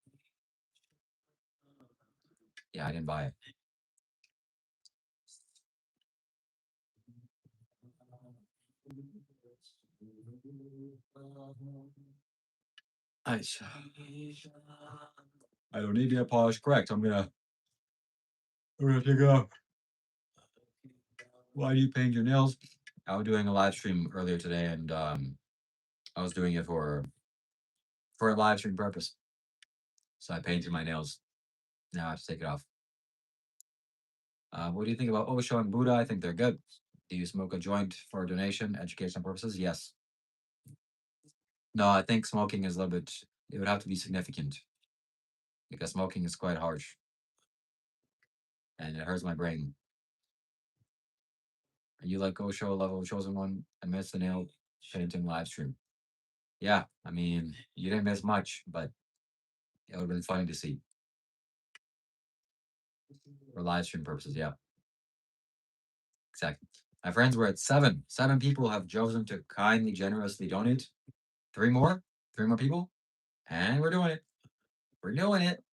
yeah, I didn't buy it. I don't need to get polished. Correct. I'm gonna take it off. Why do you paint your nails? I was doing a live stream earlier today, and I was doing it for a live stream purpose. So I painted my nails. Now I have to take it off. What do you think about Osho and Buddha? I think they're good. Do you smoke a joint for donation, educational purposes? Yes. No, I think smoking is a little bit, it would have to be significant because smoking is quite harsh and it hurts my brain. Are you like Osho level chosen one? I missed the nail painting live stream. Yeah, I mean, you didn't miss much, but it would have been funny to see for live stream purposes. Yeah, exactly. My friends, we're at 7. 7 people have chosen to kindly, generously donate. 3 more, 3 more people, and we're doing it. We're doing it.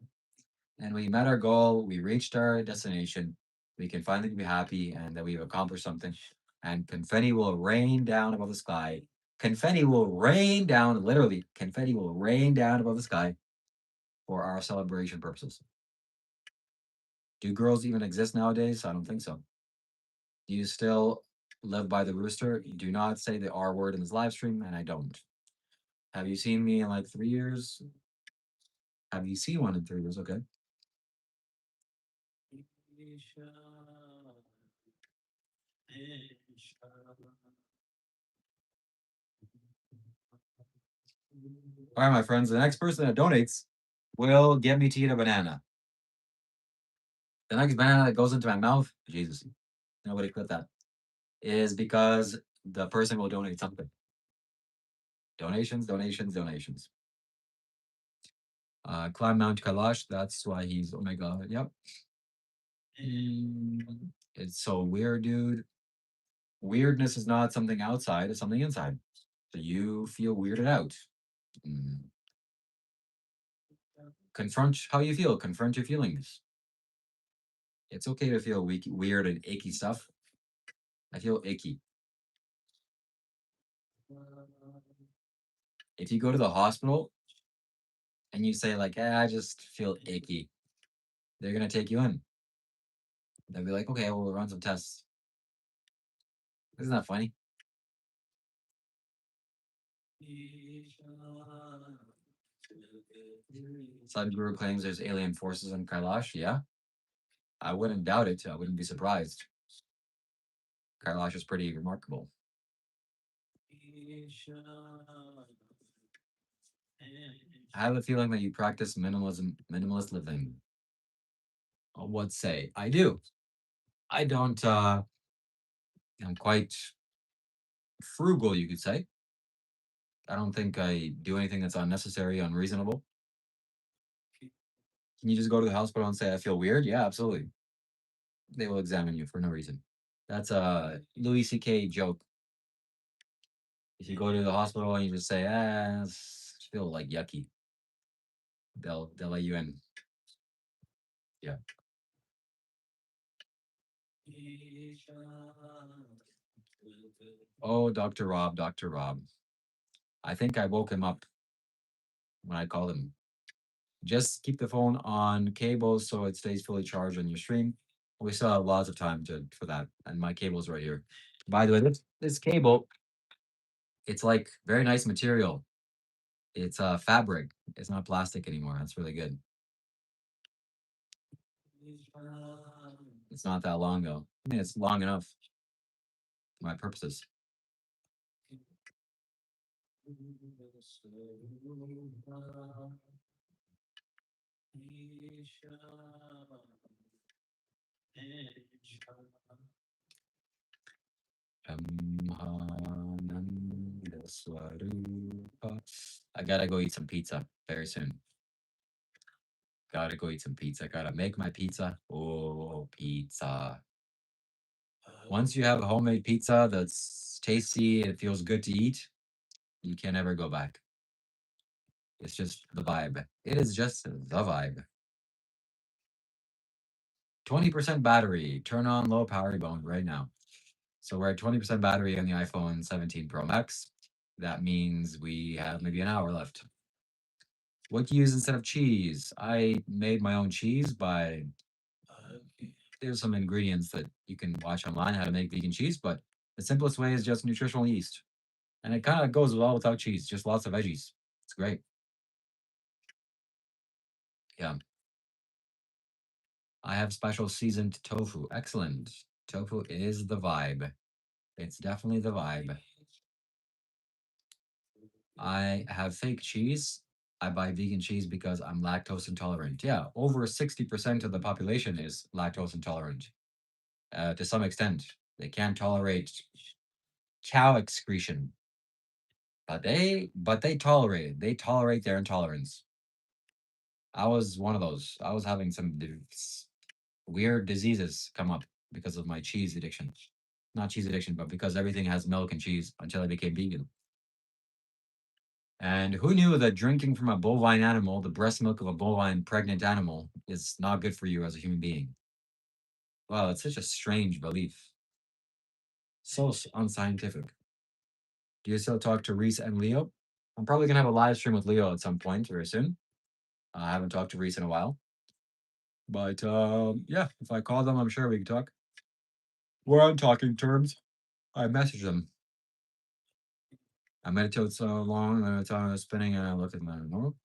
And we met our goal. We reached our destination. We can finally be happy and that we've accomplished something. And confetti will rain down above the sky. Confetti will rain down, literally, confetti will rain down above the sky for our celebration purposes. Do girls even exist nowadays? I don't think so. Do you still live by the rooster? Do not say the R word in this live stream, and I don't. Have you seen me in like 3 years? Have you seen one in 3 years? Okay. All right, my friends, the next person that donates will get me to eat a banana. The next banana that goes into my mouth, Jesus, nobody clip that, is because the person will donate something. Donations, donations, donations. Climb Mount Kailash. That's why he's. Oh my god. Yep. It's so weird, dude. Weirdness is not something outside; it's something inside. So you feel weirded out. Mm. Confront how you feel. Confront your feelings. It's okay to feel weird and icky stuff. I feel icky. If you go to the hospital and you say like, I just feel icky, they're gonna take you in. They'll be like, okay, well, we'll run some tests. Isn't that funny? Sadhguru claims there's alien forces in Kailash. Yeah, I wouldn't doubt it. I wouldn't be surprised. Kailash is pretty remarkable. I have a feeling that you practice minimalist living. I would say I do. I don't. I'm quite frugal, you could say. I don't think I do anything that's unnecessary, unreasonable. Can you just go to the hospital and say I feel weird? Yeah, absolutely. They will examine you for no reason. That's a Louis C.K. joke. If you go to the hospital and you just say, I feel like yucky, they'll let you in. Yeah. Oh, Dr. Rob, Dr. Rob. I think I woke him up when I called him. Just keep the phone on cable so it stays fully charged on your stream. We still have lots of time for that, and my cable's right here. By the way, this cable, it's like very nice material. It's fabric. It's not plastic anymore. That's really good. It's not that long though. I mean, it's long enough for my purposes. I gotta go eat some pizza very soon. Gotta go eat some pizza. Gotta make my pizza. Oh, pizza. Once you have a homemade pizza that's tasty, it feels good to eat, you can never go back. It's just the vibe. It is just the vibe. 20% battery. Turn on low power mode right now. So we're at 20% battery on the iPhone 17 Pro Max. That means we have maybe an hour left. What do you use instead of cheese? I made my own cheese by there's some ingredients that you can watch online how to make vegan cheese, but the simplest way is just nutritional yeast. And it kind of goes well without cheese, just lots of veggies. It's great. Yeah. I have special seasoned tofu. Excellent. Tofu is the vibe. It's definitely the vibe. I have fake cheese. I buy vegan cheese because I'm lactose intolerant. Yeah, over 60% of the population is lactose intolerant. To some extent, they can't tolerate cow excretion, but they tolerate it. They tolerate their intolerance. I was one of those. I was having some weird diseases come up because of my cheese addiction. Not cheese addiction, but because everything has milk and cheese until I became vegan. And who knew that drinking from a bovine animal, the breast milk of a bovine pregnant animal, is not good for you as a human being? Wow, it's such a strange belief. So unscientific. Do you still talk to Reese and Leo? I'm probably gonna have a live stream with Leo at some point very soon. I haven't talked to Reese in a while. But yeah, if I call them, I'm sure we can talk. We're on talking terms. I message them. I meditate so long, and I was spinning, and I look at my normal.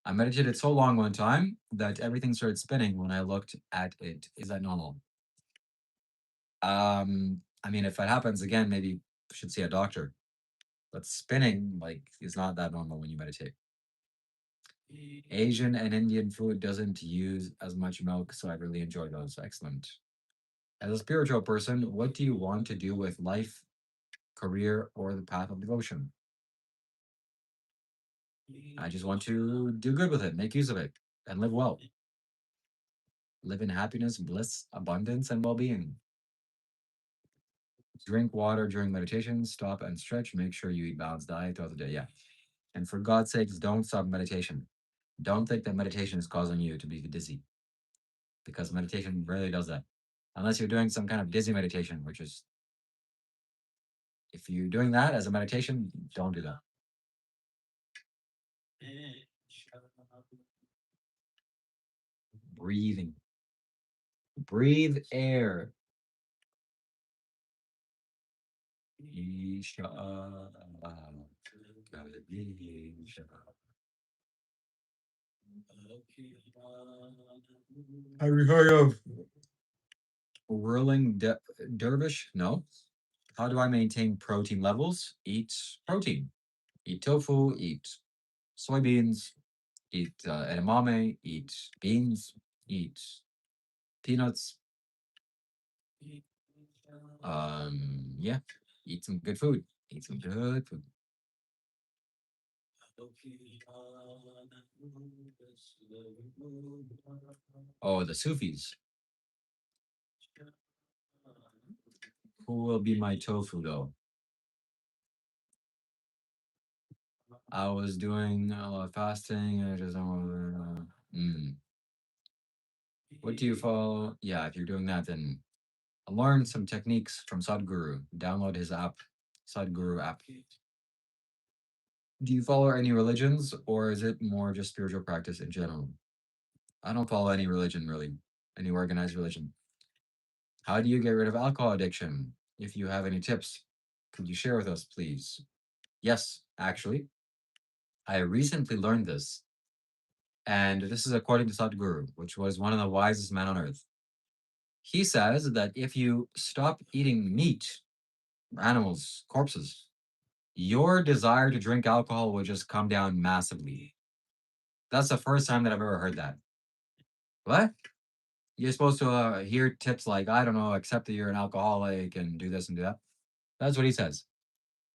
I meditated so long one time that everything started spinning when I looked at it. Is that normal? I mean, if it happens again, maybe you should see a doctor. But spinning, like, is not that normal when you meditate. Asian and Indian food doesn't use as much milk, so I really enjoy those. Excellent. As a spiritual person, what do you want to do with life, career, or the path of devotion? I just want to do good with it, make use of it, and live well. Live in happiness, bliss, abundance, and well being. Drink water during meditation, stop and stretch. Make sure you eat balanced diet throughout the day. Yeah. And for God's sakes, don't stop meditation. Don't think that meditation is causing you to be dizzy because meditation rarely does that. Unless you're doing some kind of dizzy meditation, which is, if you're doing that as a meditation, don't do that. Breathing. Breathe air. Isha. Have you heard of whirling dervish? No. How do I maintain protein levels? Eat protein. Eat tofu, eat soybeans, eat edamame, eat beans, eat peanuts. Yeah, eat some good food. Eat some good food. Oh, the Sufis. Who will be my tofu though? I was doing a lot of fasting. I just don't want to. What do you follow? Yeah, if you're doing that, then learn some techniques from Sadhguru. Download his app, Sadhguru app. Do you follow any religions, or is it more just spiritual practice in general? I don't follow any religion really, any organized religion. How do you get rid of alcohol addiction? If you have any tips, could you share with us, please? Yes, actually, I recently learned this, and this is according to Sadhguru, which was one of the wisest men on earth. He says that if you stop eating meat, animals, corpses, your desire to drink alcohol will just come down massively. That's the first time that I've ever heard that. What? You're supposed to hear tips like, I don't know, accept that you're an alcoholic and do this and do that. That's what he says.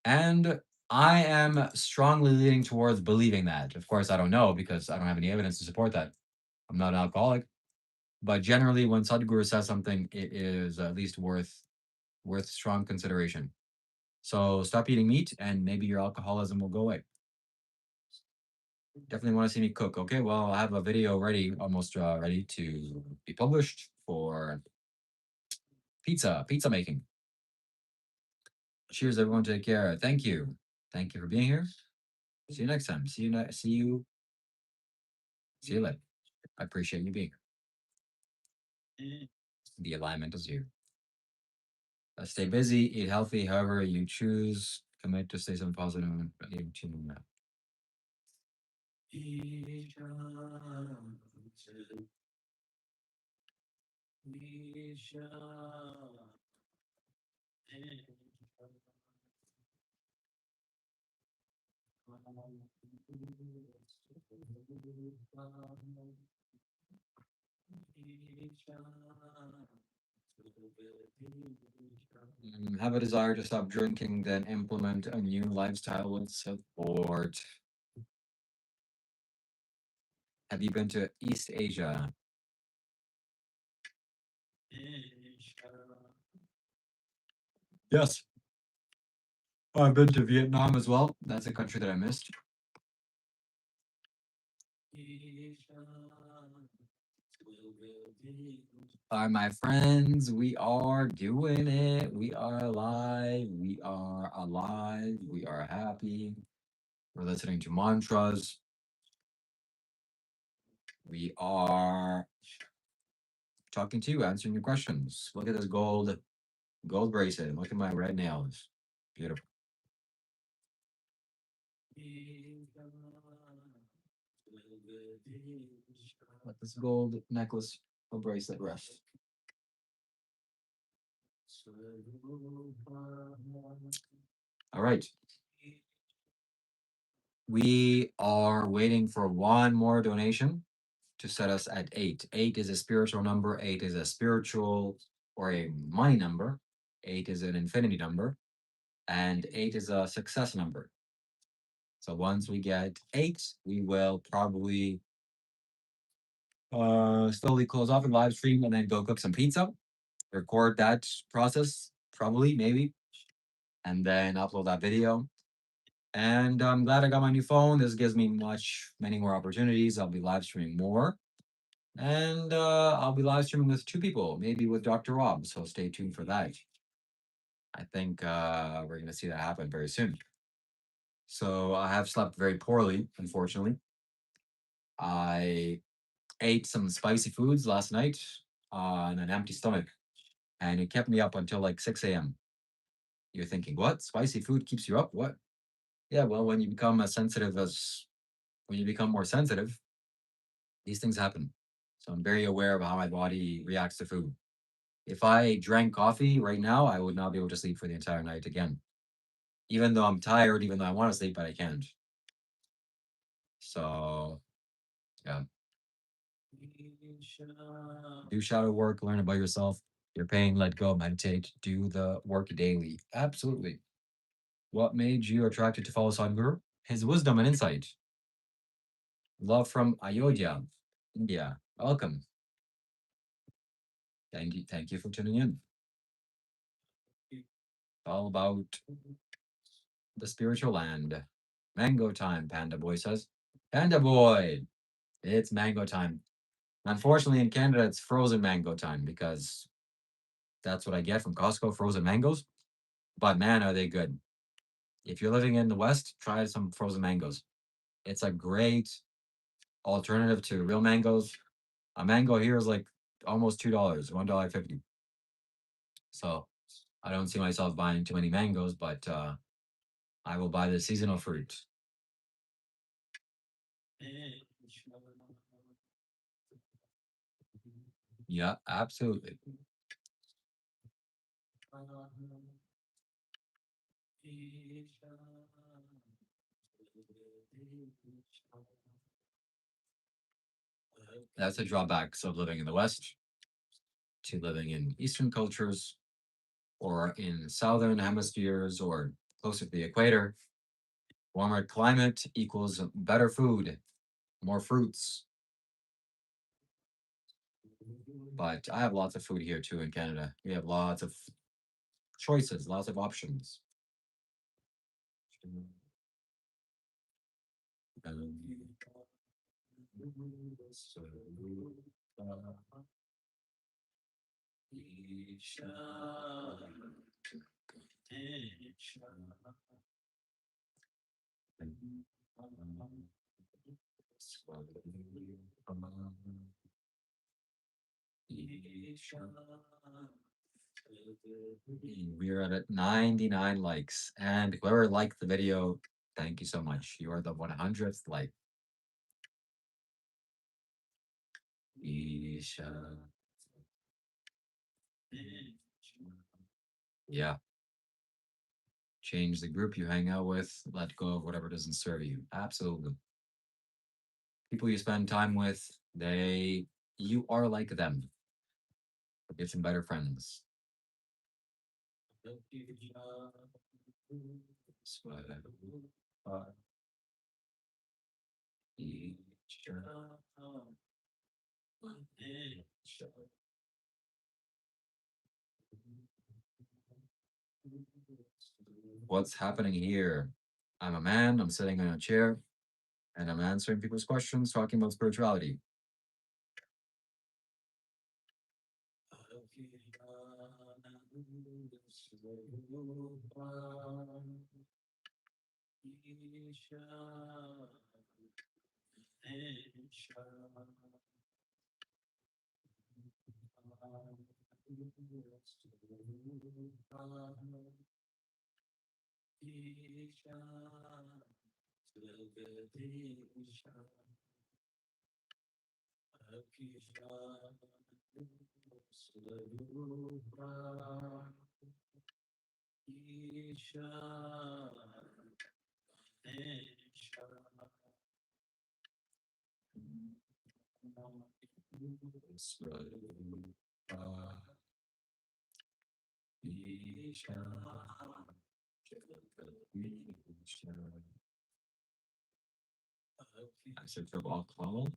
And I am strongly leaning towards believing that. Of course, I don't know because I don't have any evidence to support that. I'm not an alcoholic. But generally, when Sadhguru says something, it is at least worth strong consideration. So stop eating meat, and maybe your alcoholism will go away. Definitely want to see me cook. Okay, well, I have a video ready, almost ready to be published for pizza making. Cheers, everyone. Take care. Thank you. Thank you for being here. See you next time. See you later. I appreciate you being here. The alignment is here. Stay busy, eat healthy, however you choose. Commit to stay something positive. Have a desire to stop drinking, then implement a new lifestyle with support. Have you been to East Asia? Yes. I've been to Vietnam as well. That's a country that I missed. Hi, my friends. We are doing it. We are alive. We are alive. We are happy. We're listening to mantras. We are talking to you, answering your questions. Look at this gold bracelet. Look at my red nails. Beautiful. Let this gold necklace or bracelet rest. All right. We are waiting for one more donation to set us at 8. 8 is a spiritual number. 8 is a spiritual or a money number. 8 is an infinity number. And 8 is a success number. So once we get 8, we will probably slowly close off the live stream and then go cook some pizza, record that process, probably, maybe, and then upload that video. And I'm glad I got my new phone. This gives me many more opportunities. I'll be live streaming more. And I'll be live streaming with 2 people, maybe with Dr. Rob. So stay tuned for that. I think we're going to see that happen very soon. So I have slept very poorly, unfortunately. I ate some spicy foods last night on an empty stomach, and it kept me up until like 6 a.m. You're thinking, what? Spicy food keeps you up? What? Yeah, well, when you become when you become more sensitive, these things happen. So I'm very aware of how my body reacts to food. If I drank coffee right now, I would not be able to sleep for the entire night again. Even though I'm tired, even though I want to sleep, but I can't. So, yeah. Do shadow work, learn about yourself. Your pain, let go, meditate, do the work daily. Absolutely. What made you attracted to follow Sadhguru? His wisdom and insight. Love from Ayodhya, India. Welcome. Thank you for tuning in. All about the spiritual land. Mango time, Panda Boy says. Panda Boy, it's mango time. Unfortunately, in Canada, it's frozen mango time because that's what I get from Costco, frozen mangoes. But man, are they good. If you're living in the West, try some frozen mangoes. It's a great alternative to real mangoes. A mango here is like almost $2, $1.50. So I don't see myself buying too many mangoes, but I will buy the seasonal fruit. Yeah, absolutely. That's a drawback of living in the West to living in Eastern cultures or in Southern hemispheres or closer to the equator. Warmer climate equals better food, more fruits. But I have lots of food here too in Canada. We have lots of choices, lots of options. We're at 99 likes. And whoever liked the video, thank you so much. You are the 100th like. Yeah. Change the group you hang out with, let go of whatever doesn't serve you. Absolutely. People you spend time with, you are like them. Get some better friends. What's happening here? I'm a man, I'm sitting in a chair, and I'm answering people's questions, talking about spirituality. I said for alcohol.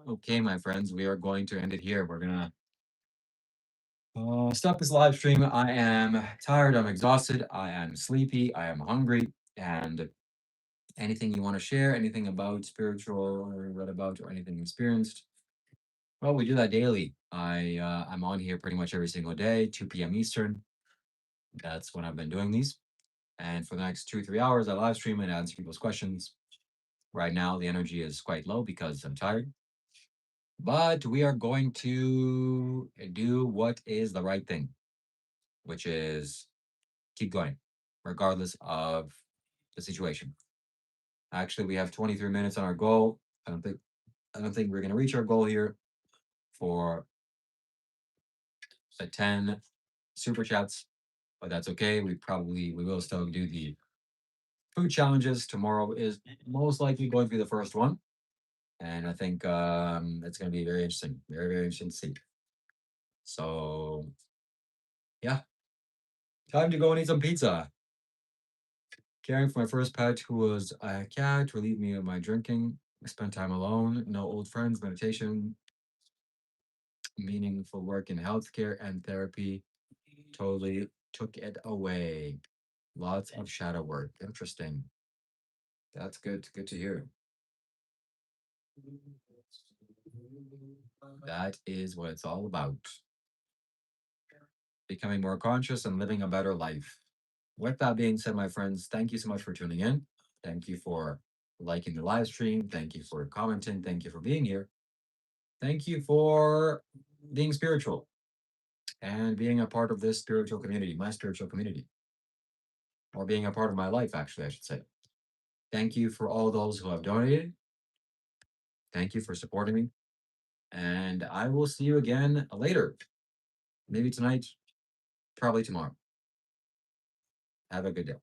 Okay, my friends, we are going to end it here. We're gonna stop this live stream. I am tired. I'm exhausted. I am sleepy. I am hungry. And anything you want to share, anything about spiritual or read about or anything experienced, well, we do that daily. I'm on here pretty much every single day, 2 p.m. Eastern. That's when I've been doing these. And for the next 2 or 3 hours, I live stream and answer people's questions. Right now, the energy is quite low because I'm tired. But we are going to do what is the right thing, which is keep going, regardless of the situation. Actually, we have 23 minutes on our goal. I don't think we're gonna reach our goal here for the 10 super chats, but that's okay. We will still do the food challenges. Tomorrow is most likely going to be the first one. And I think it's going to be very interesting, very, very interesting to see. So, yeah, time to go and eat some pizza. Caring for my first pet, who was a cat, relieved me of my drinking. I spent time alone, no old friends, meditation, meaningful work in healthcare and therapy. Totally took it away. Lots of shadow work. Interesting. That's good. Good to hear. That is what it's all about. Becoming more conscious and living a better life. With that being said, my friends, thank you so much for tuning in. Thank you for liking the live stream. Thank you for commenting. Thank you for being here. Thank you for being spiritual and being a part of this spiritual community, my spiritual community, or being a part of my life, actually, I should say. Thank you for all those who have donated. Thank you for supporting me. And I will see you again later. Maybe tonight, probably tomorrow. Have a good day.